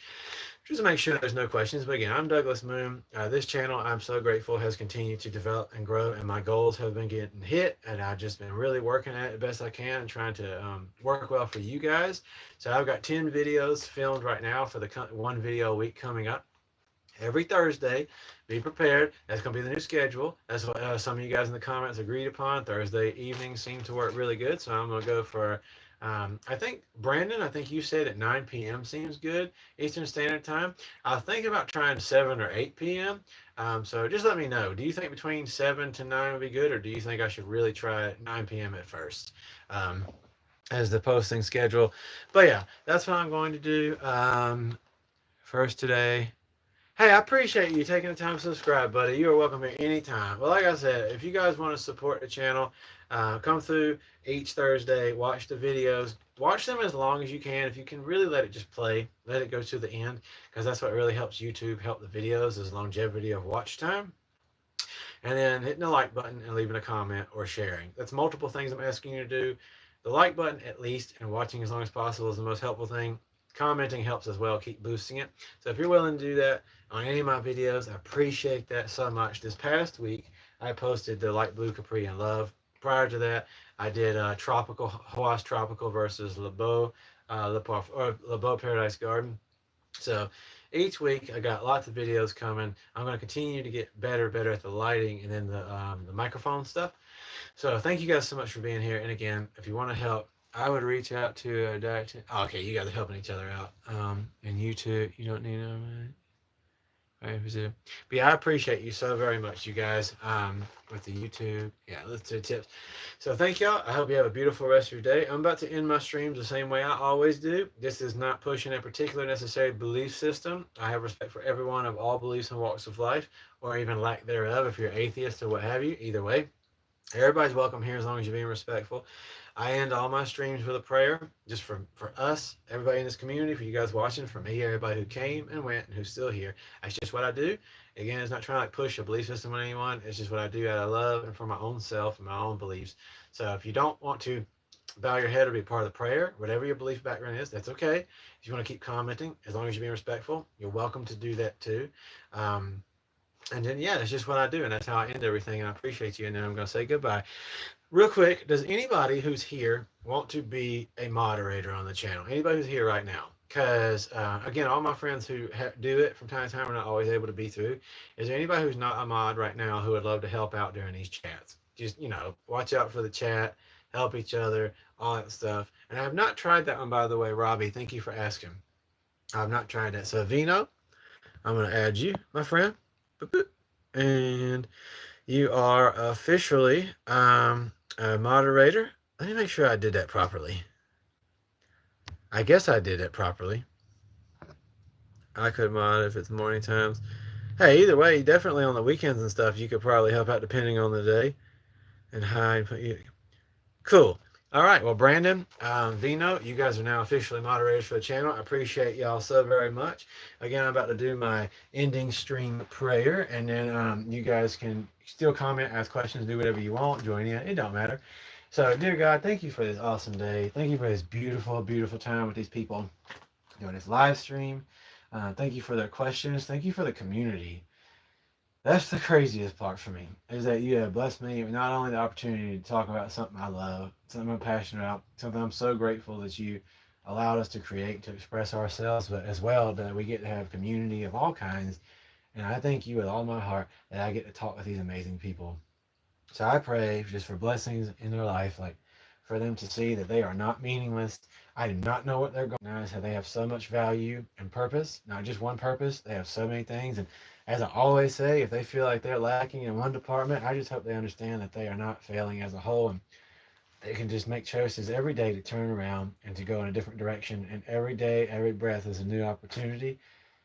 just to make sure there's no questions. But again, I'm Douglas Moon. This channel, I'm so grateful, has continued to develop and grow, and my goals have been getting hit, and I've just been really working at it the best I can and trying to work well for you guys. So I've got 10 videos filmed right now for the one video a week coming up every Thursday. Be prepared. That's going to be the new schedule. That's what some of you guys in the comments agreed upon. Thursday evenings seem to work really good. So I'm going to go for, I think, Brandon, I think you said at 9 p.m. seems good, Eastern Standard Time. I was thinking about trying 7 or 8 p.m. So just let me know. Do you think between 7 to 9 would be good, or do you think I should really try 9 p.m. at first? As the posting schedule. But yeah, that's what I'm going to do. First today. Hey, I appreciate you taking the time to subscribe, buddy. You are welcome here anytime. Well, like I said, if you guys want to support the channel, come through each Thursday, watch the videos. Watch them as long as you can. If you can really let it just play, let it go to the end, because that's what really helps YouTube help the videos is longevity of watch time. And then hitting the like button and leaving a comment or sharing. That's multiple things I'm asking you to do. The like button, at least, and watching as long as possible is the most helpful thing. Commenting helps as well, keep boosting it. So if you're willing to do that on any of my videos, I appreciate that so much. This past week, I posted the light blue Capri in Love. Prior to that, I did tropical Hawaii Tropical versus Le Beau Paradise Garden. So each week I got lots of videos coming. I'm going to continue to get better at the lighting and then the microphone stuff. So thank you guys so much for being here. And again, if you want to help, I would reach out to a dietitian. Oh, okay, you guys are helping each other out. And you too. You don't need them. Right, but yeah, I appreciate you so very much, you guys. With the YouTube, yeah, let's do tips. So thank y'all. I hope you have a beautiful rest of your day. I'm about to end my streams the same way I always do. This is not pushing a particular necessary belief system. I have respect for everyone of all beliefs and walks of life, or even lack thereof. If you're atheist or what have you, either way, everybody's welcome here as long as you're being respectful. I end all my streams with a prayer, just for us, everybody in this community, for you guys watching, for me, everybody who came and went and who's still here. That's just what I do. Again, it's not trying to like push a belief system on anyone. It's just what I do out of love and for my own self and my own beliefs. So if you don't want to bow your head or be part of the prayer, whatever your belief background is, that's okay. If you want to keep commenting, as long as you're being respectful, you're welcome to do that too. And then, yeah, that's just what I do. And that's how I end everything. And I appreciate you. And then I'm going to say goodbye. Real quick, does anybody who's here want to be a moderator on the channel? Anybody who's here right now? Because, again, all my friends who do it from time to time are not always able to be through. Is there anybody who's not a mod right now who would love to help out during these chats? Just, watch out for the chat, help each other, all that stuff. And I have not tried that one, by the way, Robbie. Thank you for asking. I've not tried that. So, Vino, I'm going to add you, my friend. Boop, boop. And you are officially a moderator. Let me make sure I did that properly. I guess I did it properly. I could mod if it's morning times. Hey, either way, definitely on the weekends and stuff, you could probably help out depending on the day. And hi, cool. All right, well, Brandon, Vino, you guys are now officially moderators for the channel. I appreciate y'all so very much. Again, I'm about to do my ending stream prayer, and then you guys can still comment, ask questions, do whatever you want, join in. It don't matter. So, dear God, thank you for this awesome day. Thank you for this beautiful, beautiful time with these people doing this live stream. Thank you for their questions. Thank you for the community. That's the craziest part for me, is that you have blessed me with not only the opportunity to talk about something I love, something I'm passionate about, something I'm so grateful that you allowed us to create, to express ourselves, but as well that we get to have community of all kinds. And I thank you with all my heart that I get to talk with these amazing people. So I pray just for blessings in their life, like for them to see that they are not meaningless. I do not know what they're going to do. They have so much value and purpose, not just one purpose. They have so many things. And as I always say, if they feel like they're lacking in one department, I just hope they understand that they are not failing as a whole. And they can just make choices every day to turn around and to go in a different direction. And every day, every breath is a new opportunity.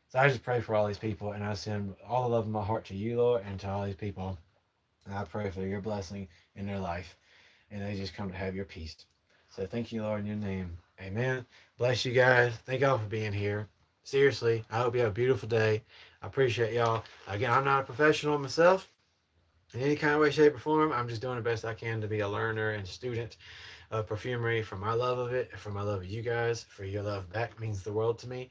So I just pray for all these people. And I send all the love of my heart to you, Lord, and to all these people. And I pray for your blessing in their life. and they just come to have your peace. So thank you, Lord, in your name. Amen. Bless you guys. Thank y'all for being here. Seriously, I hope you have a beautiful day. I appreciate y'all. Again, I'm not a professional myself in any kind of way, shape, or form. I'm just doing the best I can to be a learner and student of perfumery for my love of it, for my love of you guys, for your love back means the world to me.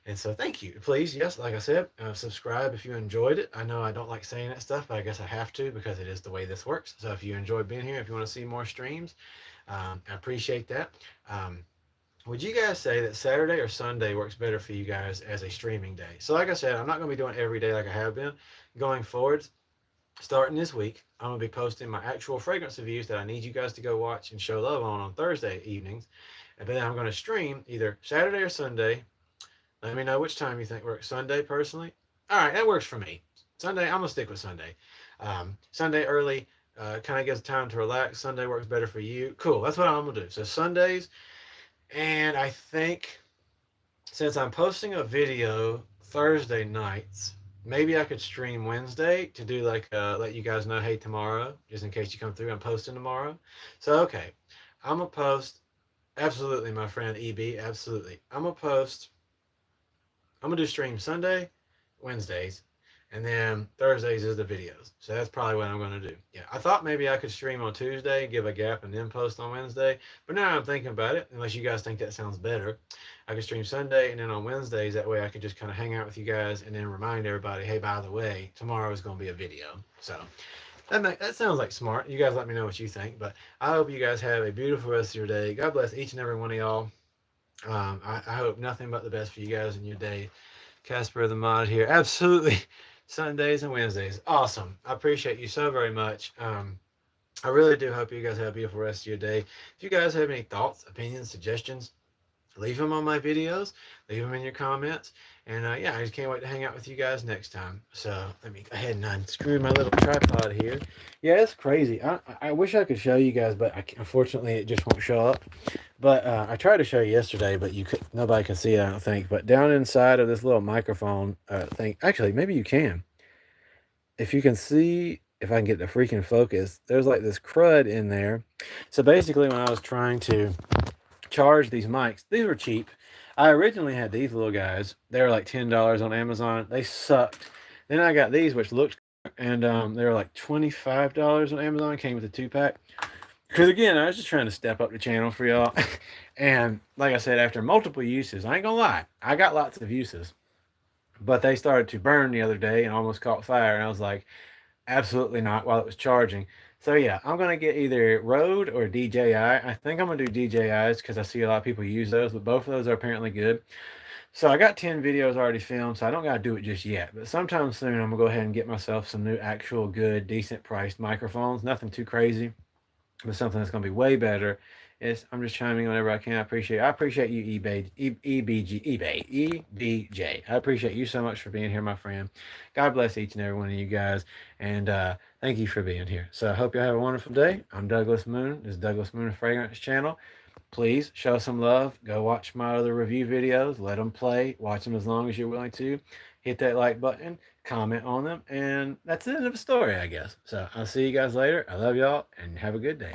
And so thank you. Please, yes, like I said, subscribe if you enjoyed it. I know I don't like saying that stuff, but I guess I have to because it is the way this works. So if you enjoyed being here, if you want to see more streams, I appreciate that. Um, would you guys say that Saturday or Sunday works better for you guys as a streaming day? So like I said, I'm not going to be doing it every day like I have been going forwards. Starting this week, I'm going to be posting my actual fragrance reviews that I need you guys to go watch and show love on Thursday evenings. And then I'm going to stream either Saturday or Sunday. Let me know which time you think works. Sunday, personally. All right, that works for me. Sunday, I'm gonna stick with Sunday. Sunday early, kind of gives time to relax. Sunday works better for you. Cool. That's what I'm gonna do. So Sundays, and I think since I'm posting a video Thursday nights, maybe I could stream Wednesday to do like let you guys know, hey, tomorrow, just in case you come through. I'm posting tomorrow. So okay, I'm gonna post. Absolutely, my friend EB. Absolutely, I'm gonna post. I'm gonna do stream Sunday, Wednesdays, and then Thursdays is the videos. So that's probably what I'm gonna do. Yeah, I thought maybe I could stream on Tuesday, give a gap, and then post on Wednesday. But now I'm thinking about it. Unless you guys think that sounds better, I could stream Sunday and then on Wednesdays. That way I could just kind of hang out with you guys and then remind everybody, hey, by the way, tomorrow is gonna be a video. So that sounds like smart. You guys let me know what you think. But I hope you guys have a beautiful rest of your day. God bless each and every one of y'all. I hope nothing but the best for you guys in your day. Casper the Mod here. Absolutely. Sundays and Wednesdays. Awesome. I appreciate you so very much. I really do hope you guys have a beautiful rest of your day. If you guys have any thoughts, opinions, suggestions, leave them on my videos. Leave them in your comments. And yeah, I just can't wait to hang out with you guys next time. So let me go ahead and unscrew my little tripod here. Yeah, it's crazy. I wish I could show you guys, but unfortunately it just won't show up. But I tried to show you yesterday, but nobody can see it, I don't think. But down inside of this little microphone thing, actually, maybe you can. If you can see, if I can get the freaking focus, there's like this crud in there. So basically, when I was trying to charge these mics, these were cheap. I originally had these little guys. They were like $10 on Amazon. They sucked. Then I got these, which looked, and they were like $25 on Amazon. Came with a 2-pack. Because again, I was just trying to step up the channel for y'all. And like I said, after multiple uses, I ain't gonna lie, I got lots of uses. But they started to burn the other day and almost caught fire. And I was like, absolutely not while it was charging. So yeah, I'm gonna get either Rode or DJI. I think I'm gonna do DJIs because I see a lot of people use those, but both of those are apparently good. So I got 10 videos already filmed, so I don't gotta do it just yet. But sometime soon, I'm gonna go ahead and get myself some new, actual, good, decent priced microphones. Nothing too crazy, but something that's going to be way better. I'm just chiming whenever I can. I appreciate you, EBJ. I appreciate you so much for being here, my friend. God bless each and every one of you guys, and thank you for being here. So I hope you have a wonderful day. I'm Douglas Moon. This is Douglas Moon Fragrance Channel. Please show some love. Go watch my other review videos. Let them play. Watch them as long as you're willing to. Hit that like button. Comment on them. And that's the end of the story, I guess. So I'll see you guys later. I love y'all and have a good day.